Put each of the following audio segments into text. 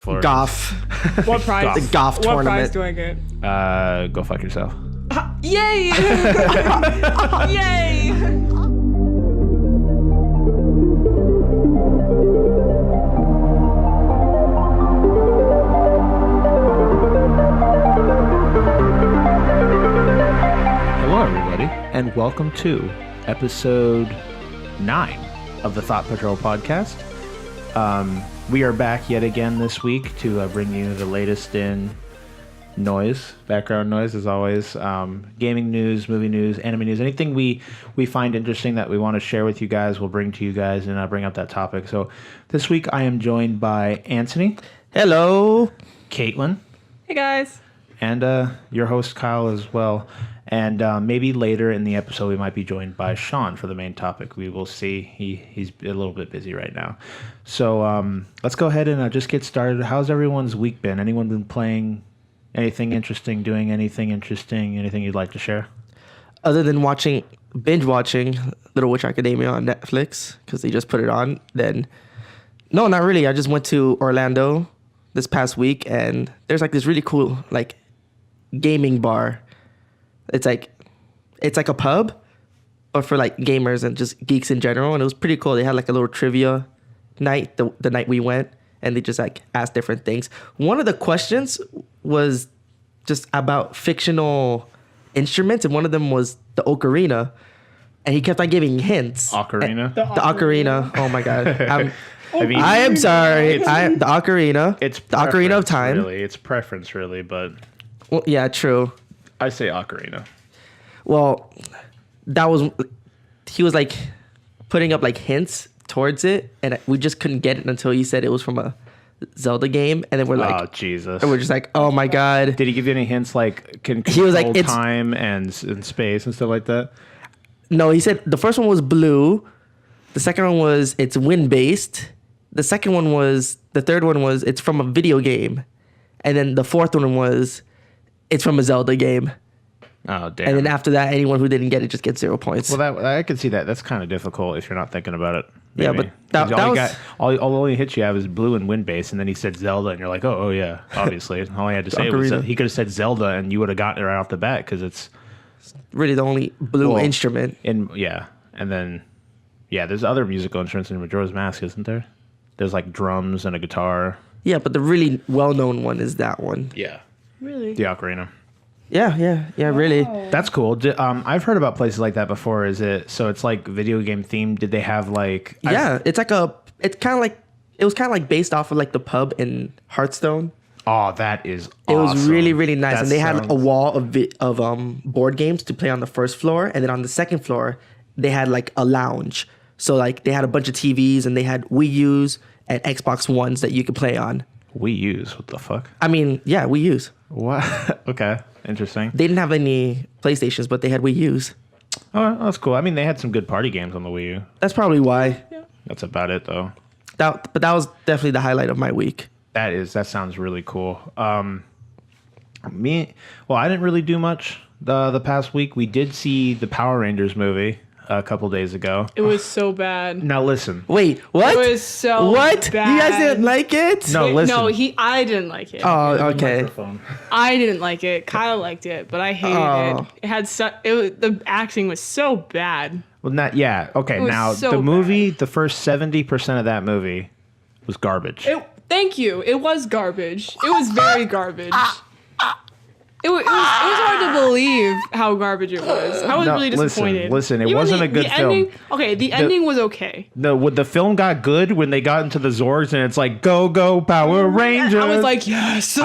Florida. Golf. What prize? The golf What tournament. prize do I get? Go fuck yourself. Yay! Yay! Hello, everybody, and welcome to episode 9 of the Thought Patrol podcast. We are back yet again this week to bring you the latest in background noise, as always. Gaming news, movie news, anime news, anything we find interesting that we want to share with you guys, we'll bring to you guys and bring up that topic. So this week I am joined by Antony. Hello. Caitlin. Hey guys. And your host, Kyle, as well. And maybe later in the episode, we might be joined by Shawn for the main topic. We will see. He's a little bit busy right now. So let's go ahead and just get started. How's everyone's week been? Anyone been playing anything interesting, doing anything interesting, anything you'd like to share? Other than binge watching Little Witch Academia on Netflix, because they just put it on, then no, not really. I just went to Orlando this past week, and there's like this really cool like gaming bar. It's like a pub, but for like gamers and just geeks in general. And it was pretty cool. They had like a little trivia night the night we went, and they just like asked different things. One of the questions was just about fictional instruments, and one of them was the ocarina, and he kept on giving hints. Ocarina? The ocarina. Oh my god. I am mean, sorry. The ocarina. It's the ocarina of time. Really, it's preference, really, but Well, yeah, true. I say ocarina. Well, he was like putting up like hints towards it, and we just couldn't get it until he said it was from a Zelda game, and then we're like, oh Jesus! And we're just like, oh my god. Did he give you any hints like can He was like, control it's time and space and stuff like that? No, he said the first one was blue, the second one was it's wind based, the third one was it's from a video game, and then the fourth one was it's from a Zelda game. Oh damn! And then after that, anyone who didn't get it just gets 0 points. Well, I can see that. That's kind of difficult if you're not thinking about it. Yeah, maybe. but that was all the only hits you have is blue and wind base, and then he said Zelda, and you're like, oh yeah, obviously. All he had to say was he could have said Zelda, and you would have gotten it right off the bat because it's really the only blue instrument. And then there's other musical instruments in Majora's Mask, isn't there? There's like drums and a guitar. Yeah, but the really well-known one is that one. Yeah. Really? The ocarina. Yeah, really. That's cool. I've heard about places like that before. So it's like video game themed? Did they have like? Yeah, it was kind of like based off of like the pub in Hearthstone. Oh, that is awesome. It was really, really nice. And they had sounds... a wall of board games to play on the first floor. And then on the second floor, they had like a lounge. So like they had a bunch of TVs, and they had Wii U's and Xbox Ones that you could play on. Wii U's? What the fuck? I mean, yeah, Wii U's. What? Okay. Interesting. They didn't have any PlayStations, but they had Wii U's. Oh, that's cool. I mean, they had some good party games on the Wii U. That's probably why. Yeah. That's about it, though. But that was definitely the highlight of my week. That sounds really cool. I didn't really do much the past week. We did see the Power Rangers movie a couple days ago. It was so bad. Now listen. Wait, what? It was so what? bad. You guys didn't like it? No, listen. No, I didn't like it. Oh, okay. I didn't like it. Kyle liked it, but I hated it. It had the acting was so bad. Well, not yeah. Okay, now so the movie, the first 70% of that movie was garbage. Thank you. It was garbage. It was very garbage. It was hard to believe how garbage it was. I was really disappointed. Listen, it wasn't a good film. The ending was okay. The film got good when they got into the Zords and it's like, go, Power Rangers. I was like, yes.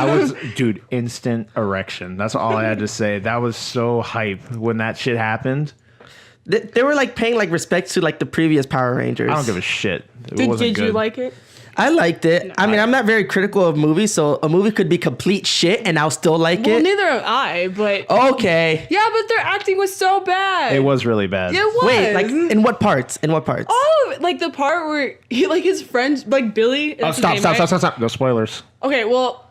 Dude, instant erection. That's all I had to say. That was so hype when that shit happened. They were like paying like respect to like the previous Power Rangers. I don't give a shit. Did you like it? I liked it. No, I mean, I'm not very critical of movies, so a movie could be complete shit and I'll still like it. Well, neither am I, but... Okay. Yeah, but their acting was so bad. It was really bad. It was. Wait, like, in what parts? Oh, like the part where he, like, his friend, like, Billy... Oh, stop. No spoilers. Okay, well,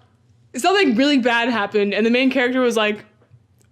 something really bad happened, and the main character was like,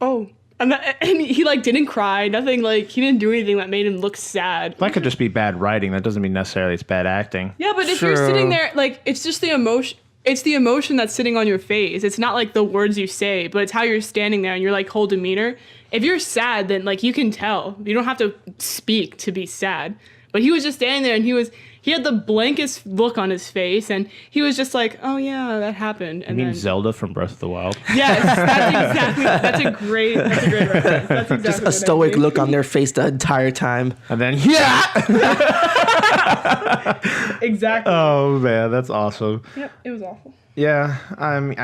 oh... And he like didn't cry, nothing, like he didn't do anything that made him look sad. That could just be bad writing. That doesn't mean necessarily it's bad acting. Yeah, but if you're sitting there, like it's just the emotion. it's the emotion that's sitting on your face. It's not like the words you say, but it's how you're standing there and your like whole demeanor. If you're sad, then like you can tell. You don't have to speak to be sad. But he was just standing there and he had the blankest look on his face and he was just like, oh yeah, that happened. And You mean Zelda from Breath of the Wild? yes, that's a great reference. That's exactly Just a what I stoic mean. look on their face the entire time. And then Exactly. Oh man, that's awesome. Yep, it was awful. Yeah, I mean,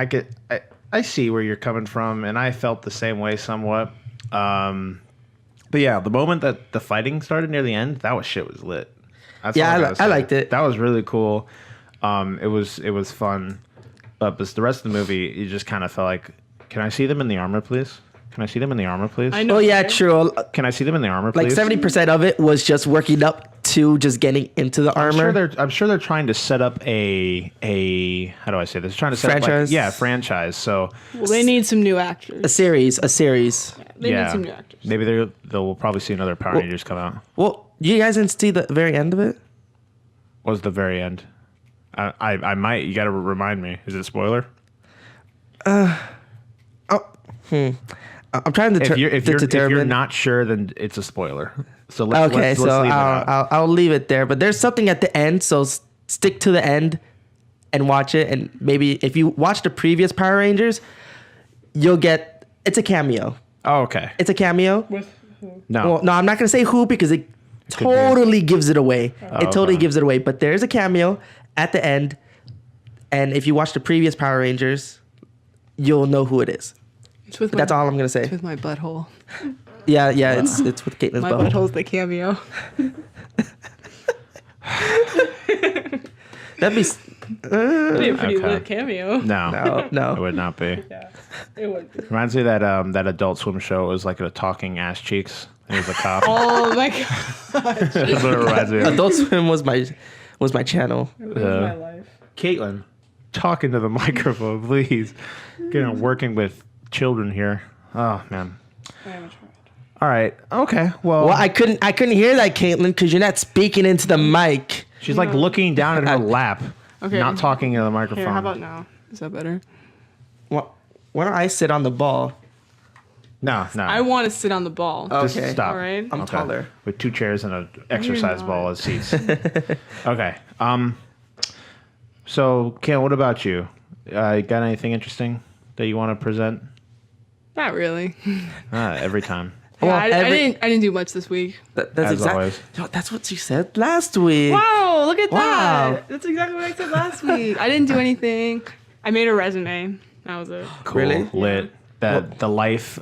I see where you're coming from, and I felt the same way somewhat. But yeah, the moment that the fighting started near the end, that shit was lit. That's all gotta I say. liked it. That was really cool. It was fun, but the rest of the movie, you just kind of felt like, can I see them in the armor, please? Can I see them in the armor, please? I know. Oh yeah, right? true. Can I see them in the armor, Like please? 70% of it was just working up to just getting into the armor. I'm sure they're trying to set up a how do I say this? They're trying to set Franchise? up franchise. So Well, they need some new actors. A series. They need some new actors. maybe they'll probably see another Power Rangers come out. Well, you guys didn't see the very end of it? What was the very end? I might. You got to remind me. Is it a spoiler? I'm trying to If you're determine. not sure, then it's a spoiler. So Okay, let's so leave it out. I'll leave it there. But there's something at the end, so stick to the end and watch it. And maybe if you watch the previous Power Rangers, you'll get it's a cameo. Oh, okay. It's a cameo. With who? No. Well, no, I'm not gonna say who because it could be. totally gives it away. It totally okay. gives it away. But there's a cameo at the end, and if you watch the previous Power Rangers, you'll know who it is. It's with That's all I'm gonna say. It's with my butthole. Yeah, it's with Caitlin's My butthole. butthole's the cameo. That'd be It'd be a pretty Okay. lit cameo. No. no. It would not be. Yeah, it would. Reminds me of that Adult Swim show. It was like a talking ass cheeks. And he was a cop. Oh my god, That's what it reminds me of. Adult Swim was my channel. it was my life. Caitlin, talking to the microphone, please. Working with children here. Oh man. I am a child. All right. Okay. Well, Well, I couldn't hear that, Caitlin, because you're not speaking into the mic. she's like looking down at her lap, Okay. not talking into the microphone. Here, how about now? Is that better? Well, why don't I sit on the ball? No. I want to sit on the ball. Just Okay. stop. All right. I'm taller. With 2 chairs and an exercise not. ball as seats. Okay. So, Ken, what about you? Got anything interesting that you want to present? Not really. Every time. Yeah, Well, I didn't do much this week. That's As exactly. always. That's what you said last week. Wow, look at Wow. that. That's exactly what I said last week. I didn't do anything. I made a resume. That was it. Cool. Really? Lit. The life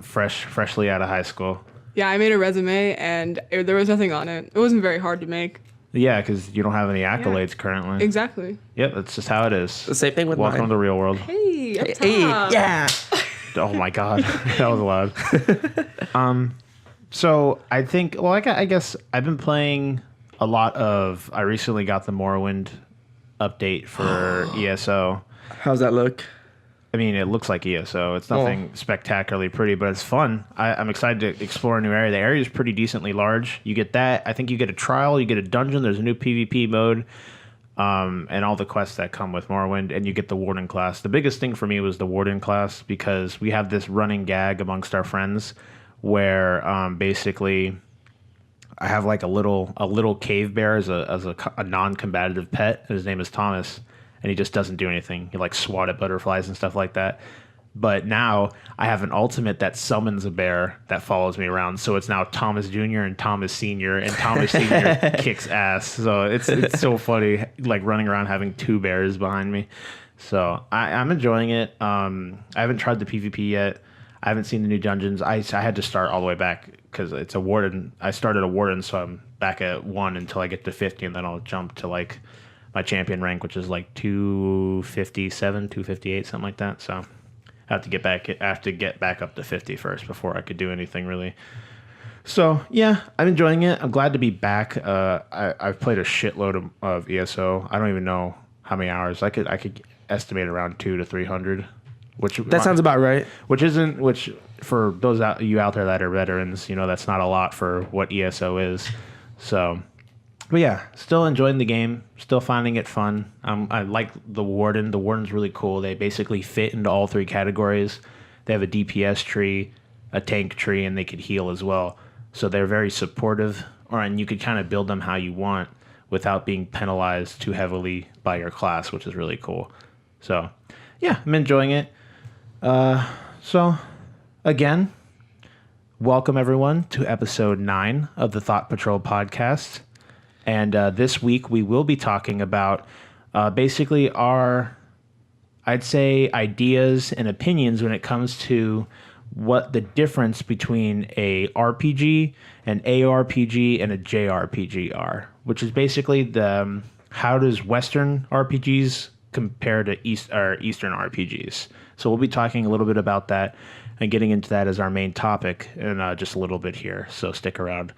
freshly out of high school. Yeah, I made a resume and there was nothing on it. It wasn't very hard to make. Yeah, because you don't have any accolades currently. Exactly. Yep, that's just how it is. The same thing with Welcome mine. to the real world. Hey, up Hey, top. yeah. Oh my god, that was loud. So I think, well, I guess I've been playing a lot of. I recently got the Morrowind update for ESO. How's that look? I mean, it looks like ESO. It's nothing spectacularly pretty, but it's fun. I'm excited to explore a new area. The area is pretty decently large. You get that. I think you get a trial. You get a dungeon. There's a new PvP mode. And all the quests that come with Morrowind, and you get the Warden class. The biggest thing for me was the Warden class because we have this running gag amongst our friends where basically I have like a little cave bear as a non-combative pet. His name is Thomas, and he just doesn't do anything. He like swat at butterflies and stuff like that. But now I have an ultimate that summons a bear that follows me around. So it's now Thomas Jr. and Thomas Sr. and Thomas Sr. kicks ass. So it's so funny, like running around having 2 bears behind me. So I'm enjoying it. I haven't tried the PvP yet. I haven't seen the new dungeons. I had to start all the way back because it's a warden. I started a warden, so I'm back at 1 until I get to 50, and then I'll jump to like my champion rank, which is like 257, 258, something like that. So I have to get back up to 50 first before I could do anything really. So yeah, I'm enjoying it. I'm glad to be back. I've played a shitload of ESO. I don't even know how many hours. I could estimate around 200 to 300. That sounds about right. Which for those out there that are veterans, that's not a lot for what ESO is. So But yeah, still enjoying the game, still finding it fun. I like the Warden. The Warden's really cool. They basically fit into all three categories. They have a DPS tree, a tank tree, and they could heal as well. So they're very supportive, and you could kind of build them how you want without being penalized too heavily by your class, which is really cool. So yeah, I'm enjoying it. So again, welcome everyone to episode 9 of the Thought Patrol podcast. And this week we will be talking about basically our, I'd say, ideas and opinions when it comes to what the difference between a RPG, an ARPG, and a JRPG are, which is basically the how does Western RPGs compare to Eastern RPGs. So we'll be talking a little bit about that and getting into that as our main topic in just a little bit here. So stick around.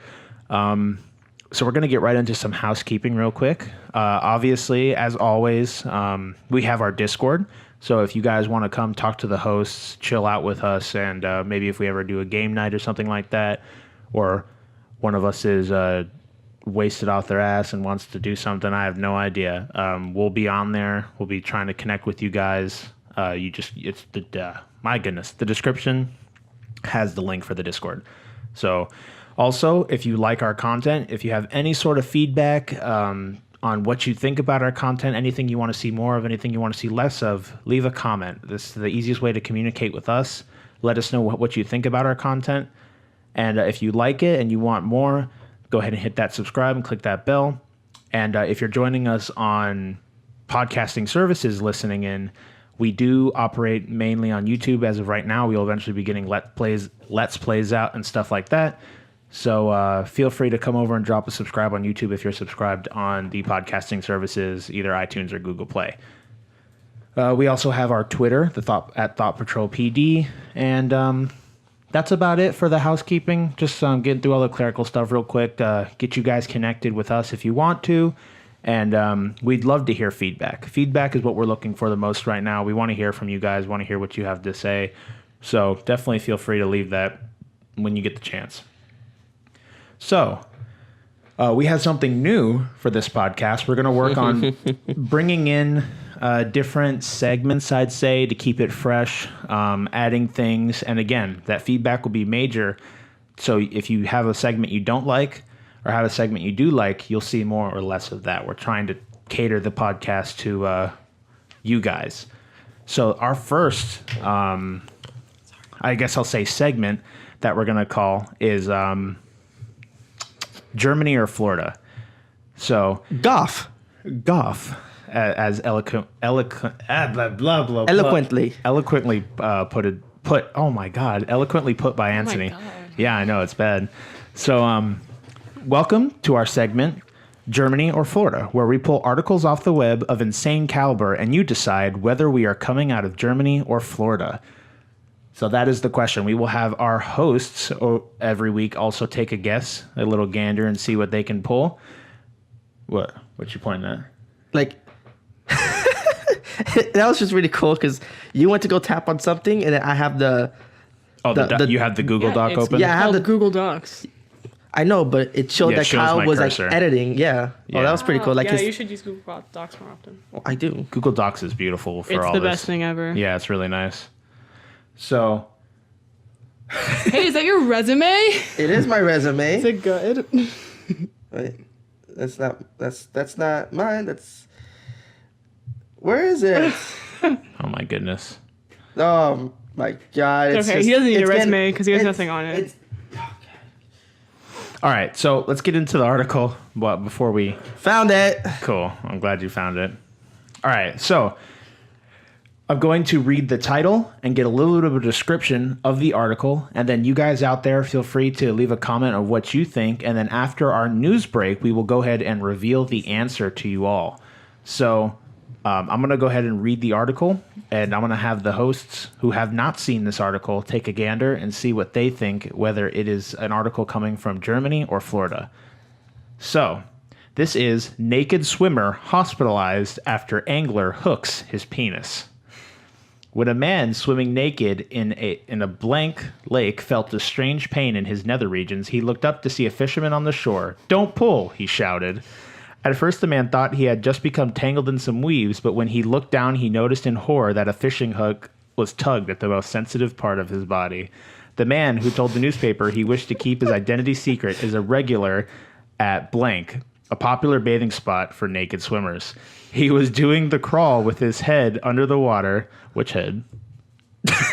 So we're going to get right into some housekeeping real quick. Obviously, as always, we have our Discord. So if you guys want to come talk to the hosts, chill out with us, and maybe if we ever do a game night or something like that, or one of us is wasted off their ass and wants to do something, I have no idea. We'll be on there. We'll be trying to connect with you guys. My goodness, the description has the link for the Discord. So also, if you like our content, if you have any sort of feedback on what you think about our content, anything you want to see more of, anything you want to see less of, leave a comment. This is the easiest way to communicate with us. Let us know what you think about our content. And if you like it and you want more, go ahead and hit that subscribe and click that bell. And if you're joining us on podcasting services listening in, we do operate mainly on YouTube as of right now. We'll eventually be getting Let's Plays out and stuff like that. So feel free to come over and drop a subscribe on YouTube if you're subscribed on the podcasting services, either iTunes or Google Play. We also have our Twitter, at Thought Patrol PD, and that's about it for the housekeeping. Just getting through all the clerical stuff real quick. Get you guys connected with us if you want to, and we'd love to hear feedback. Feedback is what we're looking for the most right now. We want to hear from you guys. Want to hear what you have to say. So definitely feel free to leave that when you get the chance. So, we have something new for this podcast. We're going to work on bringing in different segments, I'd say, to keep it fresh, adding things. And again, that feedback will be major. So if you have a segment you don't like or have a segment you do like, you'll see more or less of that. We're trying to cater the podcast to you guys. So our first, I guess I'll say segment that we're going to call is... Germany or Florida. So Goff. As eloquently put by Antony. God. Yeah, I know, it's bad. So welcome to our segment, Germany or Florida, where we pull articles off the web of insane caliber and you decide whether we are coming out of Germany or Florida. So that is the question. We will have our hosts every week also take a guess, a little gander, and see what they can pull. What you pointing at? Like, that was just really cool because you went to go tap on something, and then I have the... Oh, you have the Google Doc open? Yeah, I have the Google Docs. I know, but it showed that Kyle was cursor. like editing. Yeah. Oh, that was pretty cool. Like, you should use Google Docs more often. Well, I do. Google Docs is beautiful for all this. It's the best thing ever. Yeah, it's really nice. So... Hey, is that your resume? It is my resume. Is it good? Wait, that's not mine. Where is it? Oh my goodness. Oh my God. It's okay. He doesn't need a resume because he has nothing on it. All right, so let's get into the article. But before we found it. Cool. I'm glad you found it. All right, so I'm going to read the title and get a little bit of a description of the article. And then you guys out there, feel free to leave a comment of what you think. And then after our news break, we will go ahead and reveal the answer to you all. So I'm going to go ahead and read the article. And I'm going to have the hosts who have not seen this article take a gander and see what they think, whether it is an article coming from Germany or Florida. So this is Naked Swimmer Hospitalized After Angler Hooks His Penis. When a man swimming naked in a blank lake felt a strange pain in his nether regions, he looked up to see a fisherman on the shore. "Don't pull," he shouted. At first, the man thought he had just become tangled in some weaves, but when he looked down, he noticed in horror that a fishing hook was tugged at the most sensitive part of his body. The man, who told the newspaper he wished to keep his identity secret, is a regular at blank, a popular bathing spot for naked swimmers. He was doing the crawl with his head under the water. Which head?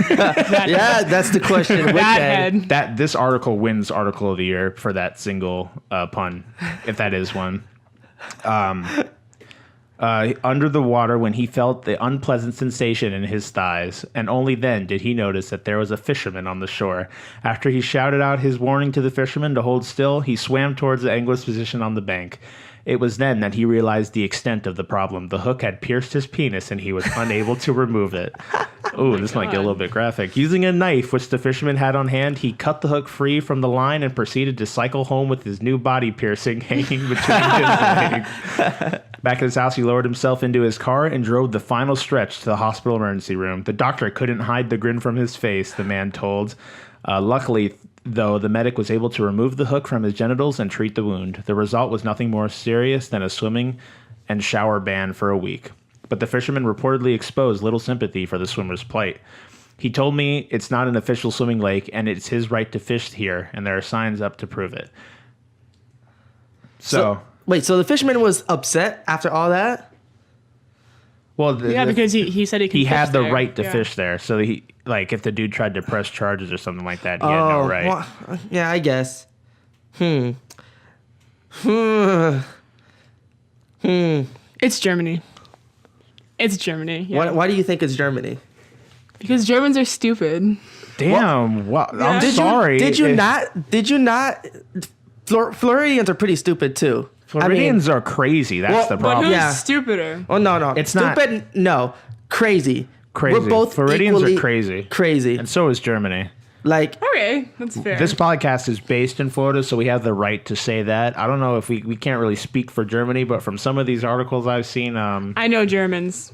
Yeah, that's the question. Which head? This article wins Article of the Year for that single pun, if that is one. Under the water when he felt the unpleasant sensation in his thighs, and only then did he notice that there was a fisherman on the shore. After he shouted out his warning to the fisherman to hold still, he swam towards the angler's position on the bank. It was then that he realized the extent of the problem. The hook had pierced his penis, and he was unable to remove it. Oh, this might get a little bit graphic. Using a knife, which the fisherman had on hand, he cut the hook free from the line and proceeded to cycle home with his new body piercing hanging between his legs. Back at his house, he lowered himself into his car and drove the final stretch to the hospital emergency room. The doctor couldn't hide the grin from his face, the man told. Luckily, though, the medic was able to remove the hook from his genitals and treat the wound. The result was nothing more serious than a swimming and shower ban for a week. But the fisherman reportedly exposed little sympathy for the swimmer's plight. He told me it's not an official swimming lake and it's his right to fish here, and there are signs up to prove it. So wait, so the fisherman was upset after all that? Well, because he said he had the there. right to fish there. So he, like, if the dude tried to press charges or something like that, he had no right. Well, yeah, I guess. It's Germany. It's Germany. Yeah. Why do you think it's Germany? Because Germans are stupid. Damn. Well, I'm sorry. Did you not? Floridians are pretty stupid too. Floridians are crazy. That's the problem. But who's stupider? Oh no, it's stupid. No, crazy. Crazy. We're both Floridians are crazy. Crazy. And so is Germany. Like, okay, that's fair. This podcast is based in Florida, so we have the right to say that. I don't know if we can't really speak for Germany, but from some of these articles I've seen, I know Germans.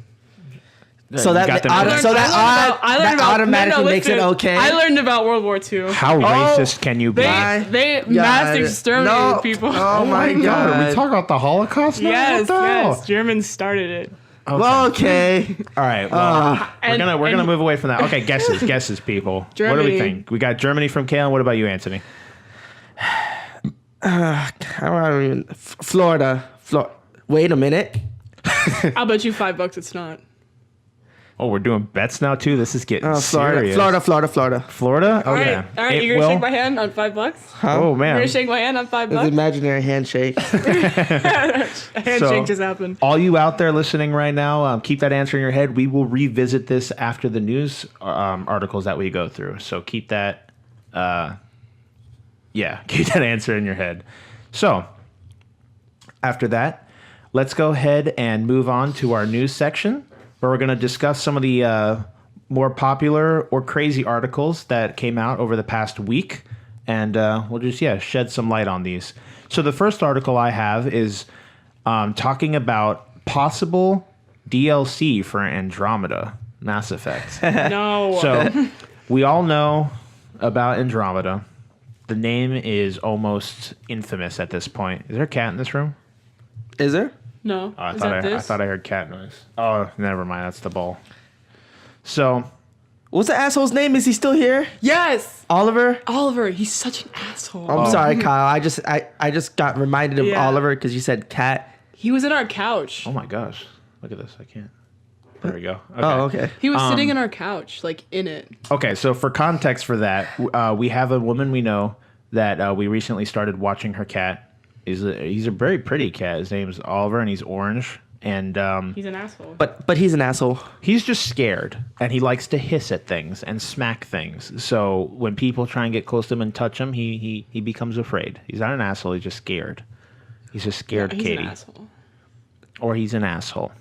So that automatically makes it okay. I learned about World War II. How racist can you be? They mass exterminated people. Oh my God. Are we talking about the Holocaust now? Yes. Germans started it. Okay. All right. Well, we're gonna move away from that. Okay, guesses, people. Germany. What do we think? We got Germany from Kale. What about you, Antony? Florida. Wait a minute. I'll bet you $5 it's not. Oh, we're doing bets now too. This is getting serious. Florida. Florida. All Okay. right. All right. You're gonna shake my hand on $5? Huh? Oh man. You're gonna shake my hand on $5? It's an imaginary handshake. A handshake just happened. All you out there listening right now, keep that answer in your head. We will revisit this after the news articles that we go through. So keep that, keep that answer in your head. So after that, let's go ahead and move on to our news section, where we're going to discuss some of the more popular or crazy articles that came out over the past week. And we'll just, shed some light on these. So the first article I have is talking about possible DLC for Andromeda Mass Effect. No. So we all know about Andromeda. The name is almost infamous at this point. Is there a cat in this room? Is there? No. Oh, I thought I heard cat noise. Oh, never mind. That's the ball. So, what's the asshole's name? Is he still here? Yes. Oliver. He's such an asshole. I'm sorry, Kyle. I just got reminded of Oliver because you said cat. He was in our couch. Oh my gosh. Look at this. I can't. There we go. Okay. Oh, okay. He was sitting in our couch, like in it. Okay, so for context for that, we have a woman we know that we recently started watching her cat. He's a very pretty cat. His name's Oliver, and he's orange. And he's an asshole. But he's an asshole. He's just scared, and he likes to hiss at things and smack things. So when people try and get close to him and touch him, he becomes afraid. He's not an asshole. He's just scared. He's just scared, he's Katie. An asshole. Or he's an asshole.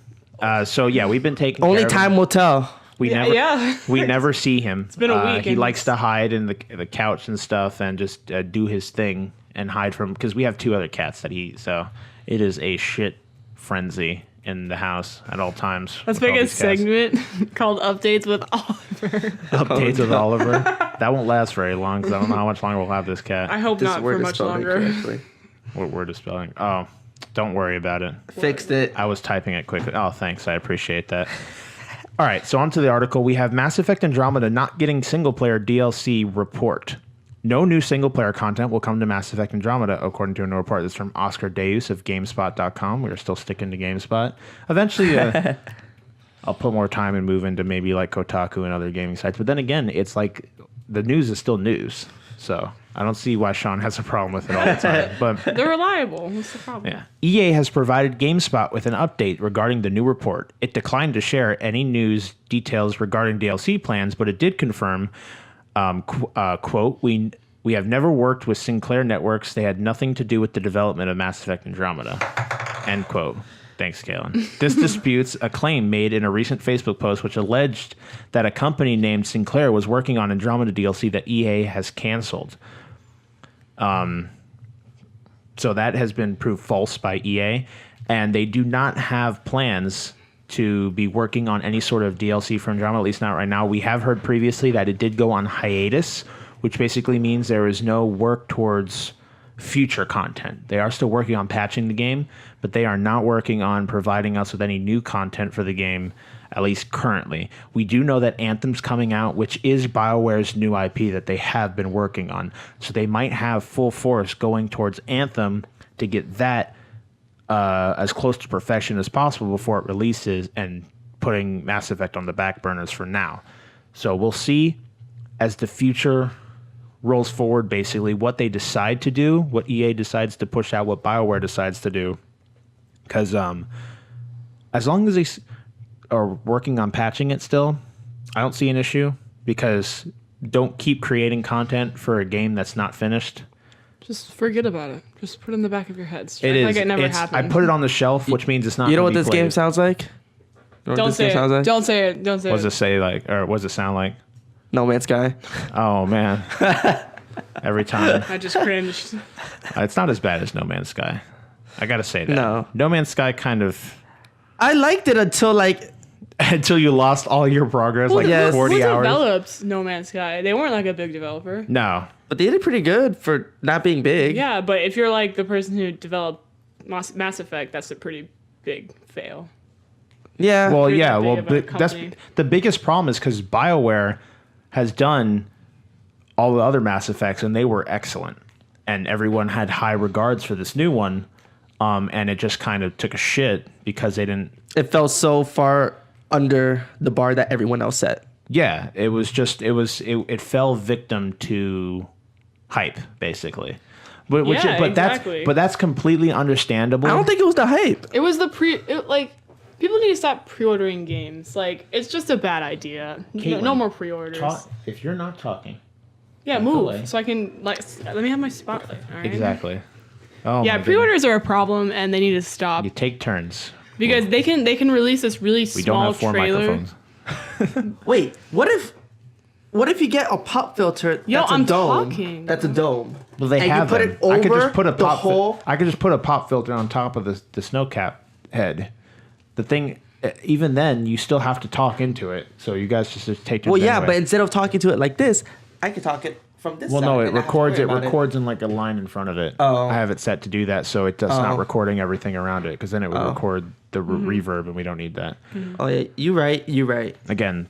So yeah, we've been taking Only care of time him. will tell. We never see him. It's been a week. He likes to hide in the couch and stuff and just do his thing and hide from, because we have two other cats that so it is a shit frenzy in the house at all times. Let's with make all a these cats. segment called Updates with Oliver. Updates with Oliver. That won't last very long because I don't know how much longer we'll have this cat. I hope This not word for is much spelled longer. incorrectly. What word is spelling? Oh, don't worry about it. Fixed it. I was typing it quickly. Oh, thanks. I appreciate that. All right, so on to the article. We have Mass Effect Andromeda not getting single-player DLC report. No new single-player content will come to Mass Effect Andromeda, according to a new report. This is from Oscar Deus of GameSpot.com. We're still sticking to GameSpot. Eventually, I'll put more time and move into maybe like Kotaku and other gaming sites. But then again, it's like the news is still news. So I don't see why Shawn has a problem with it all the time. But They're reliable. What's the problem? yeah. EA has provided GameSpot with an update regarding the new report. It declined to share any news details regarding DLC plans, but it did confirm, quote, we have never worked with Sinclair Networks. They had nothing to do with the development of Mass Effect Andromeda, end quote. Thanks, Kalen. This disputes a claim made in a recent Facebook post which alleged that a company named Sinclair was working on Andromeda DLC that EA has canceled. So that has been proved false by EA, and they do not have plans to be working on any sort of DLC for Andromeda, at least not right now. We have heard previously that it did go on hiatus, which basically means there is no work towards future content. They are still working on patching the game, but they are not working on providing us with any new content for the game, at least currently. We do know that Anthem's coming out, which is BioWare's new IP that they have been working on. So they might have full force going towards Anthem to get that as close to perfection as possible before it releases, and putting Mass Effect on the back burners for now. So we'll see as the future rolls forward, basically, what they decide to do, what EA decides to push out, what BioWare decides to do. Because as long as they are working on patching it still, I don't see an issue, because don't keep creating content for a game that's not finished. Just forget about it. Just put it in the back of your head. It is. Like it never I happened. put it on the shelf, which means it's not. You know what gonna be this played. game sounds like? You know what Don't this say game it. sounds like? Don't say it. Don't say What does it. it say like, or what does it sound like? No Man's Sky. Oh man, every time. I just cringed. It's not as bad as No Man's Sky. I gotta say that. No. No Man's Sky kind of I liked it until like until you lost all your progress, like yes. 40 Who hours. developed No Man's Sky? They weren't like a big developer. No. but they did pretty good for not being big. Yeah, but if you're like the person who developed Mass Effect, that's a pretty big fail. Yeah. Well, You're yeah. that Well, big of a that's company. the biggest problem is because BioWare has done all the other Mass Effects and they were excellent, and everyone had high regards for this new one, and it just kind of took a shit because they didn't. it fell so far under the bar that everyone else set. Yeah, it fell victim to hype, basically. But Yeah, exactly. that's completely understandable. I don't think it was the hype. It was like people need to stop pre-ordering games. Like it's just a bad idea. No Caitlin, more pre-orders. If you're not talking. Yeah, delay. move so I can like let me have my spotlight. All right. Exactly. Oh, Yeah, my pre-orders are a problem and they need to stop goodness. You take turns. because they can release this really We don't small have 4 trailer. microphones. Wait, what if you get a pop filter Yo, that's I'm a dome? talking. That's a dome. Well, they and have you put them. it over I could just put a the pop. whole. I could just put a pop filter on top of the snow cap head. The thing, even then, you still have to talk into it. So you guys just take your. Well, yeah, anyway. but instead of talking to it like this, I could talk it from this Well, side. no, it and not have to records. worry It about records in like a line in front of it. Oh. I have it set to do that, so it does not Oh. recording everything around it, because then it would Oh. record the reverb, and we don't need that. Oh, yeah, you right. Again,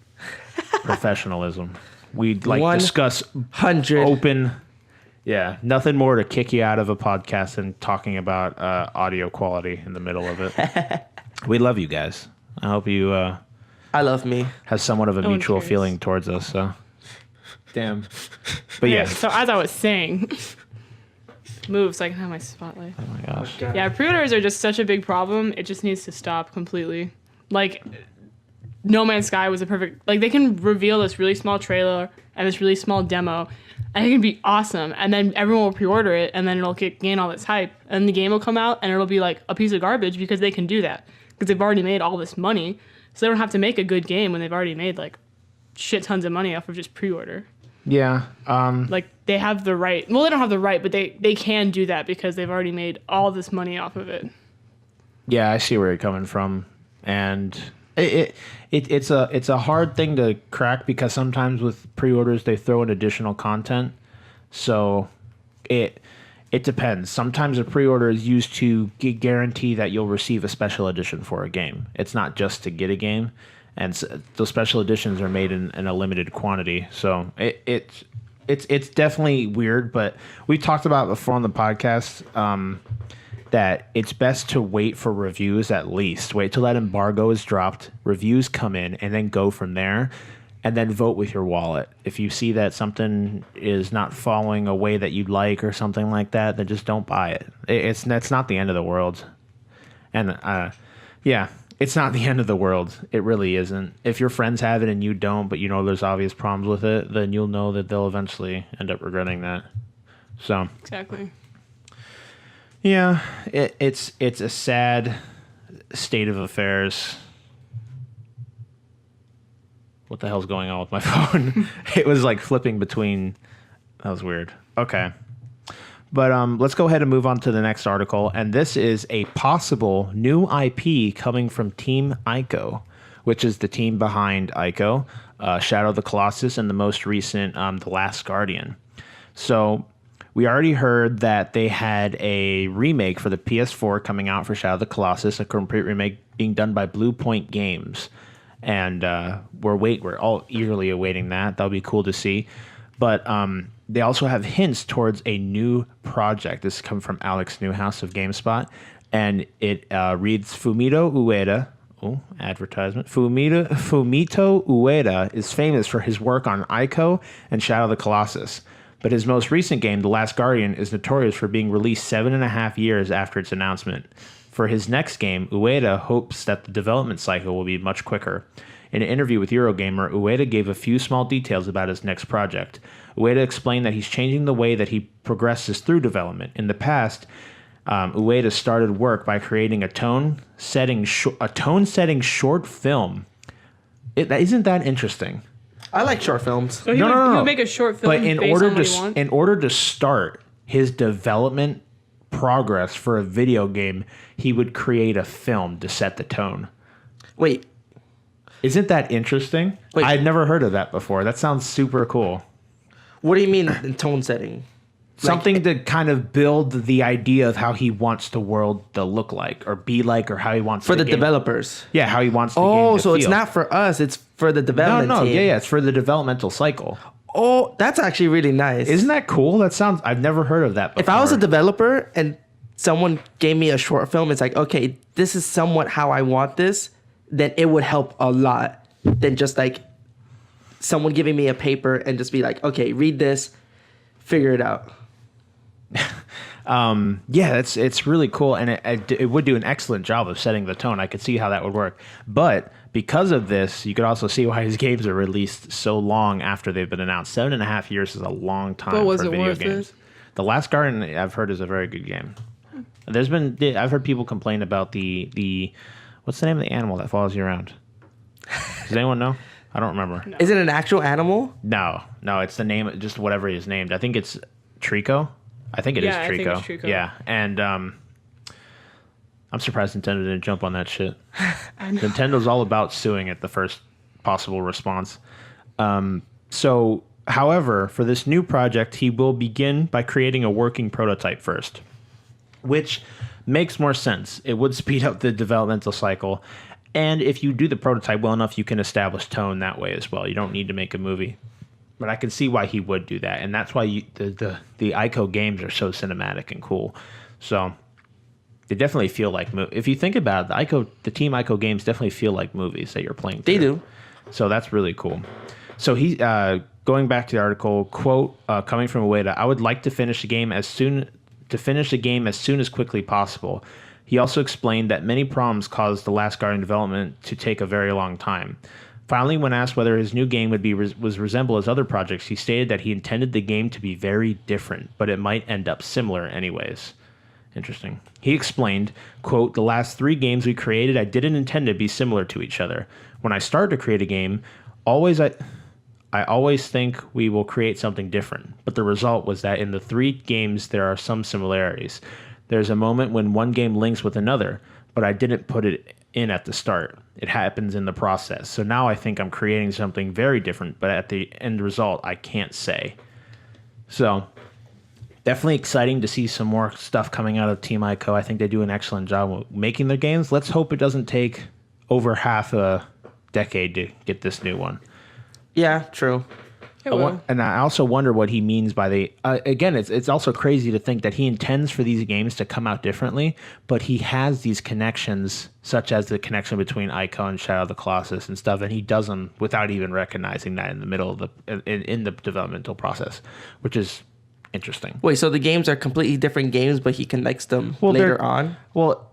professionalism. We like 100. discuss open. Yeah, nothing more to kick you out of a podcast than talking about audio quality in the middle of it. We love you guys. I hope you I love me. have somewhat of a one mutual cares. feeling towards us. So, damn. But yeah. So as I was saying, move so I can have my spotlight. Oh my gosh. Yeah, pre-orders are just such a big problem. It just needs to stop completely. Like, No Man's Sky was a perfect. Like, they can reveal this really small trailer and this really small demo, and it can be awesome. And then everyone will pre-order it, and then it'll gain all this hype. And the game will come out, and it'll be like a piece of garbage because they can do that. Because they've already made all this money. So they don't have to make a good game when they've already made, like, shit tons of money off of just pre-order. Yeah. Like, they have the right. Well, they don't have the right, but they can do that because they've already made all this money off of it. Yeah, I see where you're coming from, and it's a hard thing to crack because sometimes with pre-orders they throw in additional content, so it depends. Sometimes a pre-order is used to guarantee that you'll receive a special edition for a game. It's not just to get a game, and those special editions are made in a limited quantity. So it's definitely weird, but we talked about before on the podcast. That it's best to wait for reviews at least. Wait till that embargo is dropped, reviews come in, and then go from there, and then vote with your wallet. If you see that something is not following a way that you'd like or something like that, then just don't buy it. That's not the end of the world. And yeah, it's not the end of the world. It really isn't. If your friends have it and you don't, but you know there's obvious problems with it, then you'll know that they'll eventually end up regretting that. So Exactly. yeah, it's a sad state of affairs. What the hell's going on with my phone? It was like flipping between. That was weird. Okay. But let's go ahead and move on to the next article. And this is a possible new IP coming from Team Ico, which is the team behind Ico, Shadow of the Colossus, and the most recent The Last Guardian. So we already heard that they had a remake for the PS4 coming out for Shadow of the Colossus, a complete remake being done by Blue Point Games. And we're all eagerly awaiting that. That'll be cool to see. But they also have hints towards a new project. This comes from Alex Newhouse of GameSpot. And it reads, Fumito Ueda. Oh, advertisement. Fumito Ueda is famous for his work on Ico and Shadow of the Colossus. But his most recent game, The Last Guardian, is notorious for being released 7.5 years after its announcement. For his next game, Ueda hopes that the development cycle will be much quicker. In an interview with Eurogamer, Ueda gave a few small details about his next project. Ueda explained that he's changing the way that he progresses through development. In the past, Ueda started work by creating a tone-setting short film. Isn't that interesting? I like short films. So he would make a short film But in order to start his development progress for a video game, he would create a film to set the tone. Wait. Isn't that interesting? Wait. I'd never heard of that before. That sounds super cool. What do you mean in tone setting? Something to kind of build the idea of how he wants the world to look like or be like, or how he wants For the game. developers. Yeah, how he wants the game to so feel. it's not for us. It's for the development team. Yeah, it's for the developmental cycle. Oh, that's actually really nice. Isn't that cool? I've never heard of that before. If I was a developer and someone gave me a short film, it's like, okay, this is somewhat how I want this, then it would help a lot than just like someone giving me a paper and just be like, okay, read this, figure it out. Yeah, it's really cool, and it would do an excellent job of setting the tone. I could see how that would work. But because of this, you could also see why his games are released so long after they've been announced. 7.5 years is a long time But was for it video worth games. it? The Last Guardian, I've heard, is a very good game. I've heard people complain about the what's the name of the animal that follows you around? Does anyone know? I don't remember. No. Is it an actual animal? No, it's the name, just whatever he is named. I think it's Trico. I think it is Trico. I think it's Trico. Yeah, and I'm surprised Nintendo didn't jump on that shit. Nintendo's all about suing at the first possible response. So, however, for this new project, he will begin by creating a working prototype first, which makes more sense. It would speed up the developmental cycle, and if you do the prototype well enough, you can establish tone that way as well. You don't need to make a movie. But I can see why he would do that, and that's why the Ico games are so cinematic and cool. So they definitely feel like if you think about it, the Team Ico games definitely feel like movies that you're playing through. They do. So that's really cool. So he going back to the article, quote coming from Ueda, I would like to finish the game as soon as quickly possible. He also explained that many problems caused the Last Guardian development to take a very long time. Finally, when asked whether his new game would resemble his other projects, he stated that he intended the game to be very different, but it might end up similar anyways. Interesting. He explained, quote, the last 3 games we created, I didn't intend to be similar to each other. When I start to create a game, I always think we will create something different. But the result was that in the 3 games, there are some similarities. There's a moment when one game links with another, but I didn't put it in at the start. It happens in the process. So now I think I'm creating something very different, but at the end result, I can't say. So definitely exciting to see some more stuff coming out of Team ICO. I think they do an excellent job of making their games. Let's hope it doesn't take over half a decade to get this new one. Yeah, true. And I also wonder what he means by the... again, it's also crazy to think that he intends for these games to come out differently, but he has these connections, such as the connection between ICO and Shadow of the Colossus and stuff, and he does them without even recognizing that in the middle of in the developmental process, which is interesting. Wait, so the games are completely different games, but he connects them later on? Well,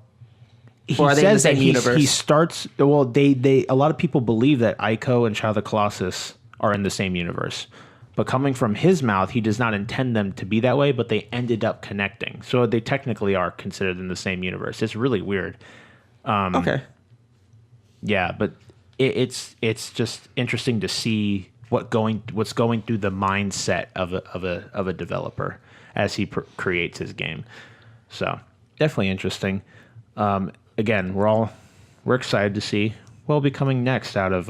he or are they in the says that same universe? he starts... Well, they a lot of people believe that ICO and Shadow of the Colossus are in the same universe. But coming from his mouth, he does not intend them to be that way, but they ended up connecting. So they technically are considered in the same universe. It's really weird. Okay. Yeah, but it's just interesting to see what's going through the mindset of a developer as he creates his game. So definitely interesting. Again, we're excited to see what will be coming next out of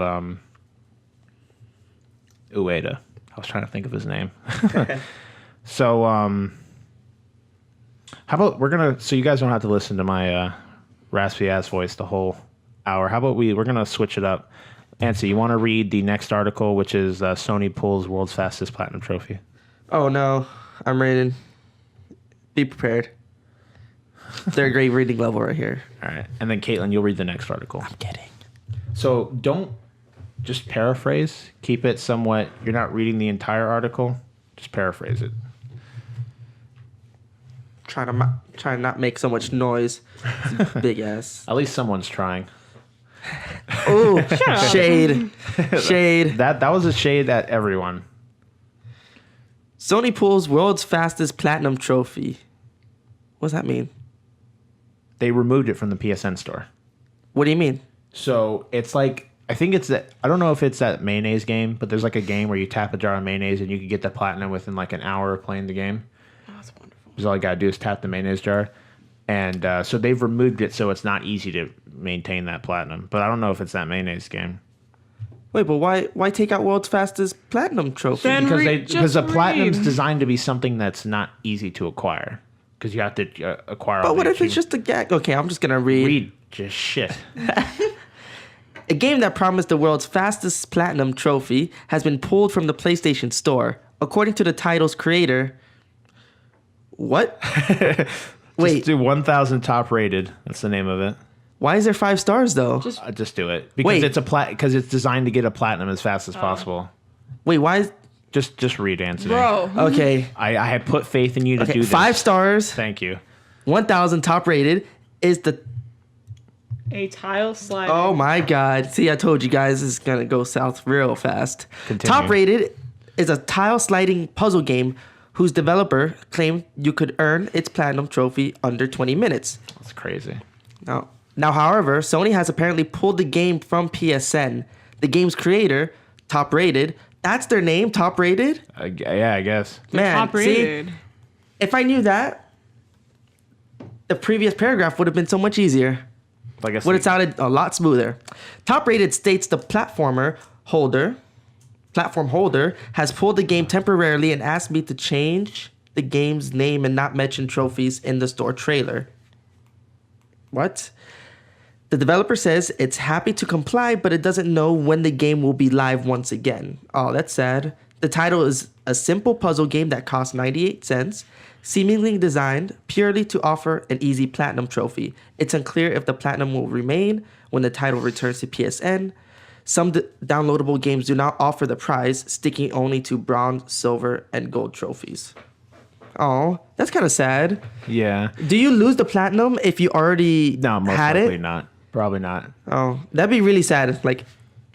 Ueda. I was trying to think of his name. So, how about so you guys don't have to listen to my raspy ass voice the whole hour. How about we're gonna switch it up. Antony, you want to read the next article, which is Sony pulls world's fastest platinum trophy? Oh no, I'm reading. Be prepared. They're a great reading level right here. All right, and then Caitlin, you'll read the next article. I'm kidding. So don't just paraphrase. Keep it somewhat. You're not reading the entire article. Just paraphrase it. Try to not make so much noise. Big ass. At least someone's trying. Oh, shade. Shade. That was a shade at everyone. Sony pulls world's fastest platinum trophy. What does that mean? They removed it from the PSN store. What do you mean? So it's like, I think it's that, I don't know if it's that mayonnaise game, but there's like a game where you tap a jar of mayonnaise and you can get the platinum within like an hour of playing the game. Oh, that's wonderful. Because all you gotta do is tap the mayonnaise jar. And so they've removed it so it's not easy to maintain that platinum. But I don't know if it's that mayonnaise game. Wait, but why take out world's fastest platinum trophy? Then Because the platinum's designed to be something that's not easy to acquire. Because you have to acquire all But the what if it's achievements. just a gag? Okay, I'm just gonna read. Read just shit. A game that promised the world's fastest platinum trophy has been pulled from the PlayStation Store. According to the title's creator... What? Wait. Just do 1,000 top rated. That's the name of it. Why is there 5 stars, though? Just do it. Because Wait. because it's designed to get a platinum as fast as possible. Wait, why is... Just read, Antony. Bro. Okay. I had put faith in you to do this. 5 stars, Thank you. 1,000 top rated is the... A tile slide. Oh my god. See, I told you guys this is going to go south real fast. Continue. Top rated is a tile sliding puzzle game whose developer claimed you could earn its platinum trophy under 20 minutes. That's crazy. Now, however, Sony has apparently pulled the game from PSN. The game's creator, Top Rated, that's their name, Top Rated? Yeah, I guess. Man, Top rated. see, if I knew that, the previous paragraph would have been so much easier. I guess Would have sounded a lot smoother. Top Rated states the platform holder has pulled the game temporarily and asked me to change the game's name and not mention trophies in the store trailer. What? The developer says it's happy to comply, but it doesn't know when the game will be live once again. Oh, that's sad. The title is a simple puzzle game that costs 98 cents, seemingly designed purely to offer an easy platinum trophy. It's unclear if the platinum will remain when the title returns to PSN. Some downloadable games do not offer the prize, sticking only to bronze, silver, and gold trophies. Oh, that's kind of sad. Yeah. Do you lose the platinum if you already No, most had likely it? not. Probably not. Oh, that'd be really sad. Like,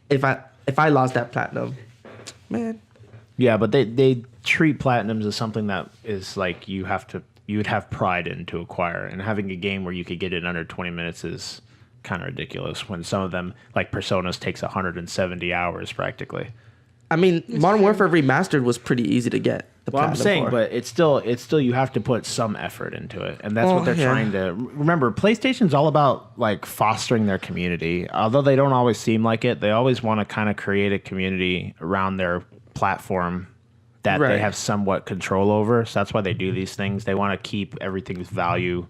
if I lost that platinum, man. Yeah, but they treat platinums as something that is like you would have pride in to acquire, and having a game where you could get it in under 20 minutes is kind of ridiculous when some of them, like Personas, takes 170 hours practically. I mean, Modern Warfare Remastered was pretty easy to get. Well, I'm saying, but it's still you have to put some effort into it, and that's what they're trying to. Remember, PlayStation's all about like fostering their community. Although they don't always seem like it, they always want to kind of create a community around their platform that they have somewhat control over. So that's why they do these things. They want to keep everything's value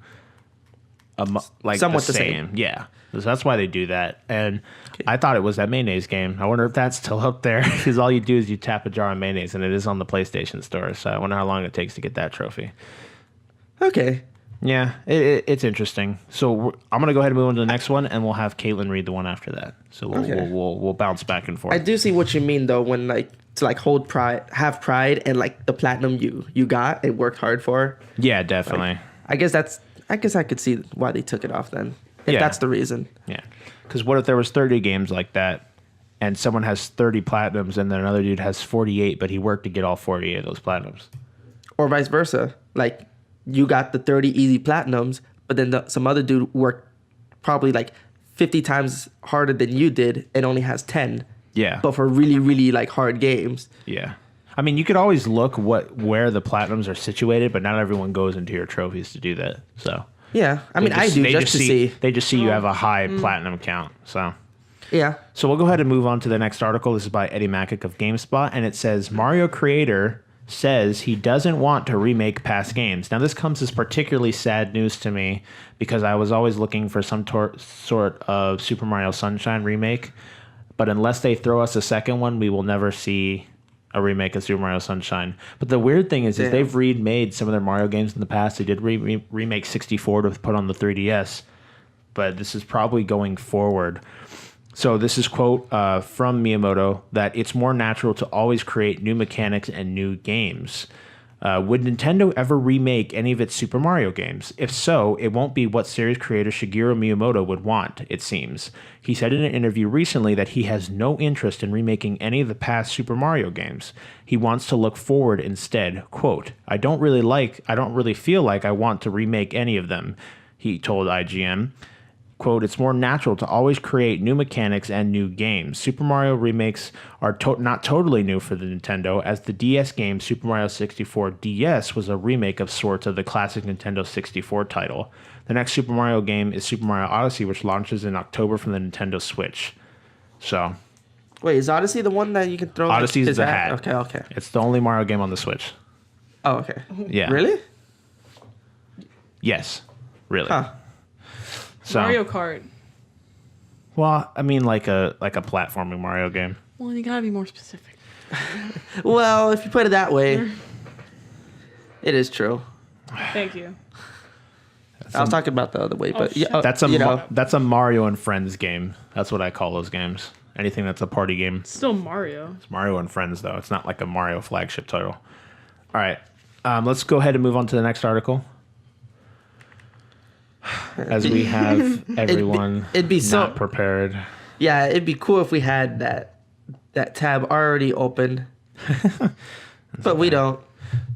like somewhat the same. Yeah. So that's why they do that. And I thought it was that mayonnaise game. I wonder if that's still up there, because all you do is you tap a jar of mayonnaise, and it is on the PlayStation Store. So I wonder how long it takes to get that trophy. Okay. Yeah, it's interesting. So I'm going to go ahead and move on to the next one, and we'll have Caitlin read the one after that. So we'll bounce back and forth. I do see what you mean, though, when like to like have pride and like the platinum you got and worked hard for. Yeah, definitely. Like, I guess I could see why they took it off then. If that's the reason. Yeah. Because what if there was 30 games like that, and someone has 30 platinums, and then another dude has 48, but he worked to get all 48 of those platinums? Or vice versa. Like, you got the 30 easy platinums, but then some other dude worked probably like 50 times harder than you did and only has 10. Yeah. But for really, really like hard games. Yeah. I mean, you could always look where the platinums are situated, but not everyone goes into your trophies to do that. So... Yeah, I mean, I do just to see. They just see you have a high platinum count. So yeah. So we'll go ahead and move on to the next article. This is by Eddie Makic of GameSpot, and it says Mario creator says he doesn't want to remake past games. Now, this comes as particularly sad news to me because I was always looking for some sort of Super Mario Sunshine remake, but unless they throw us a second one, we will never see a remake of Super Mario Sunshine. But the weird thing is they've remade some of their Mario games in the past. They did remake 64 to put on the 3DS, but this is probably going forward. So this is quote from Miyamoto that it's more natural to always create new mechanics and new games. Would Nintendo ever remake any of its Super Mario games? If so, it won't be what series creator Shigeru Miyamoto would want, it seems. He said in an interview recently that he has no interest in remaking any of the past Super Mario games. He wants to look forward instead. Quote, I don't really feel like I want to remake any of them, he told IGN. Quote, it's more natural to always create new mechanics and new games. Super Mario remakes are not totally new for the Nintendo, as the DS game Super Mario 64 DS was a remake of sorts of the classic Nintendo 64 title. The next Super Mario game is Super Mario Odyssey, which launches in October from the Nintendo Switch. So... Wait, is Odyssey the one that you can throw? Odyssey's the hat. Okay. It's the only Mario game on the Switch. Oh, okay. Yeah. Really? Yes. Really. Huh. So, Mario Kart. Well, I mean, like a platforming Mario game. Well, you gotta be more specific. Well, if you put it that way, it is true. Thank you. I was talking about the other way, but that's a Mario and Friends game. That's what I call those games. Anything that's a party game. It's still Mario. It's Mario and Friends, though. It's not like a Mario flagship title. All right, let's go ahead and move on to the next article. As we have everyone it'd be not prepared. Yeah, it'd be cool if we had that tab already open, but we don't.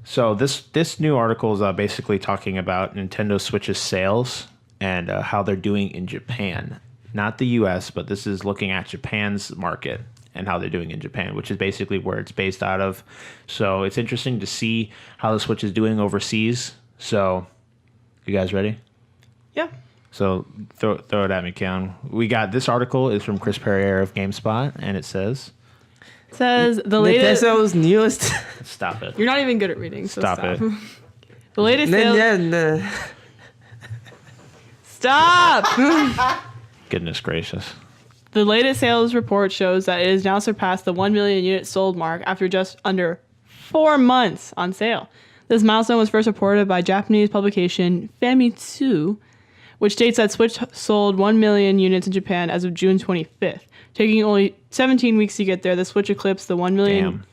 So this new article is basically talking about Nintendo Switch's sales and how they're doing in Japan. Not the U.S., but this is looking at Japan's market and how they're doing in Japan, which is basically where it's based out of. So it's interesting to see how the Switch is doing overseas. So, you guys ready? Yeah. So throw it at me, Keon. We got this article is from Chris Perrier of GameSpot, and it says the latest. Nintendo's newest. Stop it. You're not even good at reading. So stop it. The latest sales. Stop. Goodness gracious. The latest sales report shows that it has now surpassed the 1 million units sold mark after just under 4 months on sale. This milestone was first reported by Japanese publication Famitsu, which states that Switch sold 1 million units in Japan as of June 25th. Taking only 17 weeks to get there, the Switch eclipsed the 1 million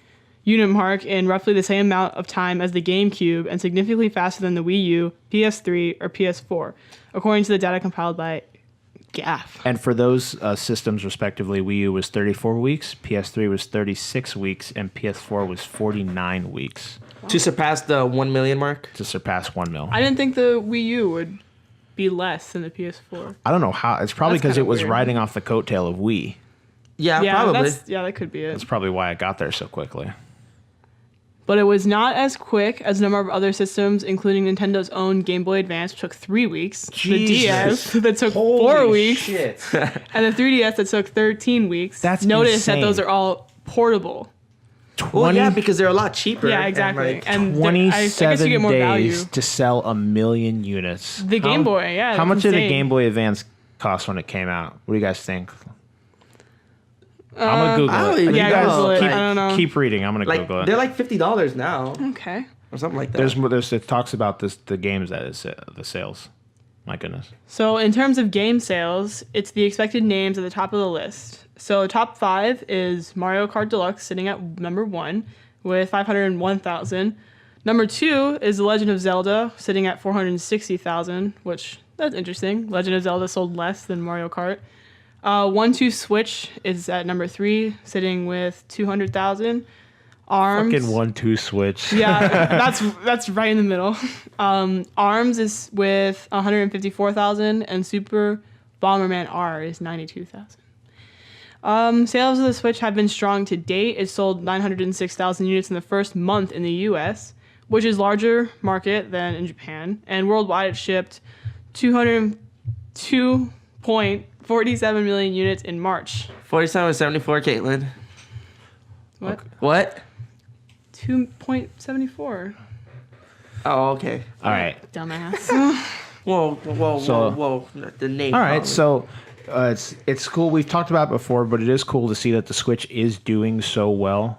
unit mark in roughly the same amount of time as the GameCube and significantly faster than the Wii U, PS3, or PS4, according to the data compiled by GAF. And for those systems, respectively, Wii U was 34 weeks, PS3 was 36 weeks, and PS4 was 49 weeks. Wow. To surpass the 1 million mark? To surpass 1 mil. I didn't think the Wii U would be less than the PS4. I don't know how. It's probably because it was riding off the coattail of Wii. Yeah, probably. That could be it. That's probably why it got there so quickly. But it was not as quick as a number of other systems, including Nintendo's own Game Boy Advance, which took 3 weeks. The DS that took 4 weeks. Shit. And the 3DS that took 13 weeks. That's Notice insane. that those are all portable. Well, yeah, because they're a lot cheaper. Yeah, exactly. And, And I guess you 27 get more value. days to sell 1 million units. The Game Boy, yeah. How much did the insane. Game Boy Advance cost when it came out? What do you guys think? I'm gonna Google I don't it. even Yeah, know. Google it. Like, I don't know. Keep reading. I'm gonna like, Google it. they're like $50 now Okay. or something like that. There's it talks about the games that is the sales. My goodness. So in terms of game sales, it's the expected names at the top of the list. So top 5 is Mario Kart Deluxe sitting at number 1 with 501,000. Number 2 is The Legend of Zelda sitting at 460,000, which that's interesting. Legend of Zelda sold less than Mario Kart. 1-2 Switch is at number 3 sitting with 200,000. ARMS. Fucking 1-2 Switch. Yeah, that's right in the middle. ARMS is with 154,000 and Super Bomberman R is 92,000. Sales of the Switch have been strong to date. It sold 906,000 units in the first month in the US, which is larger market than in Japan. And worldwide it shipped 202.47 million units in March. 47.74, Caitlin. What? What? 2.74. Oh, okay. All right. Dumbass. Whoa. The name. All right. So it's cool. We've talked about it before, but it is cool to see that the Switch is doing so well.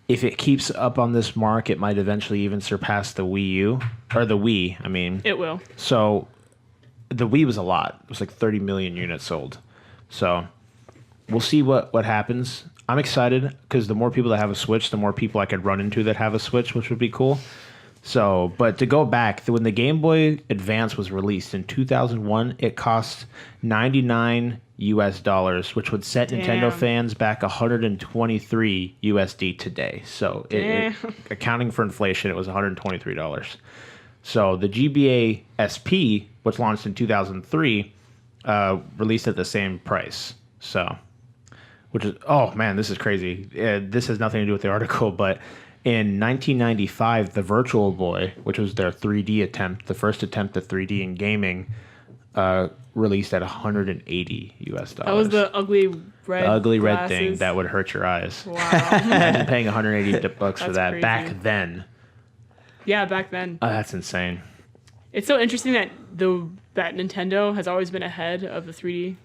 If it keeps up on this mark, it might eventually even surpass the Wii U or the Wii. I mean, It will. So the Wii was a lot. It was like 30 million units sold. So we'll see what happens. I'm excited because the more people that have a Switch, the more people I could run into that have a Switch, which would be cool. So, but to go back, when the Game Boy Advance was released in 2001, it cost $99 US, which would set Nintendo fans back 123 USD today. So, accounting for inflation, it was $123. So, the GBA SP, which launched in 2003, released at the same price. So, which is, oh man, this is crazy. This has nothing to do with the article, but in 1995, the Virtual Boy, which was their 3D attempt, the first attempt at 3D in gaming, released at $180 US. That was the ugly red red thing that would hurt your eyes. Wow. Imagine paying $180 for that crazy. back then. Yeah, back then. That's insane. It's so interesting that Nintendo has always been ahead of the 3D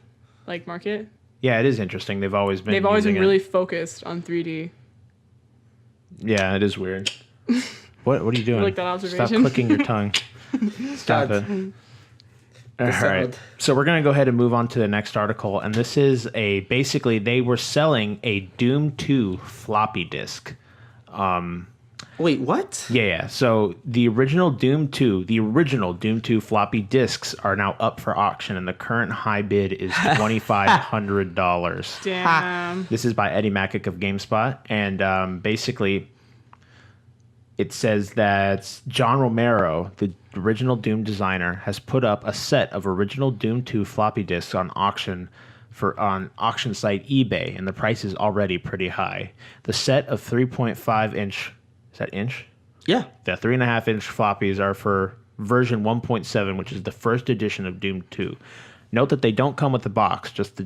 market. Yeah, it is interesting. They've always been really focused on 3D. Yeah, it is weird. What are you doing? I like that observation. Stop clicking your tongue. Stop it. All right. So we're going to go ahead and move on to the next article. And this is basically they were selling a Doom 2 floppy disk. Wait, what? Yeah. So the original Doom 2 floppy disks are now up for auction, and the current high bid is $2,500. Damn. This is by Eddie Macick of GameSpot, and basically it says that John Romero, the original Doom designer, has put up a set of original Doom 2 floppy disks on auction on auction site eBay, and the price is already pretty high. The set of 3.5 inch. Is that inch? Yeah. The 3.5 inch floppies are for version 1.7, which is the first edition of Doom 2. Note that they don't come with the box, just the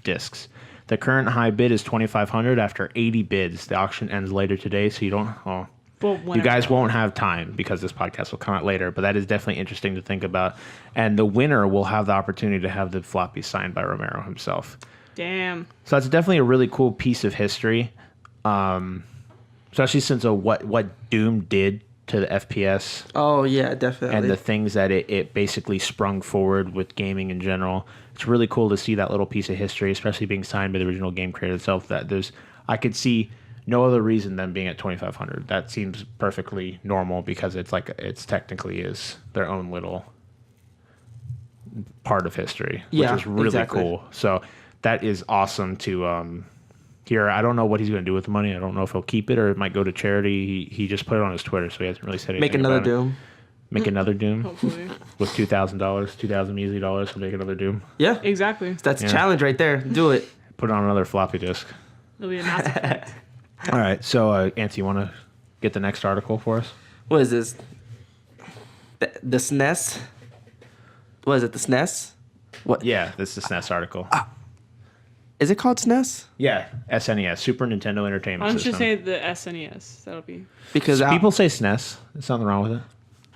discs. The current high bid is $2,500 after 80 bids. The auction ends later today, so you don't. Oh, you guys won't have time because this podcast will come out later. But that is definitely interesting to think about. And the winner will have the opportunity to have the floppy signed by Romero himself. Damn. So that's definitely a really cool piece of history. Especially since what Doom did to the FPS. Oh, yeah, definitely. And the things that it basically sprung forward with gaming in general. It's really cool to see that little piece of history, especially being signed by the original game creator itself. I could see no other reason than being at $2,500. That seems perfectly normal because it's technically is their own little part of history, which is really cool. So that is awesome to here. I don't know what he's going to do with the money. I don't know if he'll keep it or it might go to charity. He just put it on his Twitter, so he hasn't really said anything. Make another Doom. Make another Doom. Hopefully. With $2,000, $2,000 measly dollars, he'll make another Doom. Yeah. Exactly. That's a challenge right there. Do it. Put it on another floppy disk. It'll be a Mass Effect. All right. So, Antony, you want to get the next article for us? What is this? The SNES? What is it? The SNES? What? Yeah, this is the SNES article. Is it called SNES? Yeah, SNES, Super Nintendo Why Entertainment don't you System. say the SNES? That'll be. Because People say SNES. There's nothing wrong with it.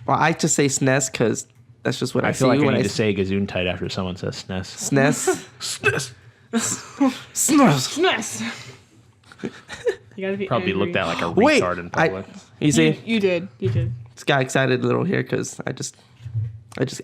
well, I just say SNES because that's just what I, I feel see like I when need I to say Gesundheit after someone says SNES. SNES. SNES. SNES. SNES. You gotta be Probably angry. looked at like a Wait, retard in public. you see, You did. You did. just got excited a little here because I just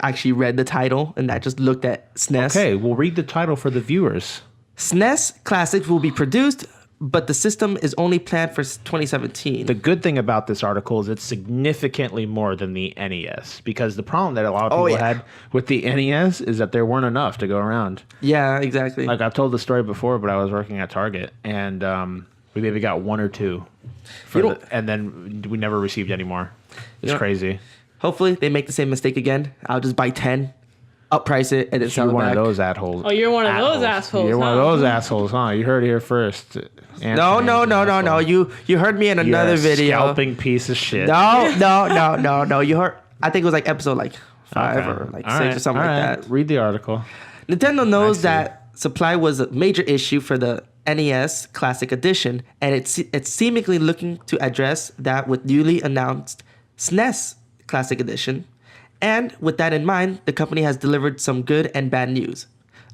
actually read the title and I just looked at SNES. Okay, we'll read the title for the viewers. SNES Classics will be produced, but the system is only planned for 2017. The good thing about this article is it's significantly more than the NES, because the problem that a lot of people had with the NES is that there weren't enough to go around. Yeah, exactly. Like I've told the story before, but I was working at Target and we maybe got one or two, and then we never received any more. It's crazy. Hopefully they make the same mistake again. I'll just buy 10, upprice it, and then sell You're it one back. of those assholes. Oh, you're one of those assholes. You're one of huh? those assholes, huh? You heard it here first. No. You heard me in You're another a video. scalping piece of shit. No. You heard. I think it was like episode like 5 Okay. or like All 6 right, or something all like right. that. Read the article. Nintendo knows see. that supply was a major issue for the NES Classic Edition, and it's seemingly looking to address that with newly announced SNES Classic Edition. And with that in mind, the company has delivered some good and bad news.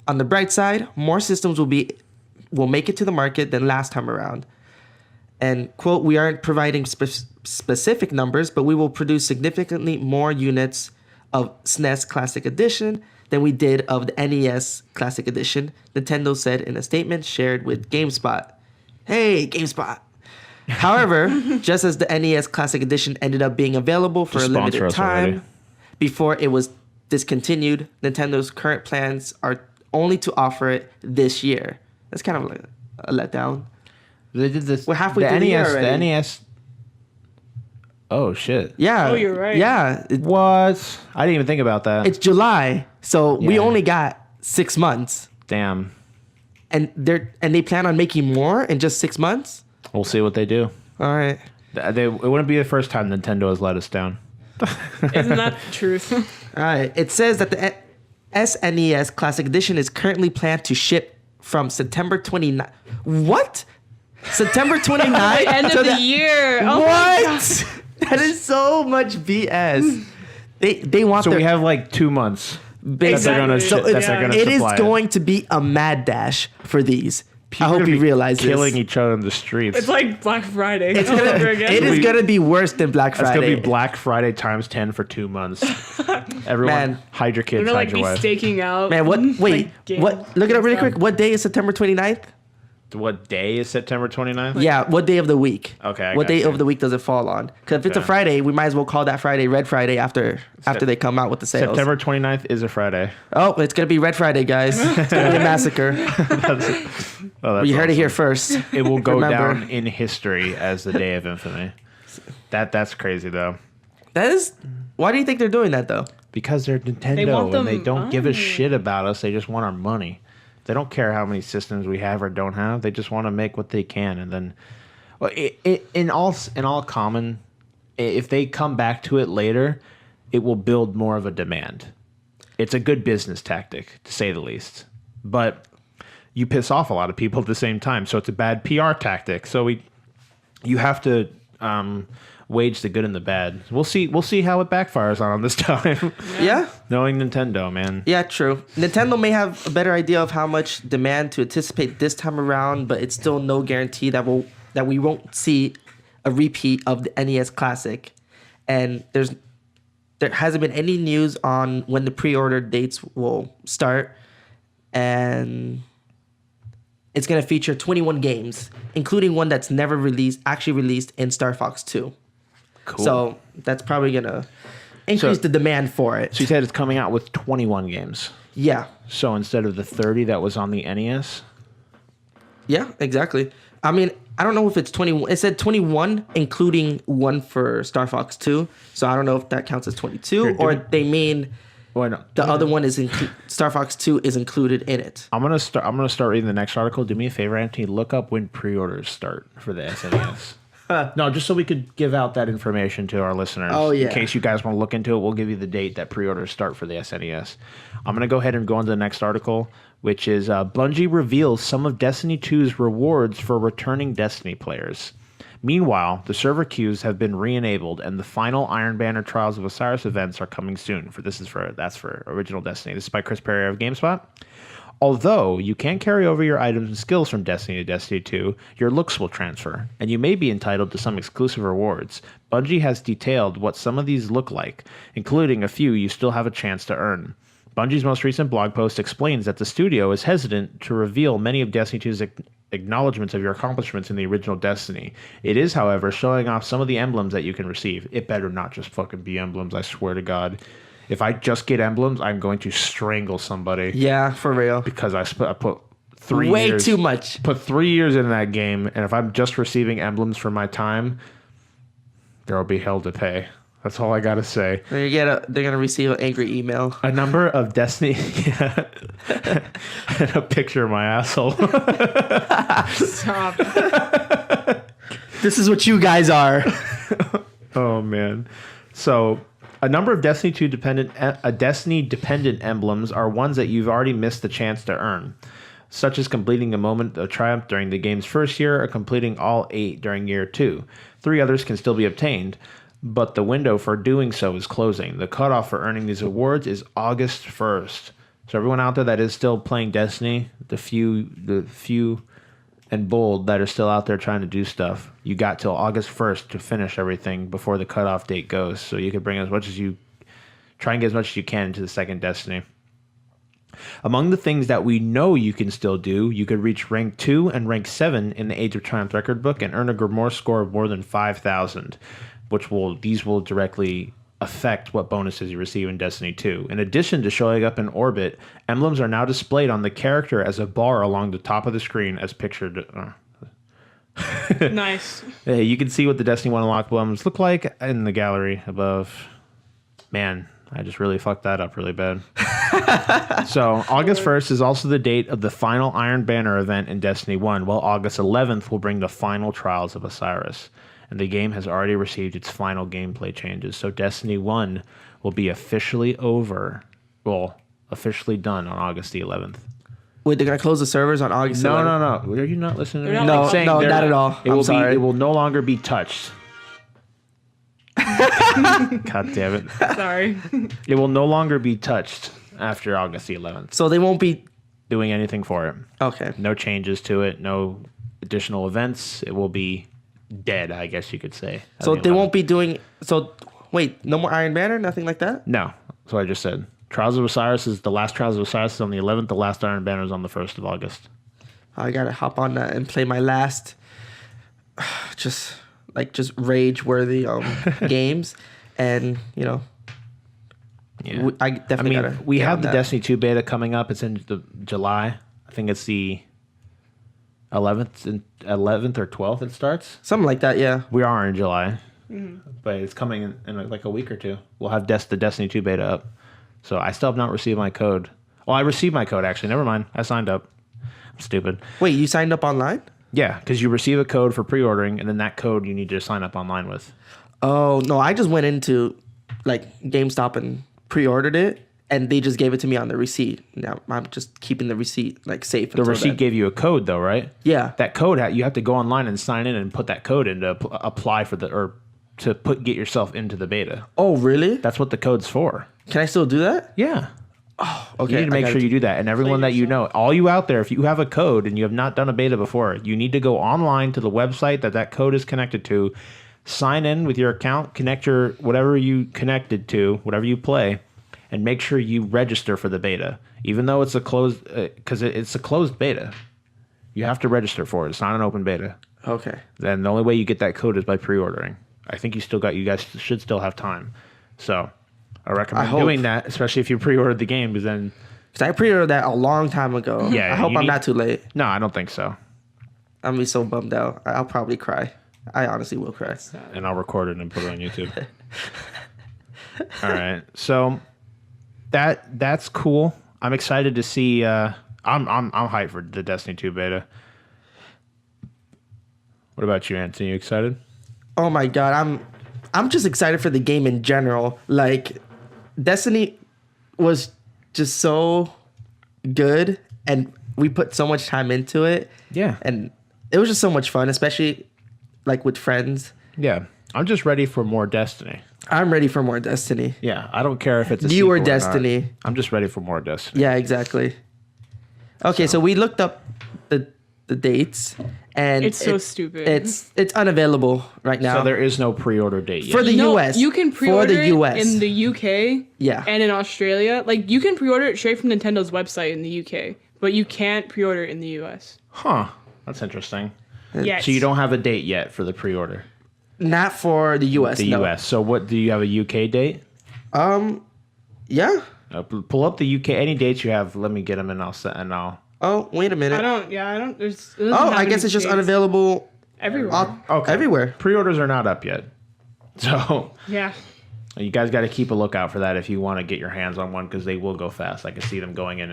On the bright side, more systems will make it to the market than last time around. And quote, we aren't providing specific numbers, but we will produce significantly more units of SNES Classic Edition than we did of the NES Classic Edition, Nintendo said in a statement shared with GameSpot. Hey, GameSpot. However, just as the NES Classic Edition ended up being available for Just a sponsor limited us time already. before it was discontinued, Nintendo's current plans are only to offer it this year. That's kind of like a letdown. They did this. We're halfway the through the year NES. already. The NES. Oh shit! Yeah. Oh, you're right. Yeah. What? I didn't even think about that. It's July, so we Yeah. only got 6 months, Damn. and they plan on making more in just 6 months. We'll see what they do. All right. It wouldn't be the first time Nintendo has let us down. Isn't that the truth? All right. It says that the SNES Classic Edition is currently planned to ship from September 29th. What? September 29th? End to of the year. Oh my God. What? That is so much BS. They want So their we have like 2 months that they're gonna Exactly. ship, So that they're gonna it is supply going to be a mad dash for these. I hope People you be realize killing this. each other in the streets. It's like Black Friday. It's all gonna, over again. it is gonna be worse than Black It's Friday. gonna be Black Friday times 10 for 2 months. Everyone, Man. hide your We're kids, gonna hide like your be wife. staking out. Man, what? Wait, like, what? Look it up really stuff. quick. What day is September 29th? What day is September 29th? Yeah, what day of the week? Okay, I What got day you. of the week does it fall on? Because if it's a Okay. Friday, we might as well call that Friday Red Friday after they come out with the sales. September 29th is a Friday. Oh, it's gonna be Red Friday, guys. It's gonna be a massacre. That's You heard it awesome. here first. It will go Remember. down in history as the day of infamy. That's crazy though. That is. Why do you think they're doing that though? Because they're Nintendo want and they the don't give a money. shit about us. They just want our money. They don't care how many systems we have or don't have. They just want to make what they can, and then, well, in all common, if they come back to it later, it will build more of a demand. It's a good business tactic, to say the least. But you piss off a lot of people at the same time, so it's a bad PR tactic. So you have to wage the good and the bad. We'll see how it backfires on this time. Yeah. Knowing Nintendo, man. Yeah, true. Nintendo may have a better idea of how much demand to anticipate this time around, but it's still no guarantee that we won't see a repeat of the NES Classic. And there hasn't been any news on when the pre-order dates will start, and it's gonna feature 21 games, including one that's never actually released in Star Fox 2. Cool. So that's probably gonna increase So- the demand for it. So you said it's coming out with 21 games. Yeah. So instead of the 30 that was on the NES, Yeah, exactly. I mean, I don't know if it's 21. It said 21, including one for Star Fox 2. So I don't know if that counts as 22 Here, or they mean Well, no. The other one is Star Fox 2 is included in it. I'm gonna start reading the next article. Do me a favor, Antony. Look up when pre-orders start for the SNES. No, just so we could give out that information to our listeners. Oh, yeah. In case you guys want to look into it, we'll give you the date that pre-orders start for the SNES. I'm going to go ahead and go on to the next article, which is Bungie reveals some of Destiny 2's rewards for returning Destiny players. Meanwhile, the server queues have been re-enabled, and the final Iron Banner Trials of Osiris events are coming soon. That's for original Destiny. This is by Chris Perry of GameSpot. Although you can carry over your items and skills from Destiny to Destiny 2, your looks will transfer, and you may be entitled to some exclusive rewards. Bungie has detailed what some of these look like, including a few you still have a chance to earn. Bungie's most recent blog post explains that the studio is hesitant to reveal many of Destiny 2's acknowledgments of your accomplishments in the original Destiny. It is, however, showing off some of the emblems that you can receive. It better not just fucking be emblems, I swear to God. If I just get emblems, I'm going to strangle somebody. Yeah, for real. Because I put 3 years. Way too much. Put 3 years into that game, and if I'm just receiving emblems for my time, there will be hell to pay. That's all I gotta say. They're gonna receive an angry email. A number of Destiny, yeah, and a picture of my asshole. Stop. This is what you guys are. Oh man, so. A number of Destiny 2 dependent emblems are ones that you've already missed the chance to earn, such as completing a moment of triumph during the game's first year or completing all 8 during year 2. 3 others can still be obtained, but the window for doing so is closing. The cutoff for earning these awards is August 1st. So everyone out there that is still playing Destiny, the few and bold that are still out there trying to do stuff, you got till August 1st to finish everything before the cutoff date goes. So you can bring try and get as much as you can into the second Destiny. Among the things that we know you can still do, you could reach rank 2 and rank 7 in the Age of Triumph record book and earn a Grimoire score of more than 5,000, these will directly affect what bonuses you receive in Destiny 2. In addition to showing up in orbit, emblems are now displayed on the character as a bar along the top of the screen as pictured. Nice. Hey, you can see what the Destiny 1 unlocked emblems look like in the gallery above. Man, I just really fucked that up really bad. So August 1st is also the date of the final Iron Banner event in Destiny 1, while August 11th will bring the final Trials of Osiris. And the game has already received its final gameplay changes. So Destiny 1 will be officially done on August the 11th. Wait, they're gonna close the servers on August 11th? No. Are you not listening to me? They're not No, not at all. I'm sorry. It will no longer be touched. God damn it. Sorry. It will no longer be touched after August the 11th. So they won't be Doing anything for it. okay. No changes to it. No additional events. It will be dead, I guess you could say. So they won't be doing. So wait, no more Iron Banner, nothing like that. No, that's what I just said. Trials of Osiris is the last Trials of Osiris is on the 11th. The last Iron Banner is on the 1st of August. I gotta hop on that and play my last, just rage-worthy games, and Yeah. I definitely gotta. We get have on the that. Destiny 2 beta coming up. It's in July. I think it's the 11th or 12th it starts. Something like that, yeah. We are in July, but it's coming in like a week or two. We'll have the Destiny 2 beta up. So I still have not received my code. Well, I received my code, actually. Never mind. I signed up. I'm stupid. Wait, you signed up online? Yeah, because you receive a code for pre-ordering, and then that code you need to sign up online with. Oh, no, I just went into GameStop and pre-ordered it, and they just gave it to me on the receipt. Now I'm just keeping the receipt safe. The receipt gave you a code, though, right? Yeah. That code, you have to go online and sign in and put that code in to apply for get yourself into the beta. Oh, really? That's what the code's for. Can I still do that? Yeah. Okay. You need to make sure you do that. And everyone that you know, all you out there, if you have a code and you have not done a beta before, you need to go online to the website that code is connected to, sign in with your account, connect your whatever you connected to, whatever you play, and make sure you register for the beta. Even though it's a closed, because it's a closed beta, you have to register for it. It's not an open beta. Okay. Then the only way you get that code is by pre-ordering. I think you guys should still have time. So I recommend doing that, especially if you pre-ordered the game, because then... Because I pre-ordered that a long time ago. Yeah, I hope I'm not too late. No, I don't think so. I'm going to be so bummed out. I'll probably cry. I honestly will cry. And I'll record it and put it on YouTube. All right. So that's cool. I'm excited to see. I'm hyped for the Destiny 2 beta. What about you, Antony? You excited? Oh my god, I'm just excited for the game in general. Like, Destiny was just so good, and we put so much time into it. Yeah. And it was just so much fun, especially like with friends. Yeah. I'm just ready for more Destiny. I'm ready for more Destiny. Yeah. I don't care if it's a Newer sequel or Destiny. not. I'm just ready for more Destiny. Yeah, exactly. Okay, so we looked up the dates, and It's so stupid. It's unavailable right now. So there is no pre-order date yet. For the US. You can pre-order for the US. it in the UK Yeah. and in Australia. Like, you can pre-order it straight from Nintendo's website in the UK, but you can't pre-order it in the US. Huh. That's interesting. Yes. So you don't have a date yet for the pre-order? Not for the US. The no. US. So what, do you have a UK date? Yeah. Pull up the UK. Any dates you have, let me get them and I'll... Oh, wait a minute. I don't. It doesn't Oh, have I guess any it's just dates. unavailable Everywhere. everywhere. Pre-orders are not up yet. So Yeah. you guys got to keep a lookout for that if you want to get your hands on one, because they will go fast. I can see them going in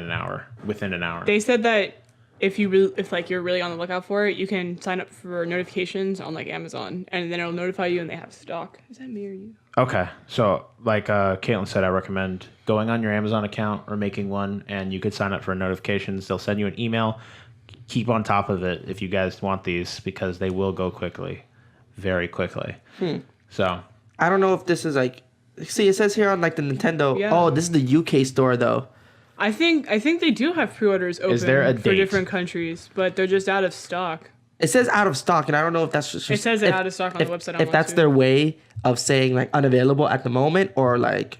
within an hour. They said that if you're really on the lookout for it, you can sign up for notifications on like Amazon, and then it'll notify you when they have stock. Is that me or you? Okay. So like Caitlin said, I recommend going on your Amazon account or making one, and you could sign up for notifications. They'll send you an email. Keep on top of it if you guys want these, because they will go quickly, very quickly. So I don't know if this is like. See, it says here on like the Nintendo. Yeah. Oh, this is the UK store though. I think they do have pre-orders open there a for date? different countries, but they're just out of stock. It says out of stock, and I don't know if that's just. It says out of stock on the website. If that's their way of saying like unavailable at the moment, or like,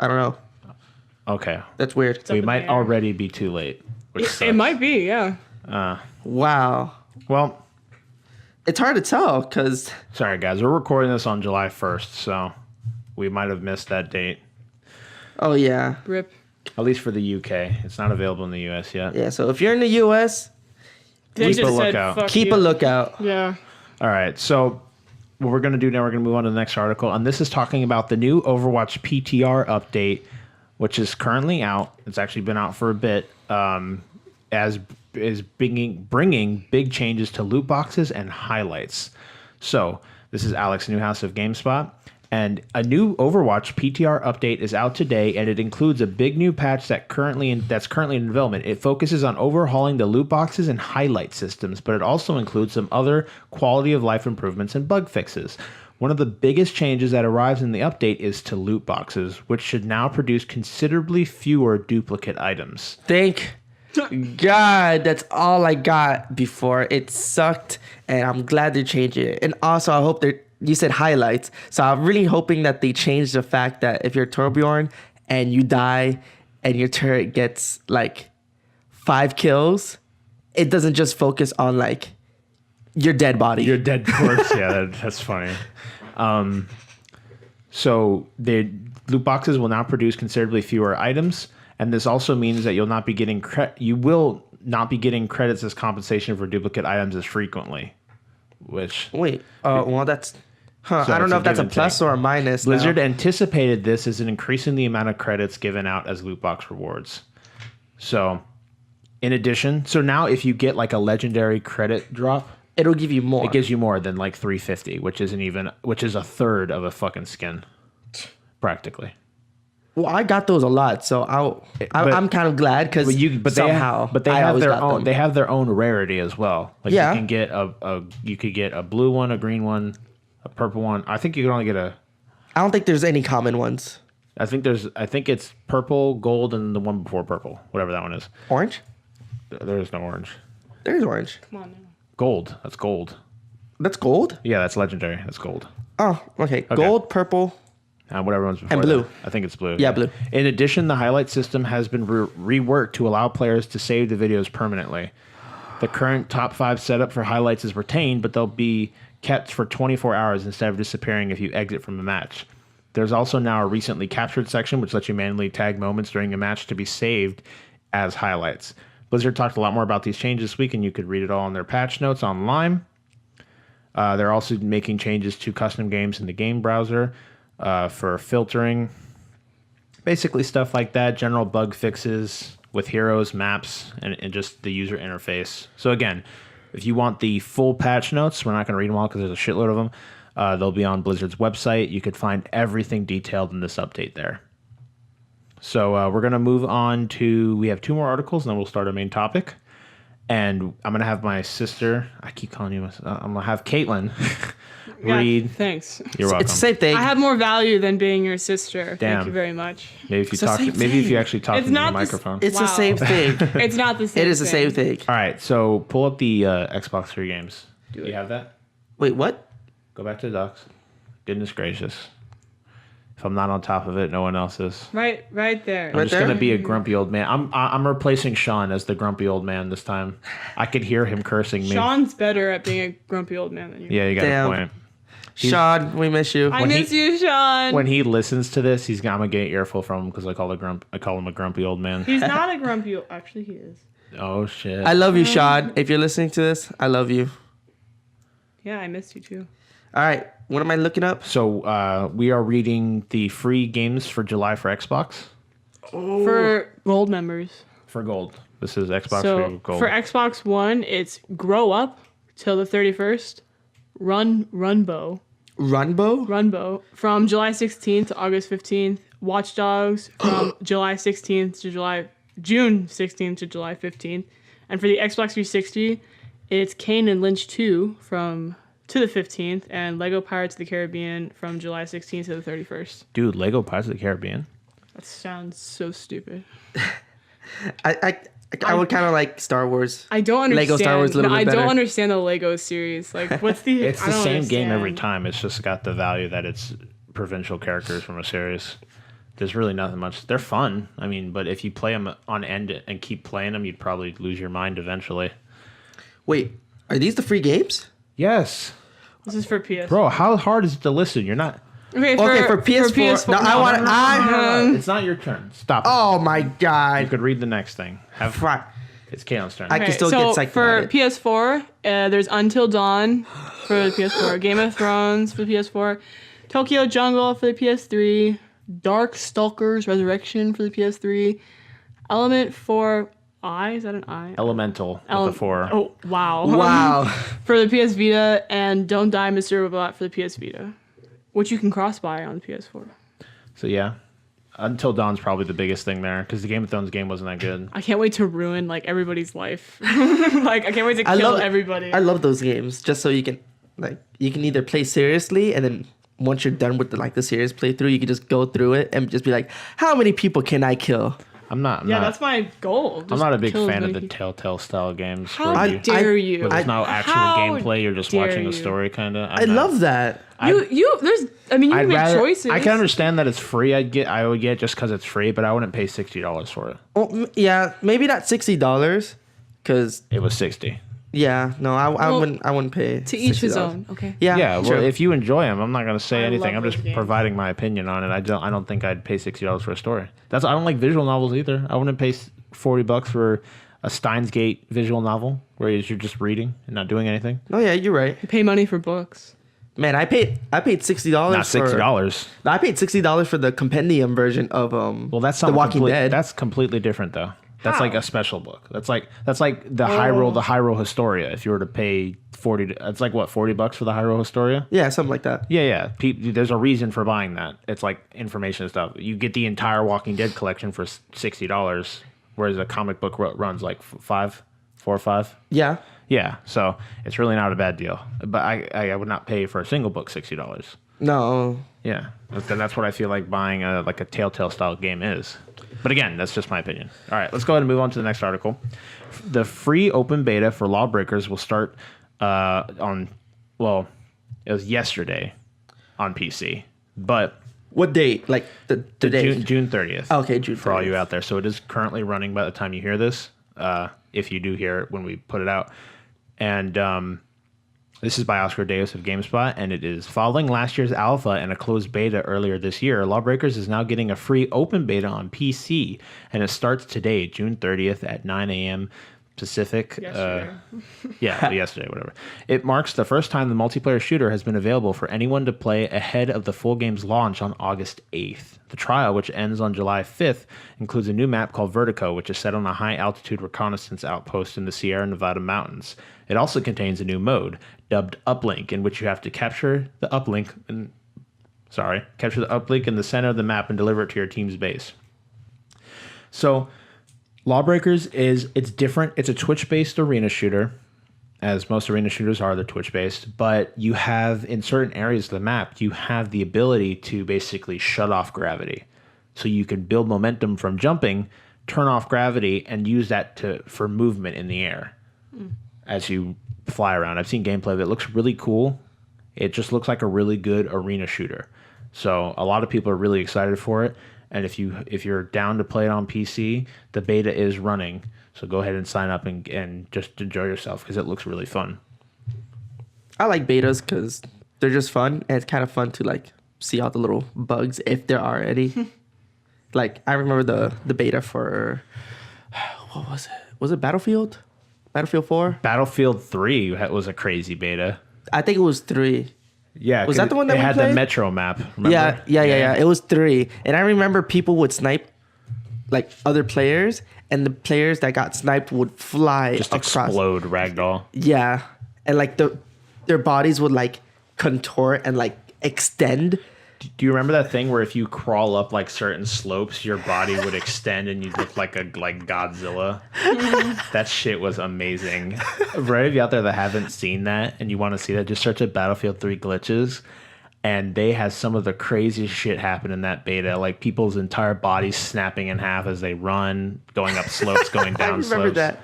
I don't know. okay, That's weird. up we in might the air. already be too late. Which It sucks. might be, yeah. Wow. Well, It's hard to tell because sorry guys, we're recording this on July 1st, so we might have missed that date. oh yeah, Rip. At least for the UK. It's not available in the US yet. yeah. So if you're in the US, They Keep a just said, lookout. "Fuck keep you." a lookout. Yeah. All right. So what we're going to do now, we're going to move on to the next article. And this is talking about the new Overwatch PTR update, which is currently out. It's actually been out for a bit, as is bringing big changes to loot boxes and highlights. So this is Alex Newhouse of GameSpot. And a new Overwatch PTR update is out today, and it includes a big new patch that's currently in development. It focuses on overhauling the loot boxes and highlight systems, but it also includes some other quality of life improvements and bug fixes. One of the biggest changes that arrives in the update is to loot boxes, which should now produce considerably fewer duplicate items. Thank God, that's all I got before. It sucked, and I'm glad they're changing it. And also, I hope they're. You said highlights, so I'm really hoping that they change the fact that if you're Torbjorn and you die and your turret gets like 5 kills, it doesn't just focus on like your dead body. Your dead corpse. Yeah, that's funny. So the loot boxes will now produce considerably fewer items, and this also means that you will not be getting credits as compensation for duplicate items as frequently. Which Wait, well that's. So I don't it's know a if that's a give and plus take. or a minus. Blizzard now. anticipated this as an increase in the amount of credits given out as loot box rewards. So, in addition, now if you get like a legendary credit drop, It'll give you more. it gives you more than like 350, which is a third of a fucking skin, practically. Well, I got those a lot, so I'm kind of glad because somehow they I have always their got own. them. They have their own rarity as well. Like Yeah. you can get you could get a blue one, a green one, a purple one. I think you can only get a. I don't think there's any common ones. I think it's purple, gold, and the one before purple, whatever that one is. Orange? There is no orange. There's orange. Come on now. Gold. That's gold. That's gold? Yeah, that's legendary. That's gold. Oh, okay. Gold, purple. Whatever one's before And blue. that. I think it's blue. Yeah, blue. In addition, the highlight system has been reworked to allow players to save the videos permanently. The current top 5 setup for highlights is retained, but they'll be kept for 24 hours instead of disappearing if you exit from a match. There's also now a recently captured section which lets you manually tag moments during a match to be saved as highlights. Blizzard talked a lot more about these changes this week, and you could read it all in their patch notes online. They're also making changes to custom games in the game browser for filtering Basically stuff like that, general bug fixes with heroes, maps, and just the user interface. So again, if you want the full patch notes, we're not going to read them all because there's a shitload of them. They'll be on Blizzard's website. You could find everything detailed in this update there. So we're going to move on to, we have 2 more articles, and then we'll start our main topic. And I'm going to have my sister, I keep calling you, I'm going to have Caitlin read. Thanks. You're welcome. It's the same thing. I have more value than being your sister. Damn. Thank you very much. Maybe if you the talk, same maybe if thing. you actually talk It's into the not the s- microphone. It's the Wow. same thing. It's not the same It is the same thing. All right, so pull up the Xbox 3 games. Do you have that? Wait, what? Go back to the docs. Goodness gracious. If I'm not on top of it, no one else is. Right there. I'm Right just there? gonna be a grumpy old man. I'm replacing Shawn as the grumpy old man this time. I could hear him cursing me. Sean's better at being a grumpy old man than you. Yeah, you got Damn. a point. Shawn, we miss you. I when miss you, Sean. When he listens to this, I'm gonna get an earful from him because I call him a grumpy old man. He's not a grumpy. Actually, he is. Oh shit. I love you, Shawn. If you're listening to this, I love you. Yeah, I missed you too. All right, what am I looking up? So we are reading the free games for July for Xbox For gold members. for gold. This is Xbox So for gold. for Xbox One, it's Grow Up till the 31st. Runbow from July 16th to August 15th. Watch Dogs from July 16th to June 16th to July 15th. And for the Xbox 360, it's Kane and Lynch 2 to the 15th, and Lego Pirates of the Caribbean from July 16th to the 31st. Dude, Lego Pirates of the Caribbean. That sounds so stupid. I would kind of like Star Wars. I don't understand. Lego Star Wars a little bit I better. don't understand the Lego series. Like, what's the? It's I the don't same game every understand. time. It's just got the value that it's provincial characters from a series. There's really nothing much. They're fun. I mean, but if you play them on end and keep playing them, you'd probably lose your mind eventually. Wait, are these the free games? Yes. This is for PS. Bro, how hard is it to listen? You're not... Okay, For PS4. No, I want. It's not your turn. Stop it. Oh my You god. could read the next thing. Fuck. It's Caitlin's turn. I can still so get psyched for about it. PS4, there's Until Dawn for the PS4, Game of Thrones for the PS4, Tokyo Jungle for the PS3, Dark Stalkers Resurrection for the PS3, Element 4i, is that an I? Elemental with the 4. Oh, wow. Wow. For the PS Vita, and Don't Die Mr. Robot for the PS Vita, which you can cross-buy on the PS4. So yeah. Until Dawn's probably the biggest thing there because the Game of Thrones game wasn't that good. I can't wait to ruin like everybody's life. Like I can't wait to kill everybody. I love those games just so you can either play seriously and then once you're done with the serious playthrough, you can just go through it and just be like, how many people can I kill? I'm not. That's my goal. I'm Just not a big kill as fan of many the people. Telltale style games. How where dare you? where there's no actual How gameplay. You're just dare watching a you. story, kind of. I love that. You there's I mean you can make choices. I can understand that it's free. I would get just because it's free, but I wouldn't pay $60 for it. Oh, yeah, maybe not $60 because It was $60. I wouldn't pay to each his $60. own. Okay. Yeah, Yeah, well, true. if you enjoy them, I'm not gonna say I anything. love I'm those just games. providing my opinion on it. I don't think I'd pay $60 for a story. I don't like visual novels either. I wouldn't pay $40 for a Steins Gate visual novel where you're just reading and not doing anything. Oh yeah, you're right. You pay money for books. Man, I paid $60. Not $60. I paid $60 for the compendium version of Well, that's The Walking Dead. That's completely different though. That's How? like a special book. That's like the Hyrule Historia. If you were to pay it's like what, $40 for the Hyrule Historia? Yeah, something like that. Yeah. There's a reason for buying that. It's like information and stuff. You get the entire Walking Dead collection for $60, whereas a comic book runs like 4 or 5. Yeah. Yeah, so it's really not a bad deal. But I would not pay for a single book $60. No. Yeah, that's what I feel like buying a Telltale style game is. But again, that's just my opinion. All right, let's go ahead and move on to the next article. The free open beta for Lawbreakers will start it was yesterday on PC. But What date? Like the date? June 30th. Okay, June 30th. For all you out there. So it is currently running by the time you hear this, if you do hear it when we put it out. And this is by Oscar Deus of GameSpot, and it is following last year's alpha and a closed beta earlier this year. Lawbreakers is now getting a free open beta on PC, and it starts today, June 30th at 9 a.m. Pacific. Yesterday. Yesterday, whatever. It marks the first time the multiplayer shooter has been available for anyone to play ahead of the full game's launch on August 8th. The trial, which ends on July 5th, includes a new map called Vertigo, which is set on a high-altitude reconnaissance outpost in the Sierra Nevada mountains. It also contains a new mode, dubbed Uplink, in which you have to capture the uplink in the center of the map and deliver it to your team's base. So, Lawbreakers it's different. It's a Twitch-based arena shooter, as most arena shooters are. They're Twitch-based, but you have, in certain areas of the map, you have the ability to basically shut off gravity. So you can build momentum from jumping, turn off gravity, and use that for movement in the air as you fly around. I've seen gameplay of it. It looks really cool. It just looks like a really good arena shooter. So a lot of people are really excited for it. And if you're down to play it on PC, the beta is running. So go ahead and sign up and just enjoy yourself because it looks really fun. I like betas because they're just fun. And it's kind of fun to like see all the little bugs if there are any. Like I remember the beta for what was it? Was it Battlefield? Battlefield 4? Battlefield 3 was a crazy beta. I think it was 3. Yeah, was that the one that it we had played? the Metro map? Remember? Yeah. It was 3, and I remember people would snipe like other players, and the players that got sniped would fly Just across. explode ragdoll. Yeah, and like their bodies would like contort and like extend. Do you remember that thing where if you crawl up like certain slopes, your body would extend and you'd look like Godzilla? That shit was amazing. For any of you out there that haven't seen that and you want to see that, just search up Battlefield 3 glitches. And they had some of the craziest shit happen in that beta. Like people's entire bodies snapping in half as they run, going up slopes, going down slopes. I remember that.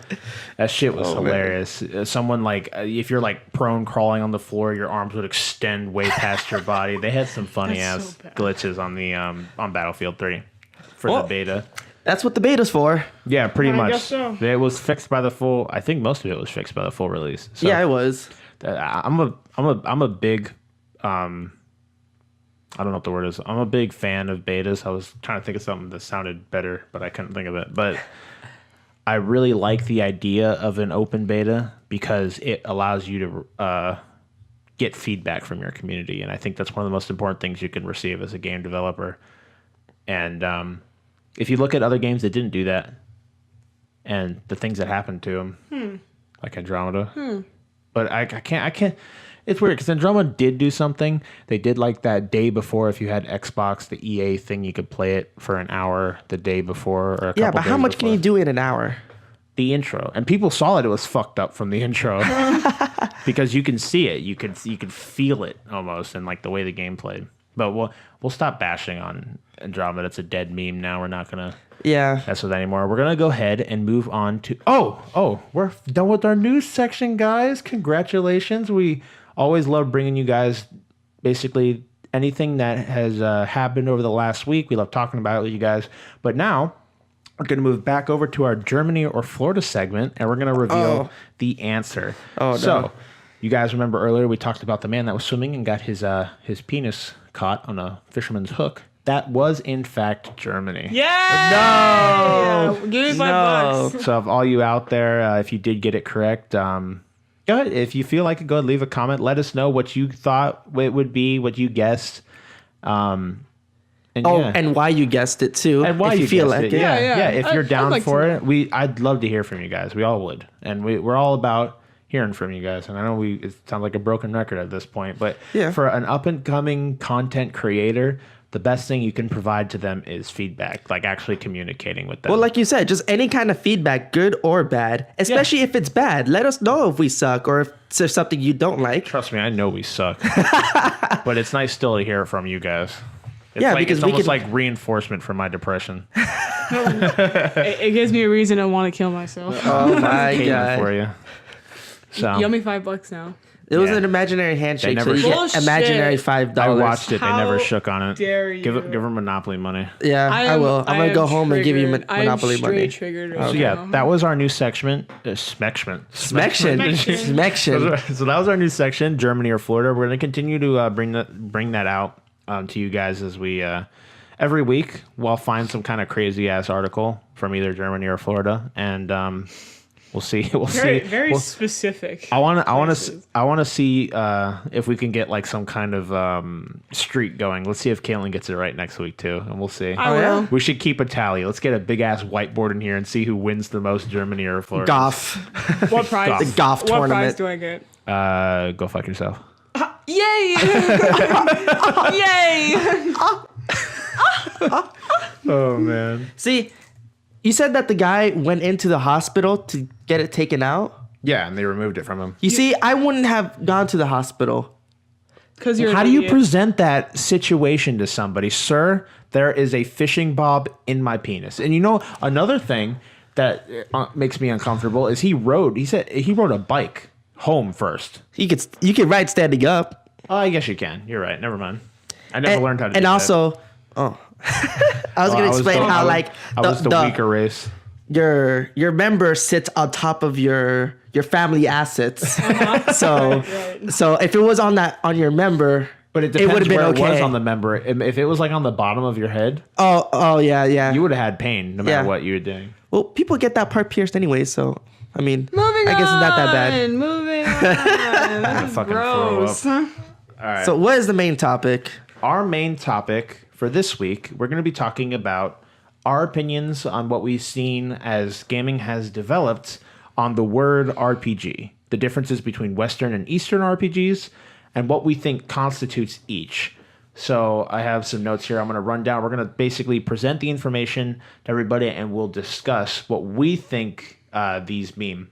That shit was hilarious. Someone like, if you're like prone crawling on the floor, your arms would extend way past your body. They had some funny ass glitches on the on Battlefield 3 for the beta. That's what the beta's for. Yeah, pretty much. guess so. It was fixed by the full. I think most of it was fixed by the full release. So, Yeah, it was. I'm a big I don't know what the word is. I'm a big fan of betas. I was trying to think of something that sounded better, but I couldn't think of it. But I really like the idea of an open beta because it allows you to get feedback from your community. And I think that's one of the most important things you can receive as a game developer. And if you look at other games that didn't do that and the things that happened to them, like Andromeda. But I can't. It's weird because Andromeda did do something. They did like that day before. If you had Xbox, the EA thing, you could play it for an hour the day before or a couple Yeah, but how days much before. can you do in an hour? The intro, and people saw it was fucked up from the intro because you can see it, you could feel it almost in like the way the game played. But we'll stop bashing on Andromeda. It's a dead meme now. We're not gonna mess with that anymore. We're gonna go ahead and move on to we're done with our news section, guys. Congratulations. We always love bringing you guys basically anything that has happened over the last week. We love talking about it with you guys. But now we're going to move back over to our Germany or Florida segment, and we're going to reveal the answer. So you guys remember earlier we talked about the man that was swimming and got his penis caught on a fisherman's hook. That was, in fact, Germany. Yeah! No! Give me $5. So of all you out there, if you did get it correct, go ahead. If you feel like it, go ahead, leave a comment. Let us know what you thought it would be, what you guessed. And why you guessed it too. And why if you feel guessed like it. it. Yeah. If you're down like for it, I'd love to hear from you guys. We all would. And we're all about hearing from you guys. And I know it sounds like a broken record at this point, but for an up and coming content creator, the best thing you can provide to them is feedback, like actually communicating with them. Well, like you said, just any kind of feedback, good or bad, especially if it's bad. Let us know if we suck or if there's something you don't like. Trust me, I know we suck. But it's nice still to hear it from you guys. It's because it's we almost can like reinforcement for my depression. It gives me a reason to want to kill myself. Oh my Came god! for you. So You owe me $5 now. It was an imaginary handshake, so never you get Bullshit. imaginary $5. I watched it. They never How shook on it. dare you. Give her Monopoly money. Yeah, I will. I'm gonna go home and give you Monopoly I am money. triggered So right yeah, now. that was our new section. Smection. Smection. So that was our new section, Germany or Florida. We're going to continue to bring that out to you guys as we every week. We'll find some kind of crazy ass article from either Germany or Florida, and We'll see. We'll Very, see. very We'll- specific. I want places. to see if we can get like some kind of streak going. Let's see if Caitlin gets it right next week too, and we'll see. I yeah? will. We should keep a tally. Let's get a big ass whiteboard in here and see who wins the most Germany or Florida. Golf. What prize? The golf What tournament. prize do I get? Go fuck yourself. Yay! Yay! Oh man. See, you said that the guy went into the hospital to get it taken out. Yeah, and they removed it from him. You see, I wouldn't have gone to the hospital. Because you're. How an do you idiot. present that situation to somebody? Sir, there is a fishing bob in my penis. And you know, another thing that makes me uncomfortable is he said he rode a bike home first. You could ride standing up. Oh, I guess you can. You're right. Never mind. I never learned how to do and that. also, I was gonna explain how like I was the weaker race. your member sits on top of your family assets. So Right. so if it was on your member, But it depends would have been where okay. it was on the member. If it was like on the bottom of your head, oh yeah. you would have had pain no matter Yeah. what you were doing. Well, people get that part pierced anyway, so I mean, Moving I guess it's not that bad. Moving on. That's fucking throw gross. All right. So what is the main topic? Our main topic for this week, we're going to be talking about our opinions on what we've seen as gaming has developed on the word RPG, the differences between Western and Eastern RPGs, and what we think constitutes each. So I have some notes here I'm going to run down. We're going to basically present the information to everybody, and we'll discuss what we think these mean.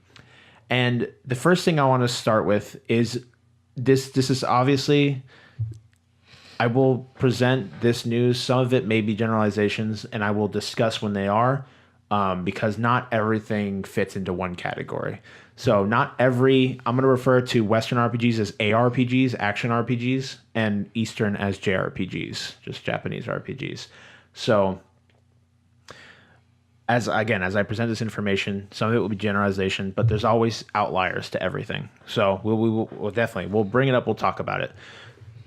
And the first thing I want to start with is this is obviously... I will present this news. Some of it may be generalizations, and I will discuss when they are, because not everything fits into one category. So I'm going to refer to Western RPGs as ARPGs, action RPGs, and Eastern as JRPGs, just Japanese RPGs. So as I present this information, some of it will be generalization, but there's always outliers to everything. So we'll definitely, we'll bring it up. We'll talk about it.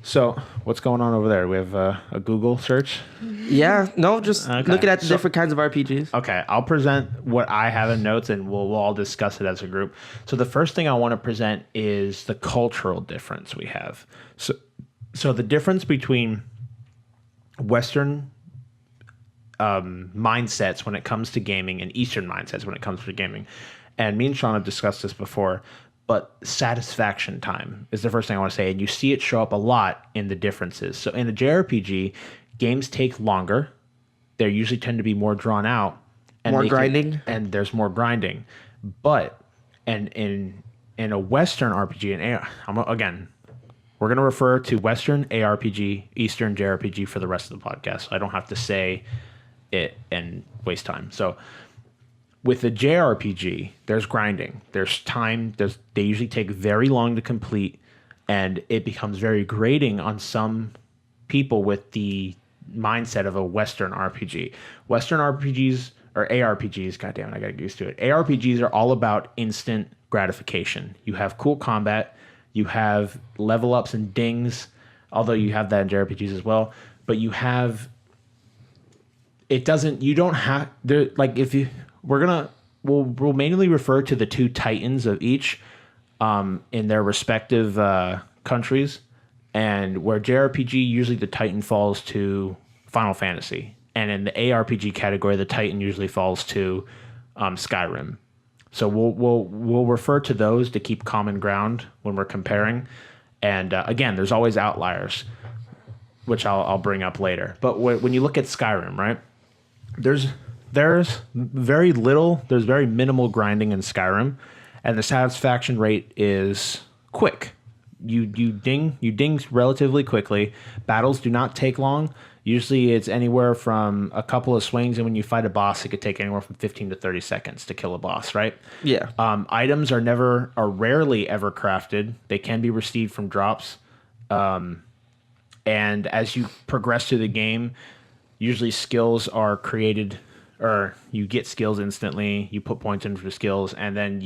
So, what's going on over there? We have a Google search. Yeah, no, just Okay. looking at the So- different kinds of RPGs. Okay, I'll present what I have in notes, and we'll all discuss it as a group. So, the first thing I want to present is the cultural difference we have. So the difference between Western mindsets when it comes to gaming and Eastern mindsets when it comes to gaming, and me and Shawn have discussed this before. But satisfaction time is the first thing I want to say. And you see it show up a lot in the differences. So in a JRPG, games take longer. They usually tend to be more drawn out. And More grinding. and there's more grinding. But and in a Western RPG, again, we're going to refer to Western ARPG, Eastern JRPG for the rest of the podcast. So I don't have to say it and waste time. So with a JRPG, there's grinding, there's time, they usually take very long to complete, and it becomes very grating on some people with the mindset of a Western RPG. Western RPGs, or ARPGs, goddamn, I gotta get used to it. ARPGs are all about instant gratification. You have cool combat, you have level ups and dings, although you have that in JRPGs as well, but you have, we'll mainly refer to the two titans of each in their respective countries, and where JRPG, usually the titan falls to Final Fantasy, and in the ARPG category, the titan usually falls to Skyrim. So we'll refer to those to keep common ground when we're comparing. And again, there's always outliers, which I'll bring up later. But when you look at Skyrim, right, there's very minimal grinding in Skyrim, and the satisfaction rate is quick. You ding relatively quickly. Battles do not take long. Usually it's anywhere from a couple of swings, and when you fight a boss, it could take anywhere from 15 to 30 seconds to kill a boss, right? Yeah. Items are rarely ever crafted. They can be received from drops. And as you progress through the game, usually skills are created, or you get skills instantly. You put points in for skills, and then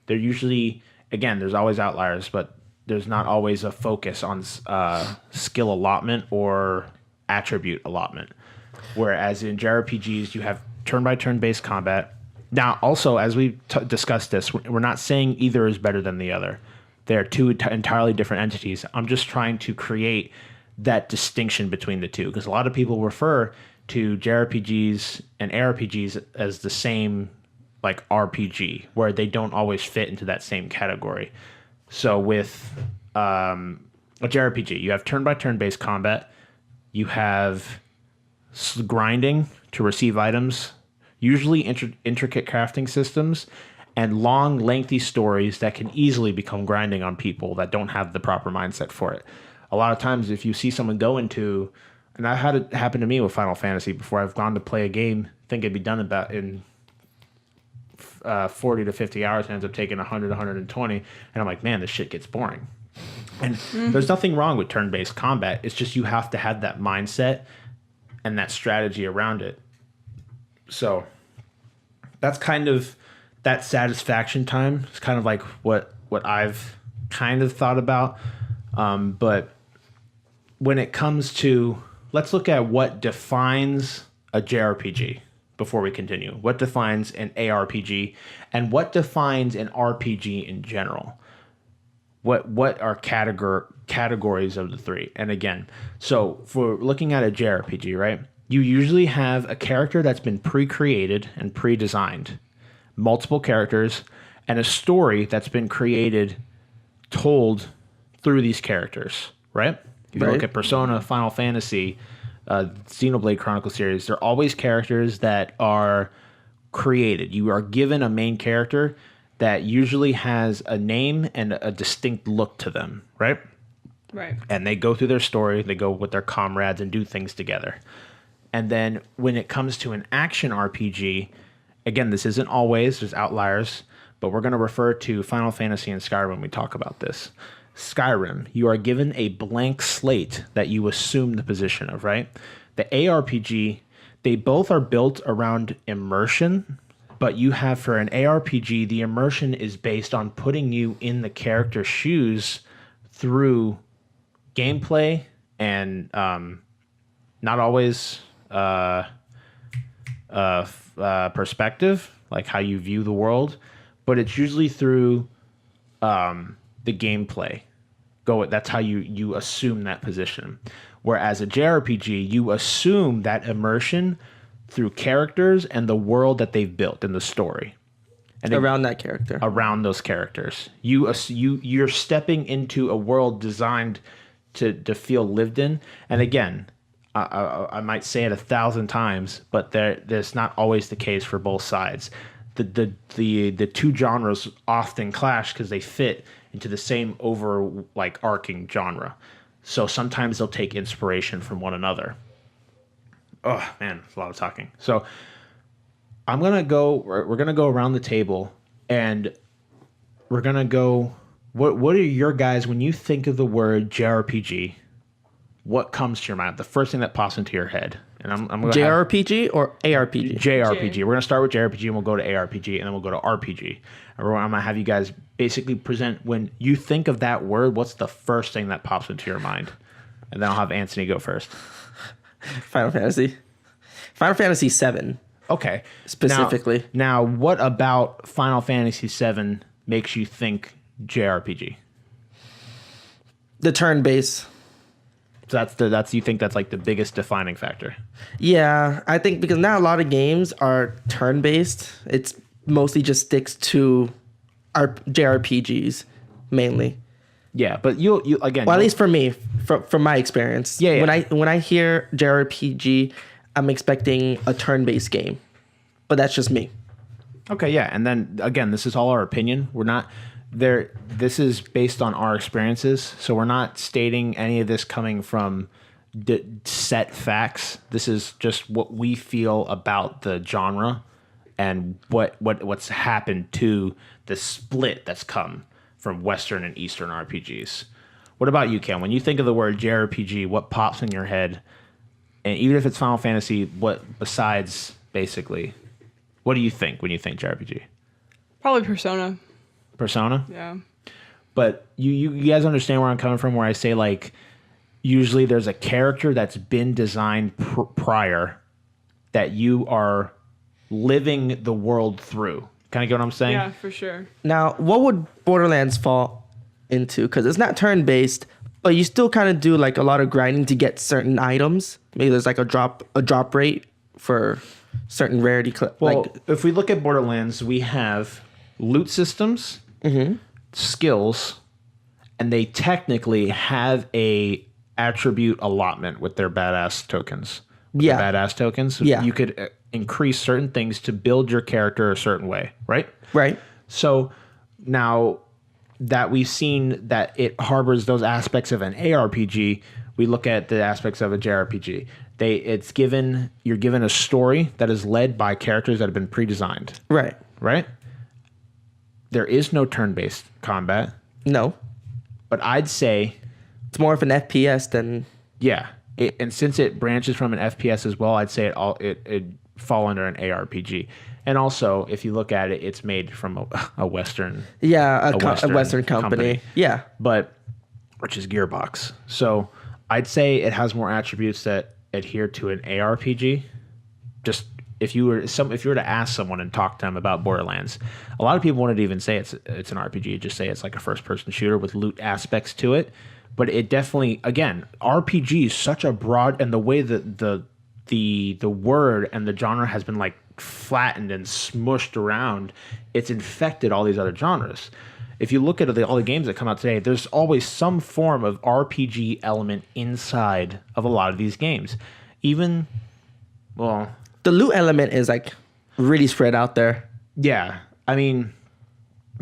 they're usually, again, there's always outliers, but there's not always a focus on skill allotment or attribute allotment. Whereas in JRPGs, you have turn-by-turn based combat. Now, also, as we discussed this, we're not saying either is better than the other. They're two entirely different entities. I'm just trying to create that distinction between the two, because a lot of people refer to JRPGs and ARPGs as the same, like, RPG, where they don't always fit into that same category. So with a JRPG, you have turn-by-turn based combat, you have grinding to receive items, usually intricate crafting systems, and long, lengthy stories that can easily become grinding on people that don't have the proper mindset for it. A lot of times, if you see someone go into, and I've had it happen to me with Final Fantasy before, I've gone to play a game, think it'd be done in 40 to 50 hours, and ends up taking 100, 120, and I'm like, man, this shit gets boring. And there's nothing wrong with turn-based combat. It's just you have to have that mindset and that strategy around it. So that's kind of that satisfaction time. It's kind of like what I've kind of thought about. But when it comes to, let's look at what defines a JRPG before we continue. What defines an ARPG, and what defines an RPG in general? What are categories of the three? And again, so for looking at a JRPG, right? You usually have a character that's been pre-created and pre-designed, multiple characters, and a story that's been created, told through these characters, right? If you look at Persona, Final Fantasy, Xenoblade Chronicles series, they're always characters that are created. You are given a main character that usually has a name and a distinct look to them, right? Right. And they go through their story, they go with their comrades and do things together. And then when it comes to an action RPG, again, this isn't always, there's outliers, but we're going to refer to Final Fantasy and Skyrim when we talk about this. Skyrim, you are given a blank slate that you assume the position of, right? The ARPG, they both are built around immersion, but you have, for an ARPG, the immersion is based on putting you in the character's shoes through gameplay and not always perspective, like how you view the world, but it's usually through the gameplay. That's how you assume that position. Whereas a JRPG, you assume that immersion through characters and the world that they've built in the story. And around that character. Around those characters. You're stepping into a world designed to feel lived in. And again, I might say it 1,000 times, but there's not always the case for both sides. The two genres often clash because they fit into the same arcing genre. So sometimes they'll take inspiration from one another. Oh man, it's a lot of talking. So we're gonna go around the table, and we're gonna go. What are your guys, when you think of the word JRPG? What comes to your mind? The first thing that pops into your head. And I'm going to JRPG or ARPG? JRPG. We're going to start with JRPG, and we'll go to ARPG, and then we'll go to RPG. And I'm going to have you guys basically present, when you think of that word, what's the first thing that pops into your mind? And then I'll have Antony go first. Final Fantasy 7. Okay. Specifically. Now, what about Final Fantasy 7 makes you think JRPG? The turn base. So you think that's like the biggest defining factor? Yeah, I think because now a lot of games are turn based. It's mostly just sticks to our JRPGs mainly. Yeah, but you again. Well, at least for me, from my experience. Yeah. When I hear JRPG, I'm expecting a turn based game, but that's just me. Okay, yeah, and then again, this is all our opinion. We're not there. This is based on our experiences, so we're not stating any of this coming from set facts. This is just what we feel about the genre and what's happened to the split that's come from Western and Eastern RPGs. What about you, Cam? When you think of the word JRPG, what pops in your head? And even if it's Final Fantasy, what besides basically, what do you think when you think JRPG? Probably Persona. Persona? Yeah. But you guys understand where I'm coming from, where I say, like, usually there's a character that's been designed prior that you are living the world through. Kind of get what I'm saying? Yeah, for sure. Now, what would Borderlands fall into? Because it's not turn-based, but you still kind of do like a lot of grinding to get certain items. Maybe there's like a drop rate for certain rarity. Well, if we look at Borderlands, we have loot systems, skills, and they technically have a attribute allotment with their badass tokens. Yeah. The badass tokens. Yeah. You could increase certain things to build your character a certain way, right? Right. So now that we've seen that it harbors those aspects of an ARPG, we look at the aspects of a JRPG. You're given a story that is led by characters that have been pre-designed. Right. Right? There is no turn-based combat, No. but I'd say, It's more of an FPS than... yeah. And since it branches from an FPS as well, I'd say it fall under an ARPG. And also, if you look at it, it's made from a Western, Yeah, a Western company. Yeah. but which is Gearbox. So I'd say it has more attributes that adhere to an ARPG. Just if you were to ask someone and talk to them about Borderlands, a lot of people wouldn't even say it's an RPG. Just say it's like a first-person shooter with loot aspects to it. But it definitely, again, RPG is such a broad, and the way that the word and the genre has been like flattened and smushed around, it's infected all these other genres. If you look at all the games that come out today, there's always some form of RPG element inside of a lot of these games. Even, well, The loot element is like really spread out there. yeah, I mean,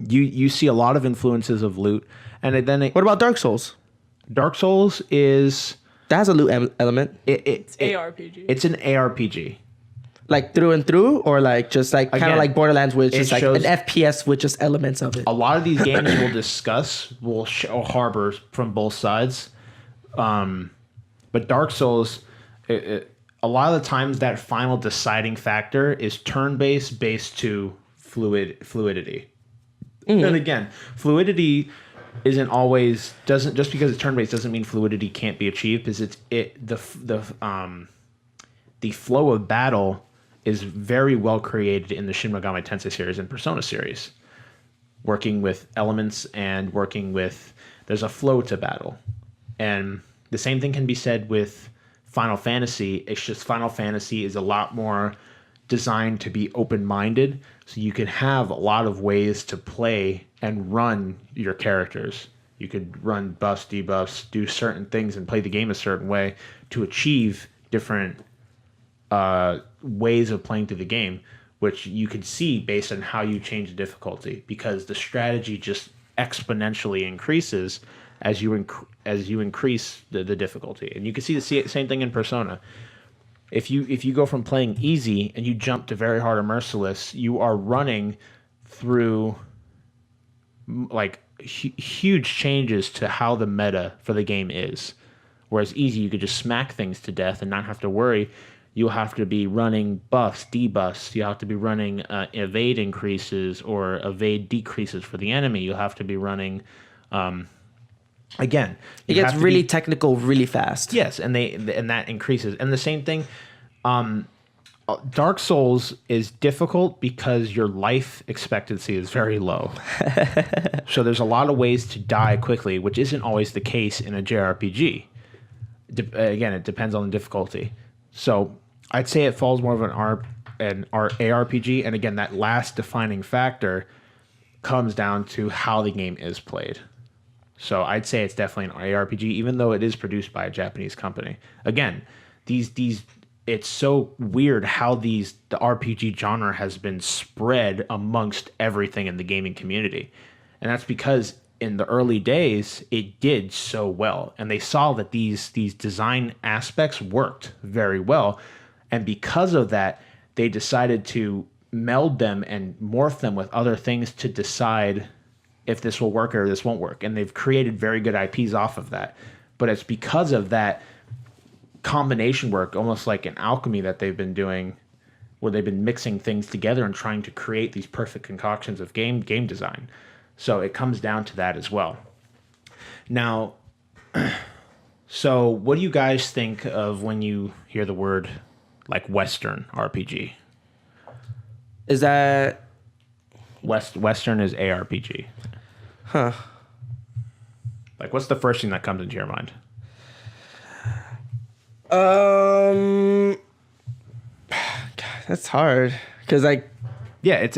you see a lot of influences of loot, and then What about Dark Souls? Dark Souls is That has a loot element. It's ARPG. It's an ARPG. Like through and through, or like just like kind Again, of like Borderlands, which it is like shows- an FPS with just elements of it. A lot of these games we'll discuss will harbor from both sides. But Dark Souls, a lot of the times that final deciding factor is turn-based based to fluidity. And again, fluidity isn't always just because it's turn-based doesn't mean fluidity can't be achieved, because the flow of battle is very well created in the Shin Megami Tensei series and Persona series, working with elements and there's a flow to battle. And the same thing can be said with Final Fantasy. It's just Final Fantasy is a lot more designed to be open-minded, so you can have a lot of ways to play and run your characters. You could run buffs, debuffs, do certain things, and play the game a certain way to achieve different ways of playing through the game, which you could see based on how you change the difficulty, because the strategy just exponentially increases as you increase the difficulty. And you can see the same thing in Persona. If you go from playing easy and you jump to very hard or merciless, you are running through like huge changes to how the meta for the game is. Whereas easy, you could just smack things to death and not have to worry. You'll have to be running buffs, debuffs. You have to be running evade increases or evade decreases for the enemy. You'll have to be running, again. It gets really technical really fast. Yes, and that increases. And the same thing, Dark Souls is difficult because your life expectancy is very low. So there's a lot of ways to die quickly, which isn't always the case in a JRPG. Again, it depends on the difficulty. So I'd say it falls more of an ARPG, and again, that last defining factor comes down to how the game is played. So I'd say it's definitely an ARPG, even though it is produced by a Japanese company. Again, it's so weird how the RPG genre has been spread amongst everything in the gaming community, and that's because in the early days, it did so well. And they saw that these design aspects worked very well. And because of that, they decided to meld them and morph them with other things to decide if this will work or this won't work. And they've created very good IPs off of that. But it's because of that combination work, almost like an alchemy that they've been doing, where they've been mixing things together and trying to create these perfect concoctions of game design. So it comes down to that as well. Now, so what do you guys think of when you hear the word like Western RPG? Is that Western is ARPG. huh? Like, what's the first thing that comes into your mind? God, that's hard because Yeah, it's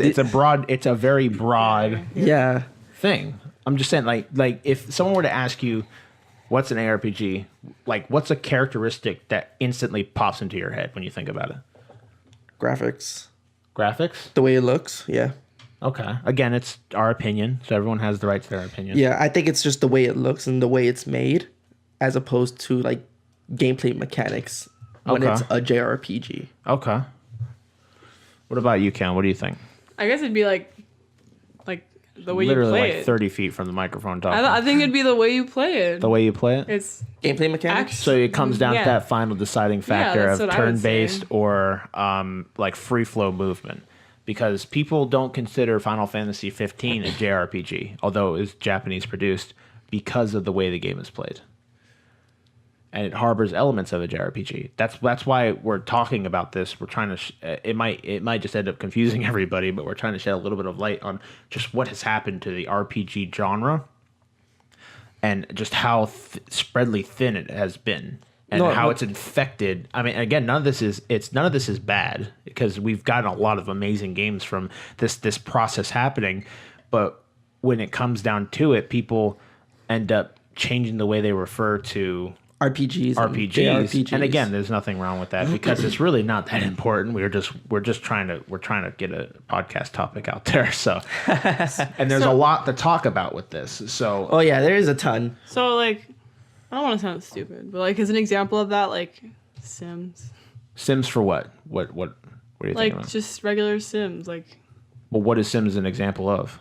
a very broad yeah. thing. I'm just saying, like if someone were to ask you, what's an ARPG? Like, what's a characteristic that instantly pops into your head when you think about it? Graphics, Graphics? the way it looks, yeah. Okay. Again, it's our opinion, so everyone has the right to their opinion. Yeah, I think it's just the way it looks and the way it's made, as opposed to like gameplay mechanics when Okay. it's a JRPG. Okay. What about you, Ken? What do you think? I guess it'd be like the way Literally you play like it. 30 feet from the microphone talking. I think it'd be the way you play it. The way you play it? It's Gameplay mechanics. So it comes down Yeah. to that final deciding factor that's of what I would turn-based say. or like free flow movement, because people don't consider Final Fantasy 15 a JRPG, although it is Japanese produced, because of the way the game is played, and it harbors elements of a JRPG. That's why we're talking about this. We're trying to. It might just end up confusing everybody, but we're trying to shed a little bit of light on just what has happened to the RPG genre. And just how spreadly thin it has been, and how it's infected. I mean, again, none of this is bad, because we've gotten a lot of amazing games from this process happening. But when it comes down to it, people end up changing the way they refer to RPGs, RPGs. And again, there's nothing wrong with that, because it's really not that important. We're just trying to get a podcast topic out there. So, and there's a lot to talk about with this. So, oh yeah, there is a ton. so like, I don't want to sound stupid, but like as an example of that, like Sims, Sims for what? What are you thinking like about? just regular Sims, like Well, what is Sims an example of?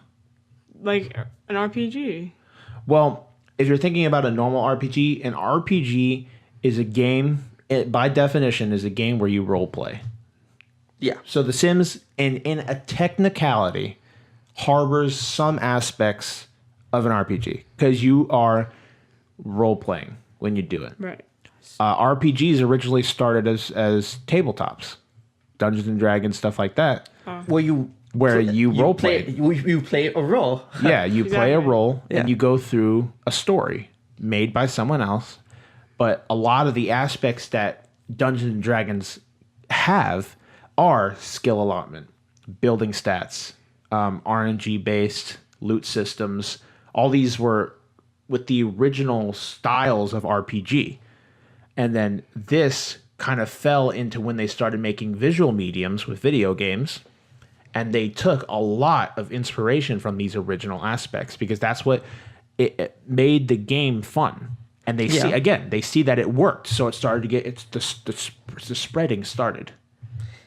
an RPG. Well, if you're thinking about a normal RPG, an RPG is a game, it, by definition, is a game where you role play. Yeah. So The Sims, in a technicality, harbors some aspects of an RPG, because you are role playing when you do it. Right. RPGs originally started as tabletops, Dungeons and Dragons, stuff like that, Where you role play. You play a role. Yeah, you play a Exactly. role Yeah. and you go through a story made by someone else. But a lot of the aspects that Dungeons and Dragons have are skill allotment, building stats, RNG based loot systems. All these were with the original styles of RPG. And then this kind of fell into when they started making visual mediums with video games. And they took a lot of inspiration from these original aspects, because that's what it made the game fun. And they see that it worked. So it started to get, the spreading started.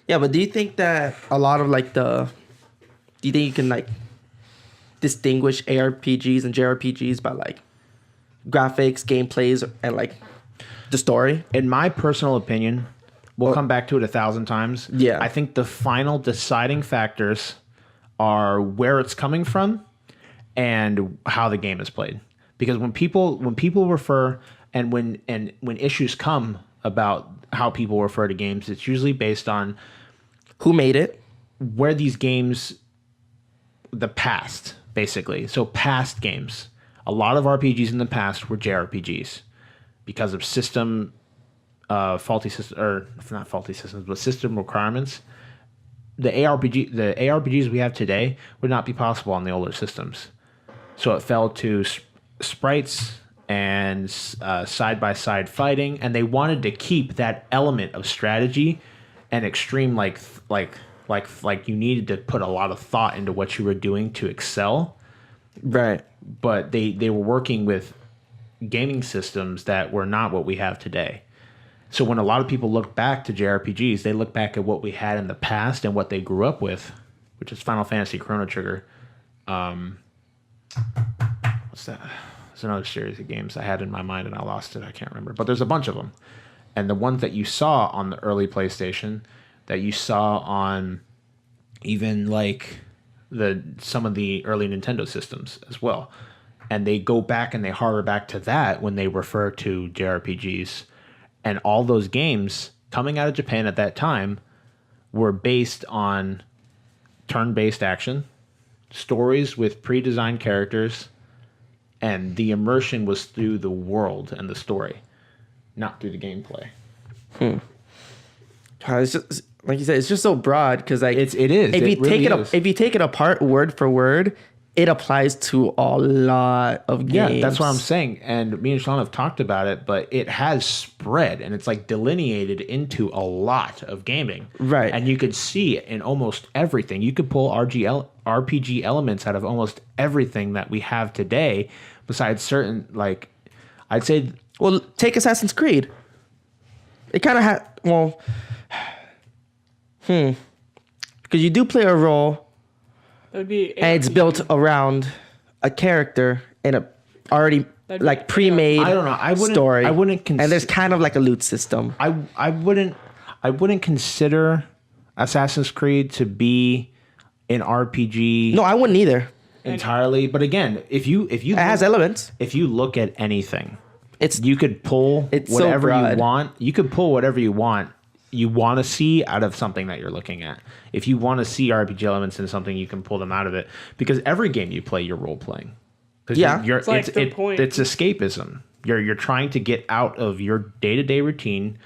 Yeah, but do you think that a lot of do you think you can like distinguish ARPGs and JRPGs by like graphics, gameplays, and like the story? In my personal opinion, we'll come back to it 1,000 times. Yeah. I think the final deciding factors are where it's coming from and how the game is played. Because when people refer and when issues come about how people refer to games, it's usually based on Who made it? where these games, the past, basically. So past games. A lot of RPGs in the past were JRPGs because of system faulty system, or not faulty systems, but system requirements. The ARPGs we have today would not be possible on the older systems. So it fell to sprites and side-by-side fighting, and they wanted to keep that element of strategy and extreme like you needed to put a lot of thought into what you were doing to excel. Right. But they were working with gaming systems that were not what we have today. So when a lot of people look back to JRPGs, they look back at what we had in the past and what they grew up with, which is Final Fantasy Chrono Trigger. What's that? There's another series of games I had in my mind and I lost it. I can't remember. But there's a bunch of them. And the ones that you saw on the early PlayStation, that you saw on even like some of the early Nintendo systems as well. And they go back and they harbor back to that when they refer to JRPGs. And all those games coming out of Japan at that time were based on turn-based action, stories with pre-designed characters, and the immersion was through the world and the story, not through the gameplay. It's just, like you said, it's just so broad because like It is. If you take it apart word for word, it applies to a lot of games. Yeah, that's what I'm saying. And me and Shawn have talked about it, but it has spread and it's like delineated into a lot of gaming. Right. And you could see it in almost everything. You could pull RPG elements out of almost everything that we have today, besides certain, like, I'd say. Well, take Assassin's Creed. It kind of had, because you do play a role. That would be. And it's built around a character in a already like pre-made I don't know. story. I wouldn't and there's kind of like a loot system. I wouldn't consider Assassin's Creed to be an RPG. No, I wouldn't either. Entirely. But again, if you It has elements. if you look at anything, It's you could pull it's so whatever you broad. want. You could pull whatever you want to see out of something that you're looking at. If you want to see RPG elements in something, you can pull them out of it, because every game you play, you're role playing. Yeah. It's like the point. It's escapism. You're trying to get out of your day-to-day routine,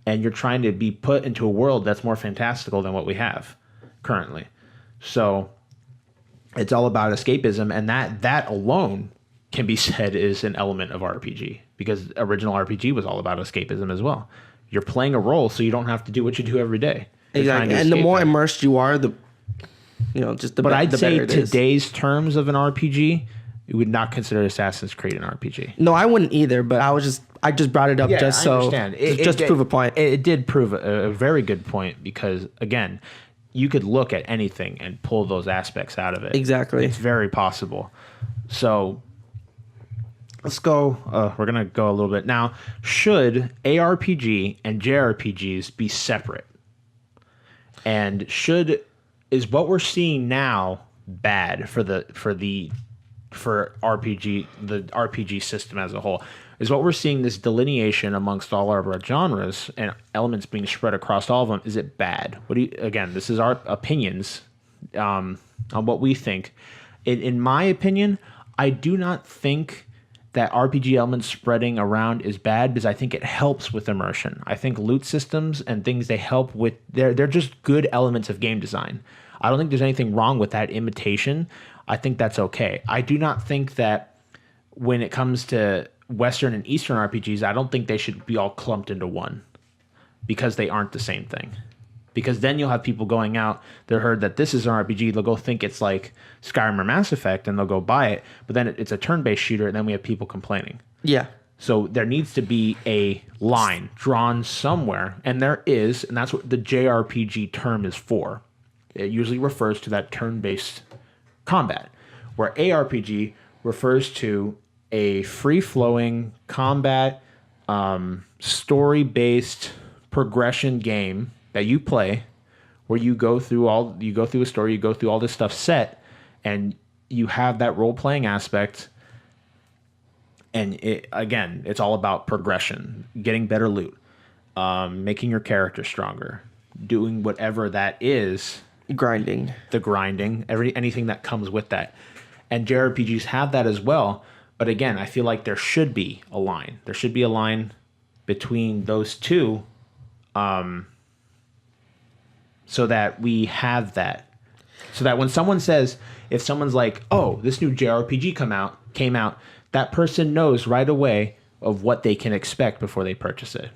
and you're trying to be put into a world that's more fantastical than what we have currently. So it's all about escapism, and that alone can be said is an element of RPG, because original RPG was all about escapism as well. You're playing a role, so you don't have to do what you do every day. You're exactly, trying to and the escape more that. immersed you are, the just the But I'd the say better it is. today's terms of an RPG, you would not consider Assassin's Creed an RPG. No, I wouldn't either. But I just brought it up just I so understand. just to prove a point. It did prove a very good point, because again, you could look at anything and pull those aspects out of it. Exactly. It's very possible. So let's go. We're going to go a little bit. Now, should ARPG and JRPGs be separate? And is what we're seeing now bad for RPG, the RPG system as a whole? Is what we're seeing, this delineation amongst all of our genres and elements being spread across all of them, is it bad? Again, this is our opinions on what we think. In my opinion, I do not think that RPG elements spreading around is bad, because I think it helps with immersion. I think loot systems and things they help with, they're just good elements of game design. I don't think there's anything wrong with that imitation. I think that's okay. I do not think that when it comes to Western and Eastern RPGs, I don't think they should be all clumped into one, because they aren't the same thing. Because then you'll have people going out, they heard that this is an RPG, they'll go think it's like Skyrim or Mass Effect, and they'll go buy it, but then it's a turn-based shooter, and then we have people complaining. Yeah. So there needs to be a line drawn somewhere, and there is, and that's what the JRPG term is for. It usually refers to that turn-based combat, where ARPG refers to a free-flowing combat, story-based progression game that you play, where you go through a story, you go through all this stuff set, and you have that role-playing aspect. And it's all about progression, getting better loot, making your character stronger, doing whatever that is. Grinding. The grinding, anything that comes with that. And JRPGs have that as well. But again, I feel like there should be a line. There should be a line between those two, so that we have that. So that when someone says, if someone's like, oh, this new JRPG came out, that person knows right away of what they can expect before they purchase it.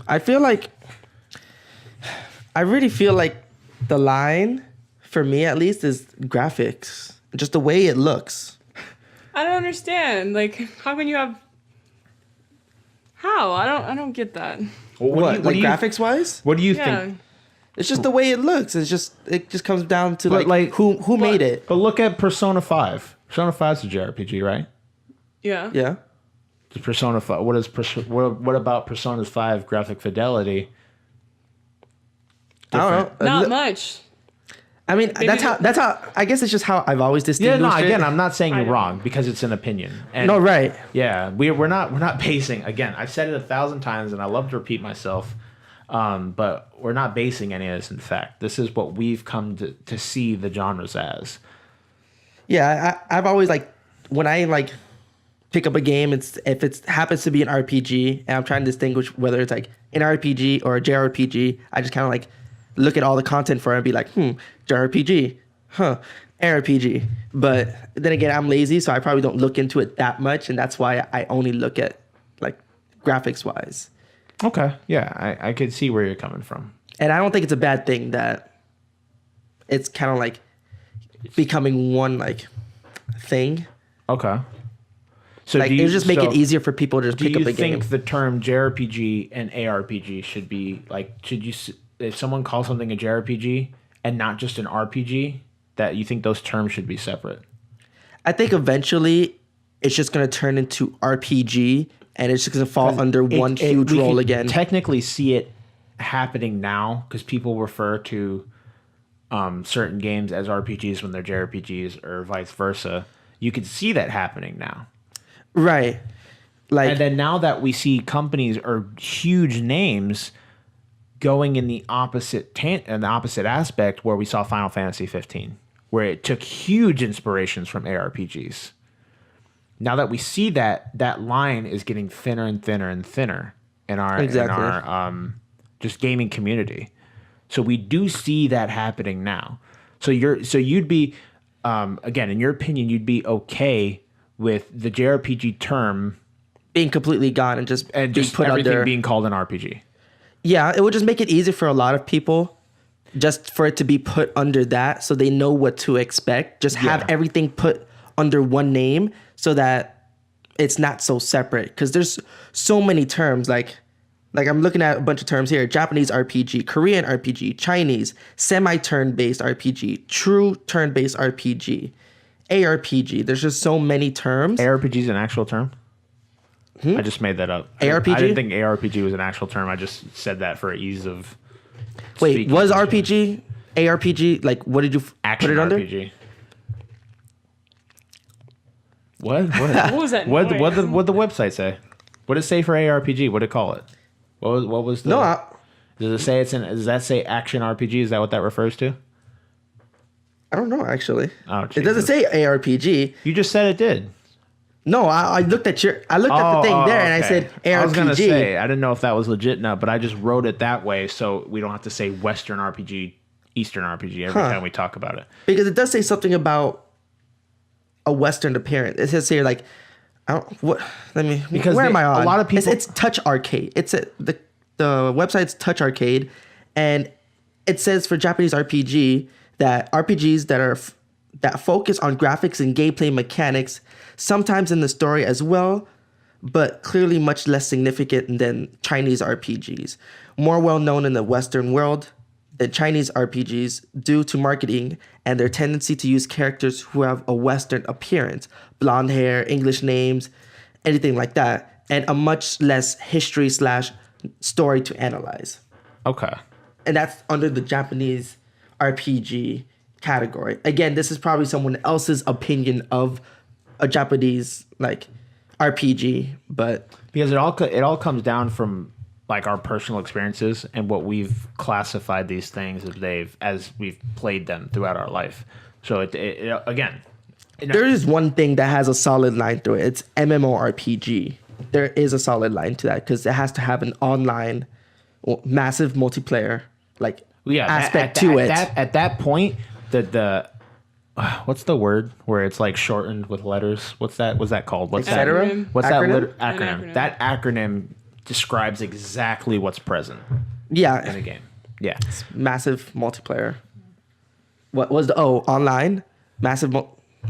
I really feel like the line, for me at least, is graphics. Just the way it looks. I don't understand. Like, how can you have? How? I don't get that. Well, Graphics wise? What do you Yeah. think? It's just the way it looks. It just comes down to But, like who made it. But look at Persona 5. Persona 5 is a JRPG, right? Yeah. Yeah. Persona 5. What about Persona 5 graphic fidelity? I don't know. Not much. I mean, that's how. I guess it's just how I've always distinguished. Yeah, no. it. Again, I'm not saying I you're know. wrong, because it's an opinion. And No, right. Yeah, we're not basing. Again, I've said it 1,000 times, and I love to repeat myself. But we're not basing any of this in fact. This is what we've come to see the genres as. Yeah, I've always like when I like pick up a game, if it happens to be an RPG and I'm trying to distinguish whether it's like an RPG or a JRPG, I just kind of like look at all the content for it and be like, JRPG, ARPG. But then again, I'm lazy, so I probably don't look into it that much, and that's why I only look at like graphics wise. Okay, yeah, I could see where you're coming from. And I don't think it's a bad thing that it's kind of like becoming one like thing. Okay. So like, it'll just make it easier for people to just pick up a game. Do you think the term JRPG and ARPG should be like, if someone calls something a JRPG and not just an RPG, that you think those terms should be separate? I think eventually it's just going to turn into RPG and it's just going to fall under one huge role again. Technically see it happening now because people refer to certain games as RPGs when they're JRPGs or vice versa. You could see that happening now. Right. Like, and then now that we see companies or huge names going in the opposite aspect, where we saw Final Fantasy 15, where it took huge inspirations from ARPGs. Now that we see that line is getting thinner and thinner and thinner in our just gaming community. So we do see that happening now. So you'd be again, in your opinion, you'd be okay with the JRPG term being completely gone and just put everything under being called an RPG. Yeah, it would just make it easier for a lot of people just for it to be put under that so they know what to expect. Just have everything put under one name so that it's not so separate. Because there's so many terms. Like I'm looking at a bunch of terms here. Japanese RPG, Korean RPG, Chinese, semi-turn-based RPG, true turn-based RPG, ARPG. There's just so many terms. ARPG is an actual term? I just made that up. ARPG? I didn't think ARPG was an actual term. I just said that for ease of Wait, was RPG, ARPG, like what did you Action put it under? RPG. What? What was that? What the website say? What did it say for ARPG? What did it call it? What was the... does that say action RPG? Is that what that refers to? I don't know, actually. Oh, it doesn't say ARPG. You just said it did. No, I looked at the thing there and I said ARPG. I was gonna say I didn't know if that was legit enough, but I just wrote it that way so we don't have to say Western RPG, Eastern RPG every time we talk about it. Because it does say something about a Western appearance. It says here like, where am I on? A lot of people. It's Touch Arcade. The website's Touch Arcade, and it says for Japanese RPG that RPGs that focus on graphics and gameplay mechanics, sometimes in the story as well, but clearly much less significant than Chinese RPGs. More well known in the Western world than Chinese RPGs due to marketing and their tendency to use characters who have a Western appearance, blonde hair, English names, anything like that, and a much less history/story to analyze. Okay. And that's under the Japanese RPG category. Again, this is probably someone else's opinion of a Japanese like RPG, but because it all comes down from like our personal experiences and what we've classified these things as we've played them throughout our life. So it again, there is one thing that has a solid line through it. It's MMORPG. There is a solid line to that because it has to have an online, massive multiplayer aspect to it. At that point, the what's the word where it's like shortened with letters? What's that called? What's that? Acronym? What's Acronym? that acronym? That acronym describes exactly what's present. Yeah. In a game. Yeah. It's massive multiplayer. What was online? Massive.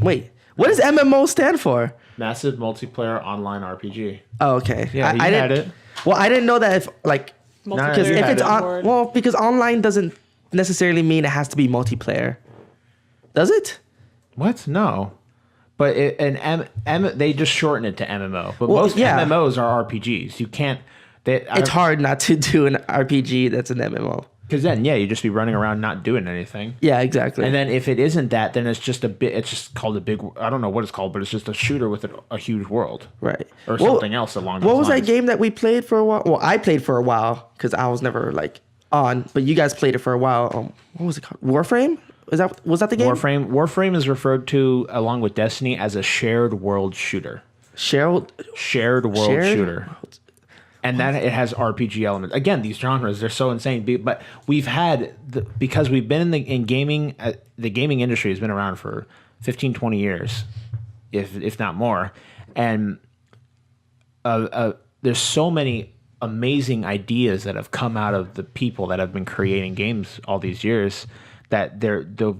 Wait, what does MMO stand for? Massive multiplayer online RPG. Oh, okay. Yeah, I had it. Well, I didn't know that if because if it's because online doesn't necessarily mean it has to be multiplayer. Does it? What? No. But they just shorten it to MMO. But most MMOs are RPGs. You can't. It's hard not to do an RPG that's an MMO. Because then, yeah, you'd just be running around not doing anything. Yeah, exactly. And then if it isn't that, then it's just it's just called a big, I don't know what it's called, but it's just a shooter with a huge world. Right. Or something else along those What was lines. that game that we played for a while? Well, I played for a while because I was never like on, but you guys played it for a while. What was it called? Warframe? Was that the game? Warframe is referred to along with Destiny as a shared world shooter. Shared world shooter. And that it has RPG elements. Again, these genres, they're so insane. But we've had, because we've been in gaming, the gaming industry has been around for 15, 20 years, if not more. And there's so many amazing ideas that have come out of the people that have been creating games all these years that the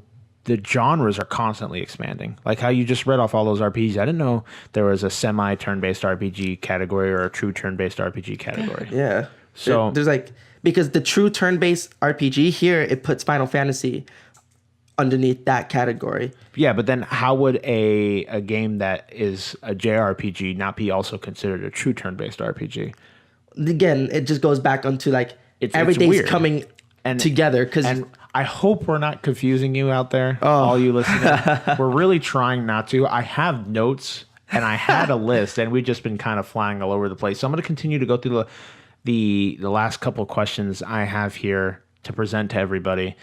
genres are constantly expanding. Like how you just read off all those RPGs. I didn't know there was a semi-turn-based RPG category or a true turn-based RPG category. Yeah. So there's like, because the true turn-based RPG here, it puts Final Fantasy underneath that category. Yeah, but then how would a game that is a JRPG not be also considered a true turn-based RPG? Again, it just goes back onto like everything's weird. coming together. And I hope we're not confusing you out there, all you listening. We're really trying not to. I have notes and I had a list, and we've just been kind of flying all over the place. So I'm going to continue to go through the last couple of questions I have here to present to everybody.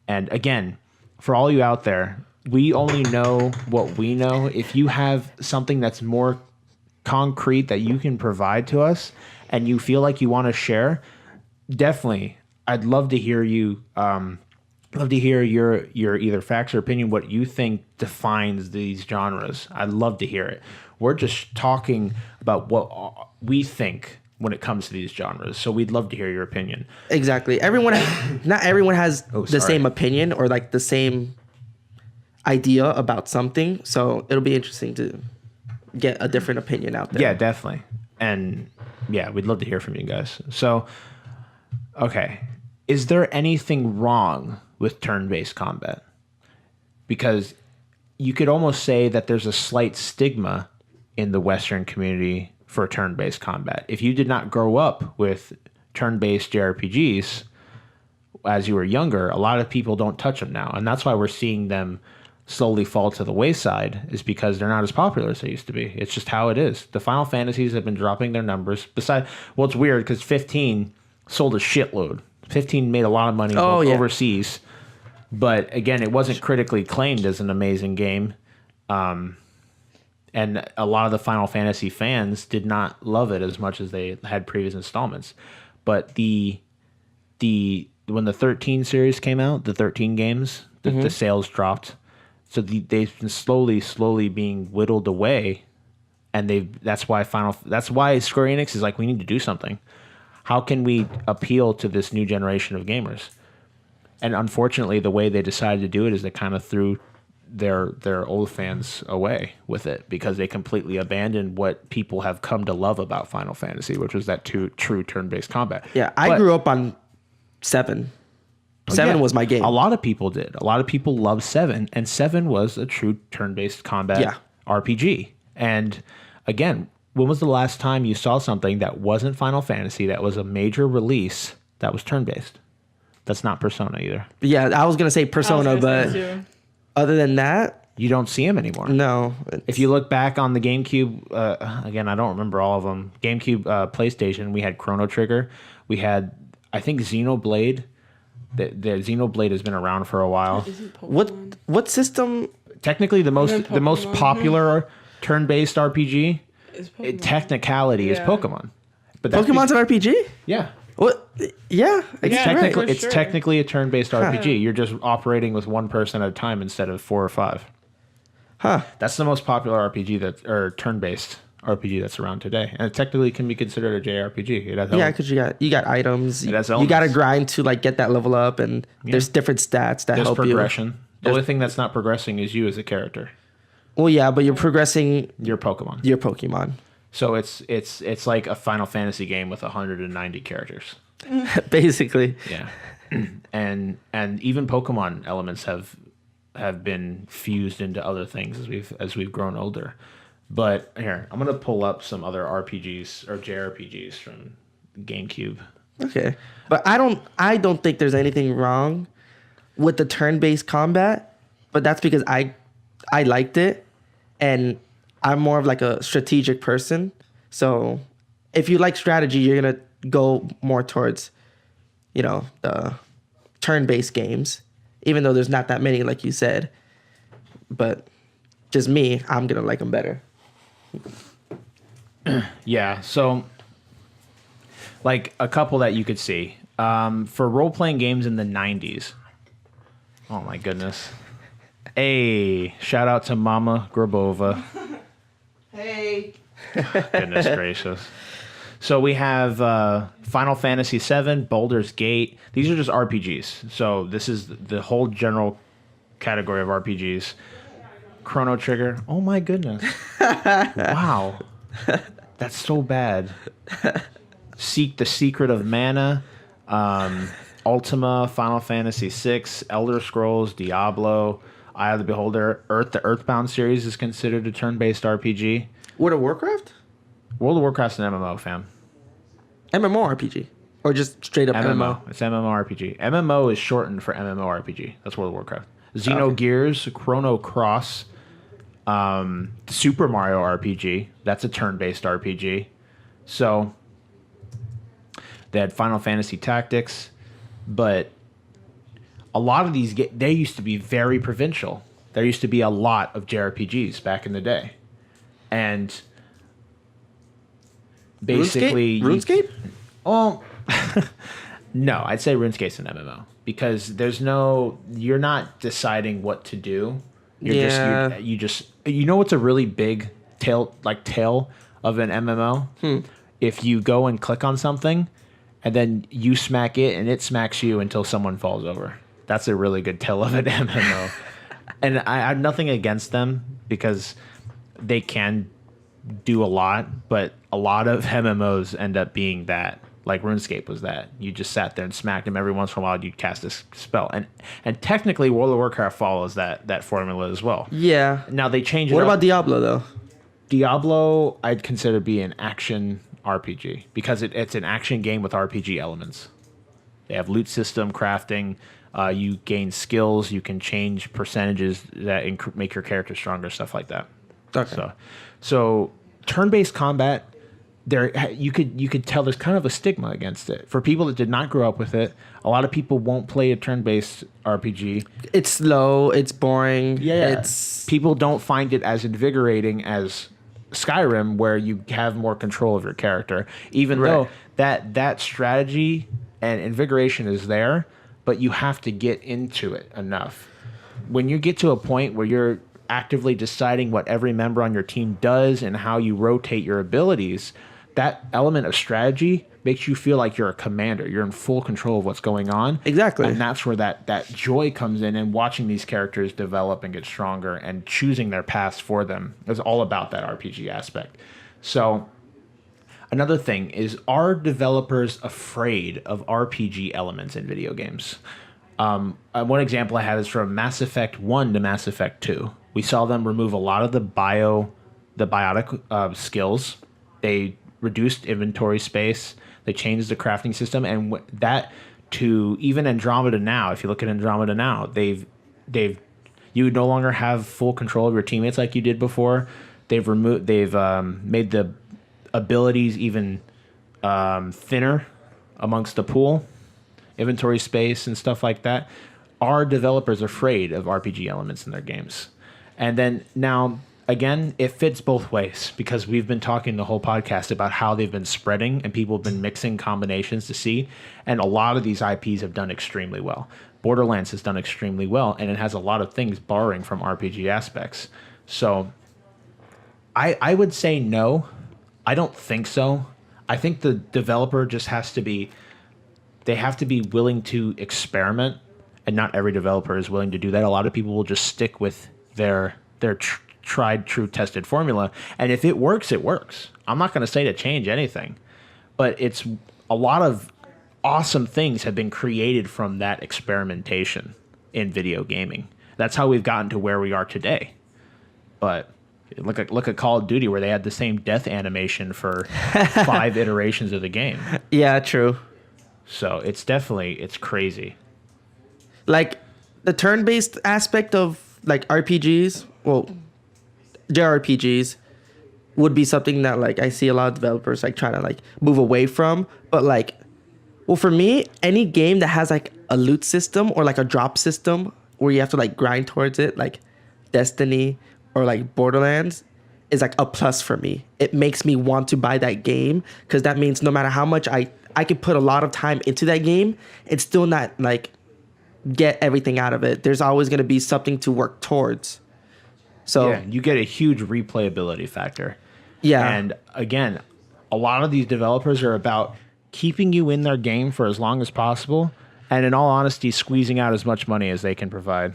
And again, for all you out there, we only know what we know. If you have something that's more concrete that you can provide to us and you feel like you want to share, definitely, I'd love to hear you. Love to hear your either facts or opinion, what you think defines these genres. I'd love to hear it. We're just talking about what we think when it comes to these genres. So we'd love to hear your opinion. Exactly. Not everyone has the same opinion or like the same idea about something. So it'll be interesting to get a different opinion out there. Yeah, definitely. And yeah, we'd love to hear from you guys. So, okay. Is there anything wrong with turn-based combat? Because you could almost say that there's a slight stigma in the Western community for turn-based combat. If you did not grow up with turn-based JRPGs as you were younger, a lot of people don't touch them now. And that's why we're seeing them slowly fall to the wayside, is because they're not as popular as they used to be. It's just how it is. The Final Fantasies have been dropping their numbers. Besides, well, it's weird because 15 sold a shitload. 15 made a lot of money overseas. But again, it wasn't critically acclaimed as an amazing game. And a lot of the Final Fantasy fans did not love it as much as they had previous installments. But when the 13 series came out, the 13 games, the sales dropped. So they've been slowly being whittled away, and that's why Square Enix is like, we need to do something. How can we appeal to this new generation of gamers? And unfortunately, the way they decided to do it is they kind of threw their old fans away with it, because they completely abandoned what people have come to love about Final Fantasy, which was that true turn-based combat. Yeah, I grew up on 7. 7 was my game. A lot of people did. A lot of people loved 7, and 7 was a true turn-based combat RPG. And again, when was the last time you saw something that wasn't Final Fantasy, that was a major release, that was turn-based? That's not Persona either. Yeah, I was going to say Persona, but other than that, you don't see them anymore. No. If you look back on the GameCube, again, I don't remember all of them. GameCube, PlayStation, we had Chrono Trigger. We had, I think, Xenoblade. The Xenoblade has been around for a while. What system? Technically, the most popular turn-based RPG, technicality, is Pokemon. But Pokemon's an RPG? Yeah. What? Yeah. It's technically a turn-based RPG. You're just operating with one person at a time instead of 4 or 5. Huh. That's the most popular RPG or turn-based RPG that's around today, and it technically can be considered a JRPG. Because you got items. You got to grind to like get that level up, and there's different stats that help progression. you. The only thing that's not progressing is you as a character. Well, yeah, but you're progressing your Pokemon. So it's like a Final Fantasy game with 190 characters, basically. Yeah, and even Pokemon elements have been fused into other things as we've grown older. But here, I'm gonna pull up some other RPGs or JRPGs from GameCube. Okay. But I don't think there's anything wrong with the turn-based combat, but that's because I liked it, and I'm more of like a strategic person. So if you like strategy, you're gonna go more towards, the turn-based games, even though there's not that many, like you said. But just me, I'm gonna like them better. Yeah, so like a couple that you could see for role-playing games in the 90s. Oh my goodness. Hey, shout out to Mama Grabova. Hey. Goodness gracious. So we have Final Fantasy VII, Baldur's Gate. These are just RPGs. So this is the whole general category of RPGs. Chrono Trigger. Oh my goodness. Wow. That's so bad. Seek the Secret of Mana. Ultima, Final Fantasy VI, Elder Scrolls, Diablo, Eye of the Beholder. The Earthbound series is considered a turn-based RPG. World of Warcraft? World of Warcraft's an MMO, fam. MMORPG? Or just straight up MMO? It's MMORPG. MMO is shortened for MMORPG. That's World of Warcraft. Xenogears, Chrono Cross, Super Mario RPG. That's a turn-based RPG. So they had Final Fantasy Tactics, but a lot of these they used to be very provincial. There used to be a lot of JRPGs back in the day, and basically RuneScape? Oh, no, I'd say RuneScape's an MMO because you're not deciding what to do. You know what's a really big tail of an MMO? If you go and click on something and then you smack it and it smacks you until someone falls over. That's a really good tail of an MMO. And I have nothing against them because they can do a lot, but a lot of MMOs end up being that. Like RuneScape was that. You just sat there and smacked them every once in a while. You'd cast a spell, and technically World of Warcraft follows that formula as well. Yeah. Now they change it. What about Diablo though? Diablo, I'd consider be an action RPG because it's an action game with RPG elements. They have loot system, crafting. You gain skills. You can change percentages that make your character stronger, stuff like that. Okay. So turn-based combat. You could tell there's kind of a stigma against it. For people that did not grow up with it, a lot of people won't play a turn-based RPG. It's slow, it's boring. Yeah. People don't find it as invigorating as Skyrim, where you have more control of your character. Even though that strategy and invigoration is there, but you have to get into it enough. When you get to a point where you're actively deciding what every member on your team does and how you rotate your abilities, that element of strategy makes you feel like you're a commander. You're in full control of what's going on. Exactly. And that's where that joy comes in, and watching these characters develop and get stronger and choosing their paths for them is all about that RPG aspect. So another thing is, are developers afraid of RPG elements in video games? One example I have is from Mass Effect 1 to Mass Effect 2. We saw them remove a lot of the biotic skills. They reduced inventory space. They changed the crafting system, and that to even Andromeda now. If you look at Andromeda now, you no longer have full control of your teammates like you did before. They've made the abilities even thinner amongst the pool, inventory space and stuff like that. Are developers afraid of RPG elements in their games? And then now, again, it fits both ways because we've been talking the whole podcast about how they've been spreading and people have been mixing combinations to see. And a lot of these IPs have done extremely well. Borderlands has done extremely well, and it has a lot of things borrowing from RPG aspects. So I would say no. I don't think so. I think the developer just they have to be willing to experiment, and not every developer is willing to do that. A lot of people will just stick with their tried, true, tested formula. And if it works, it works. I'm not going to say to change anything, but it's a lot of awesome things have been created from that experimentation in video gaming. That's how we've gotten to where we are today. But look at Call of Duty, where they had the same death animation for 5 iterations of the game. Yeah, true. So it's crazy. Like the turn-based aspect of like RPGs, well, JRPGs would be something that like I see a lot of developers like trying to like move away from. But like, well, for me, any game that has like a loot system or like a drop system where you have to like grind towards it, like Destiny or like Borderlands, is like a plus for me. It makes me want to buy that game because that means no matter how much I could put a lot of time into that game, it's still not like get everything out of it. There's always going to be something to work towards. So yeah, you get a huge replayability factor. Yeah. And again, a lot of these developers are about keeping you in their game for as long as possible, and in all honesty, squeezing out as much money as they can provide.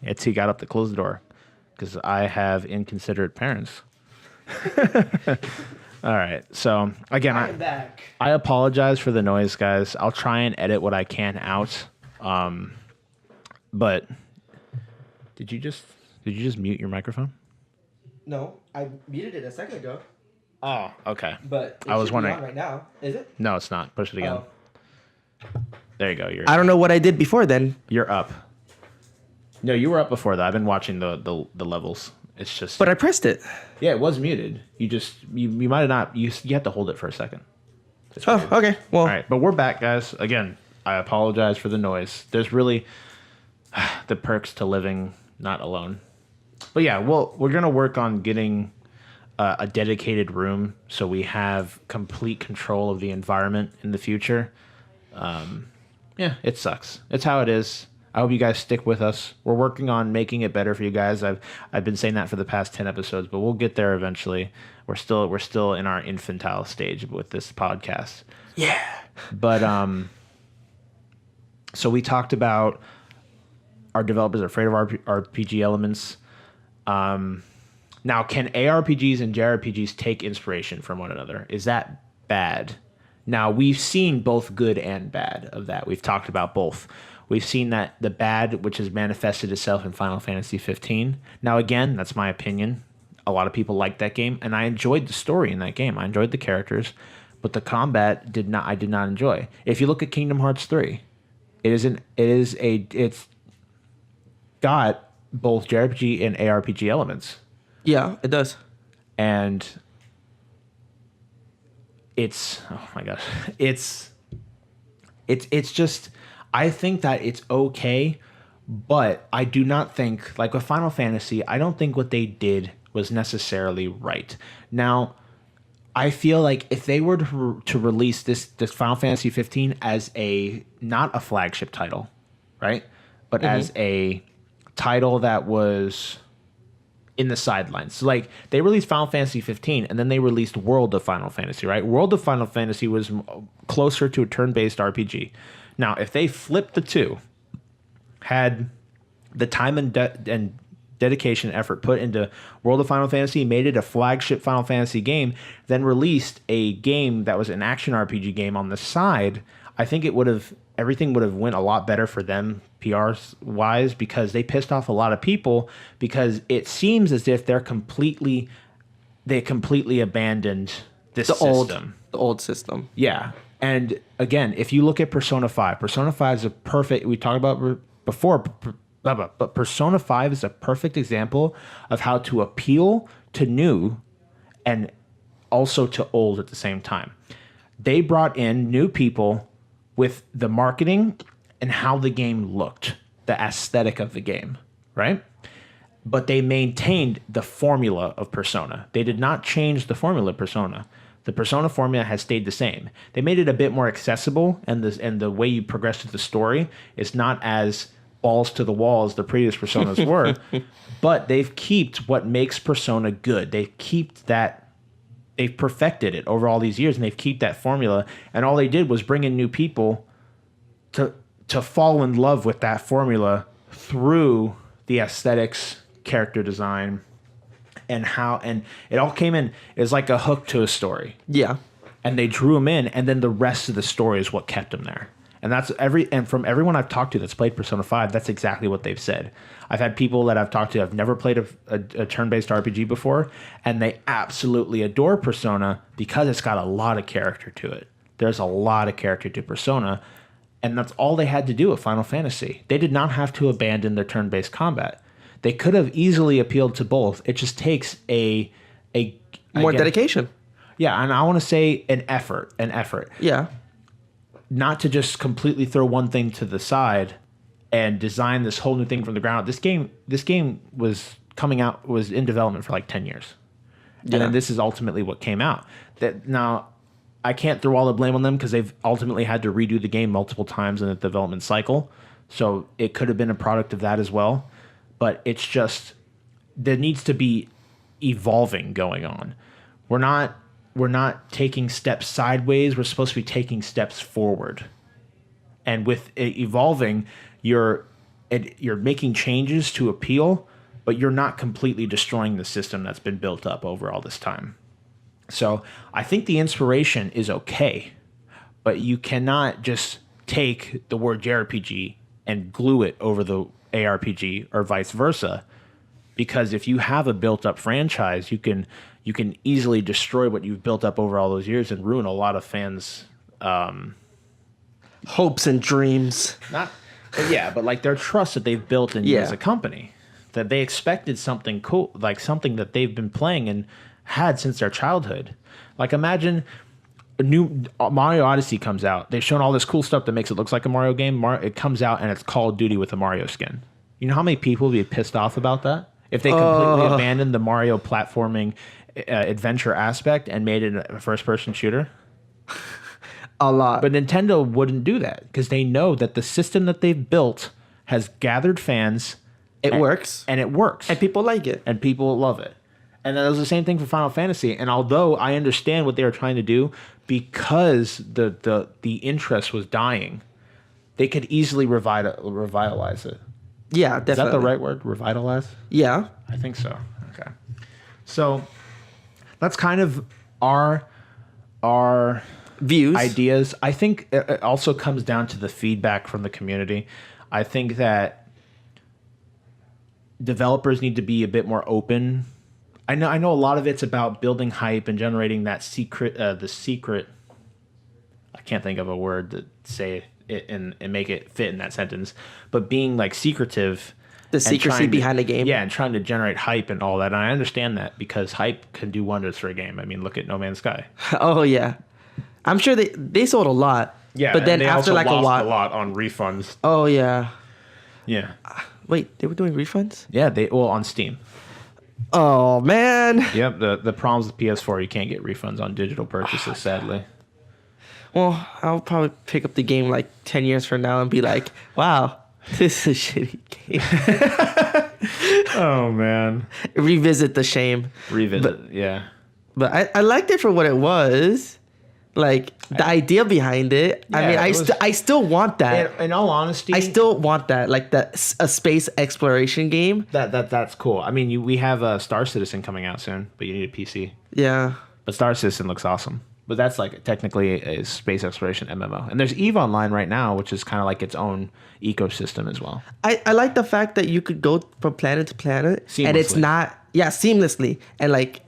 He got up to close the door because I have inconsiderate parents. All right. So again, I'm back. I apologize for the noise, guys. I'll try and edit what I can out. But did you just mute your microphone? No, I muted it a second ago. Oh, okay. But I was wondering. right now, is it? No, it's not. Push it again. Oh. There you go. I don't know what I did before then. You're up. No, you were up before that. I've been watching the levels. It's just. But I pressed it. Yeah, it was muted. You might have not. You have to hold it for a second. It's Oh, weird. okay. Well, All right, but we're back, guys. Again, I apologize for the noise. There's really the perks to living not alone. But yeah, we're gonna work on getting a dedicated room so we have complete control of the environment in the future. Yeah, it sucks. It's how it is. I hope you guys stick with us. We're working on making it better for you guys. I've been saying that for the past 10 episodes, but we'll get there eventually. We're still in our infantile stage with this podcast. yeah. But so we talked about our developers are afraid of RPG elements. Now, can ARPGs and JRPGs take inspiration from one another? Is that bad? Now, we've seen both good and bad of that. We've talked about both. We've seen that the bad, which has manifested itself in Final Fantasy 15. Now, again, that's my opinion. A lot of people like that game, and I enjoyed the story in that game. I enjoyed the characters, but the combat I did not enjoy. If you look at Kingdom Hearts 3, it's got both JRPG and ARPG elements. Yeah, it does. And it's, oh my gosh, it's just, I think that it's okay, but I do not think, like with Final Fantasy, I don't think what they did was necessarily right. Now, I feel like if they were to release this Final Fantasy 15 as not a flagship title, right? But as a title that was in the sidelines. So like they released Final Fantasy 15 and then they released World of Final Fantasy, right? World of Final Fantasy was closer to a turn-based RPG. Now, if they flipped the two, had the time and dedication and effort put into World of Final Fantasy, made it a flagship Final Fantasy game, then released a game that was an action RPG game on the side, I think everything would have went a lot better for them PR wise, because they pissed off a lot of people, because it seems as if they completely abandoned this system. The old system. Yeah. And again, if you look at Persona 5 is a perfect, we talked about before, but Persona 5 is a perfect example of how to appeal to new and also to old at the same time. They brought in new people with the marketing and how the game looked, the aesthetic of the game, right? But they maintained the formula of Persona. They did not change the formula of Persona. The Persona formula has stayed the same. They made it a bit more accessible, and the way you progress through the story is not as balls to the wall as the previous Personas were, but they've kept what makes Persona good. They've perfected it over all these years, and they've kept that formula. And all they did was bring in new people to fall in love with that formula through the aesthetics, character design, and it all came in as like a hook to a story. Yeah. And they drew them in, and then the rest of the story is what kept them there. And from everyone I've talked to that's played Persona 5, that's exactly what they've said. I've had people that I've talked to have never played a turn-based RPG before, and they absolutely adore Persona because it's got a lot of character to it. There's a lot of character to Persona, and that's all they had to do with Final Fantasy. They did not have to abandon their turn-based combat. They could have easily appealed to both. It just takes more dedication. Yeah, and I want to say an effort. Yeah. Not to just completely throw one thing to the side and design this whole new thing from the ground up. This game was in development for like 10 years. Yeah. And then this is ultimately what came out. Now, I can't throw all the blame on them because they've ultimately had to redo the game multiple times in the development cycle. So it could have been a product of that as well. But it's just, there needs to be evolving going on. We're not taking steps sideways. We're supposed to be taking steps forward. And with evolving, you're making changes to appeal, but you're not completely destroying the system that's been built up over all this time. So I think the inspiration is okay, but you cannot just take the word JRPG and glue it over the ARPG or vice versa, because if you have a built-up franchise, you can easily destroy what you've built up over all those years and ruin a lot of fans' hopes and dreams. But like their trust that they've built in you as a company, that they expected something cool, like something that they've been playing and had since their childhood. Like imagine a new Mario Odyssey comes out. They've shown all this cool stuff that makes it look like a Mario game. It comes out and it's Call of Duty with a Mario skin. You know how many people would be pissed off about that? If they completely abandoned the Mario platforming adventure aspect and made it a first-person shooter? A lot. But Nintendo wouldn't do that because they know that the system that they've built has gathered fans. It works. And it works. And people like it. And people love it. And that was the same thing for Final Fantasy. And although I understand what they were trying to do, because the interest was dying, they could easily revitalize it. Yeah, definitely. Is that the right word? Revitalize? Yeah. I think so. Okay. So that's kind of our views, ideas. I think it also comes down to the feedback from the community. I think that developers need to be a bit more open. I know a lot of it's about building hype and generating that the secret. I can't think of a word to say it and make it fit in that sentence, but being like secretive. The secrecy behind the game. Yeah, and trying to generate hype and all that. And I understand that because hype can do wonders for a game. I mean, look at No Man's Sky. Oh, yeah. I'm sure they sold a lot. Yeah, but then they after also like lost a lot on refunds. Oh, yeah. Yeah. Wait, they were doing refunds? Yeah, on Steam. Oh, man. Yep, the problems with PS4, you can't get refunds on digital purchases, sadly. Well, I'll probably pick up the game like 10 years from now and be like, wow, this is a shitty game. Oh, man. Revisit the shame. Yeah. But I liked it for what it was. Like, the idea behind it. Yeah, I mean, I still want that. In all honesty, I still want that. Like, a space exploration game. That's cool. I mean, we have Star Citizen coming out soon, but you need a PC. Yeah. But Star Citizen looks awesome. But that's like technically a space exploration MMO. And there's EVE Online right now, which is kind of like its own ecosystem as well. I like the fact that you could go from planet to planet. Seamlessly. And it's not... Yeah, seamlessly. And like...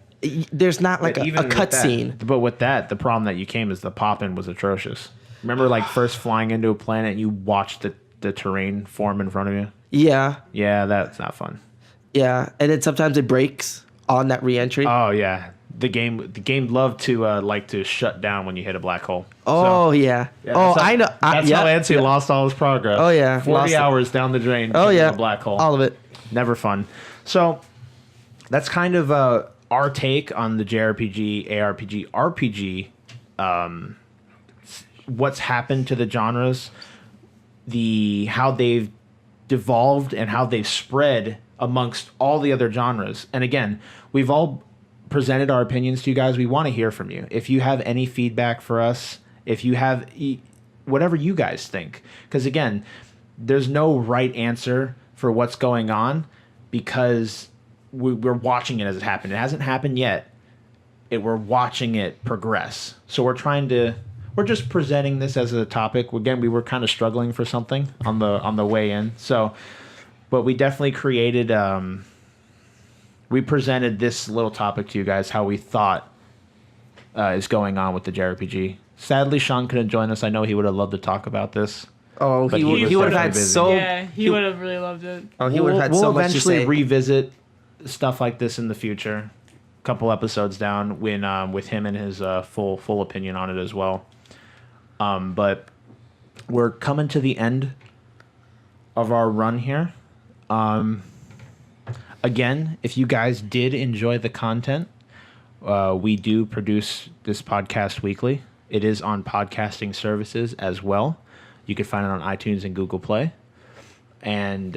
There's not like a cutscene. But with that, the problem that you came is the pop-in was atrocious. Remember like first flying into a planet and you watched the terrain form in front of you? Yeah. Yeah, that's not fun. Yeah, and then sometimes it breaks on that re-entry. Oh, yeah. The game loved to shut down when you hit a black hole. Oh, so, yeah. I know. That's how Antony lost all his progress. Oh, yeah. 40 hours down the drain. Oh, yeah. A black hole. All of it. Never fun. So that's kind of... our take on the JRPG, ARPG, RPG, what's happened to the genres, how they've devolved and how they've spread amongst all the other genres. And again, we've all presented our opinions to you guys. We want to hear from you. If you have any feedback for us, if you have whatever you guys think, because again, there's no right answer for what's going on because we're watching it as it happened. It hasn't happened yet. We're watching it progress. So we're just presenting this as a topic. Again, we were kind of struggling for something on the way in. So, but we definitely created. We presented this little topic to you guys, how we thought is going on with the JRPG Sadly, Shawn couldn't join us. I know he would have loved to talk about this. Oh, But he he was would have definitely had busy. so. Yeah, he would have really loved it. Oh, he would have had so much to eventually say. revisit stuff like this in the future. A couple episodes down, when with him and his full opinion on it as well. But we're coming to the end of our run here. Again, if you guys did enjoy the content, we do produce this podcast weekly. It is on podcasting services as well. You can find it on iTunes and Google Play. And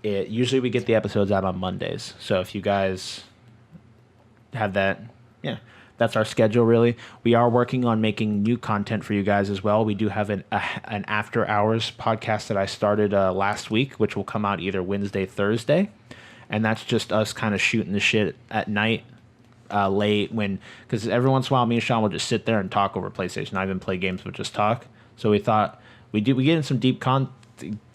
usually we get the episodes out on Mondays. So if you guys have that, yeah, that's our schedule really. We are working on making new content for you guys as well. We do have an after hours podcast that I started last week, which will come out either Wednesday, Thursday. And that's just us kind of shooting the shit at night, late, because every once in a while me and Shawn will just sit there and talk over PlayStation. Not even play games, but just talk. So we thought we get in some deep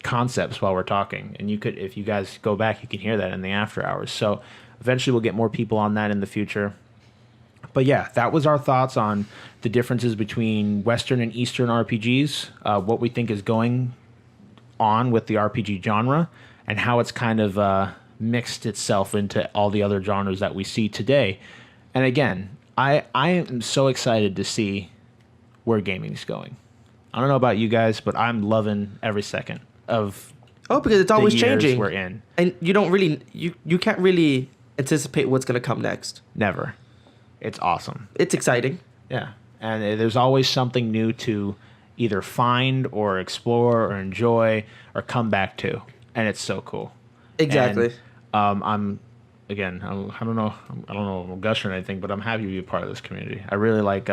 concepts while we're talking, and if you guys go back, you can hear that in the after hours. So eventually we'll get more people on that in the future. But yeah, that was our thoughts on the differences between Western and Eastern RPGs, what we think is going on with the RPG genre, and how it's kind of mixed itself into all the other genres that we see today. And again, I am so excited to see where gaming's going. I don't know about you guys, but I'm loving every second of Because it's always the years changing. we're in. And you don't really, you can't really anticipate what's going to come next. Never. It's awesome. It's exciting. Yeah. And there's always something new to either find or explore or enjoy or come back to. And it's so cool. Exactly. And, I don't know if I'm gushing or anything, but I'm happy to be a part of this community. I really like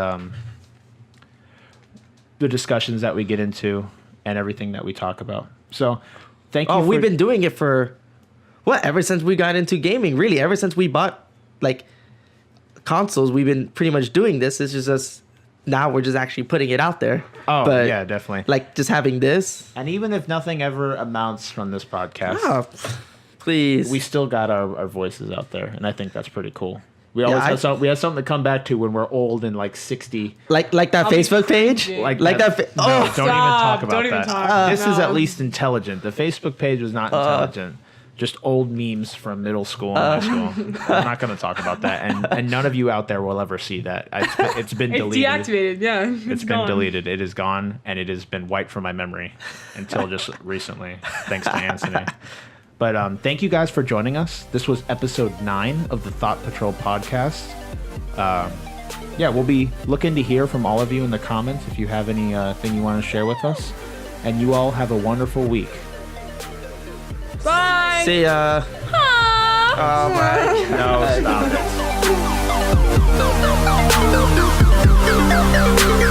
the discussions that we get into and everything that we talk about. So thank you. We've been doing it for ever since we got into gaming, really. Ever since we bought consoles, we've been pretty much doing this. It's just us now, we're just actually putting it out there. Oh, but, yeah, definitely. Just having this. And even if nothing ever amounts from this podcast, please. we still got our voices out there, and I think that's pretty cool. We always have something to come back to when we're old and 60. Like that Facebook page? Don't Stop. even talk about Don't even that. talk. This is No. at least intelligent. The Facebook page was not intelligent. Just old memes from middle school and high school. I'm not going to talk about that, and none of you out there will ever see that. It's been It's deleted. deactivated. Yeah, It's been gone. deleted. It is gone, and it has been wiped from my memory until just recently, thanks to Antony. But thank you guys for joining us. This was episode 9 of the Thought Patrol podcast. We'll be looking to hear from all of you in the comments if you have anything you want to share with us. And you all have a wonderful week. Bye. See ya. Oh my God. No, stop it.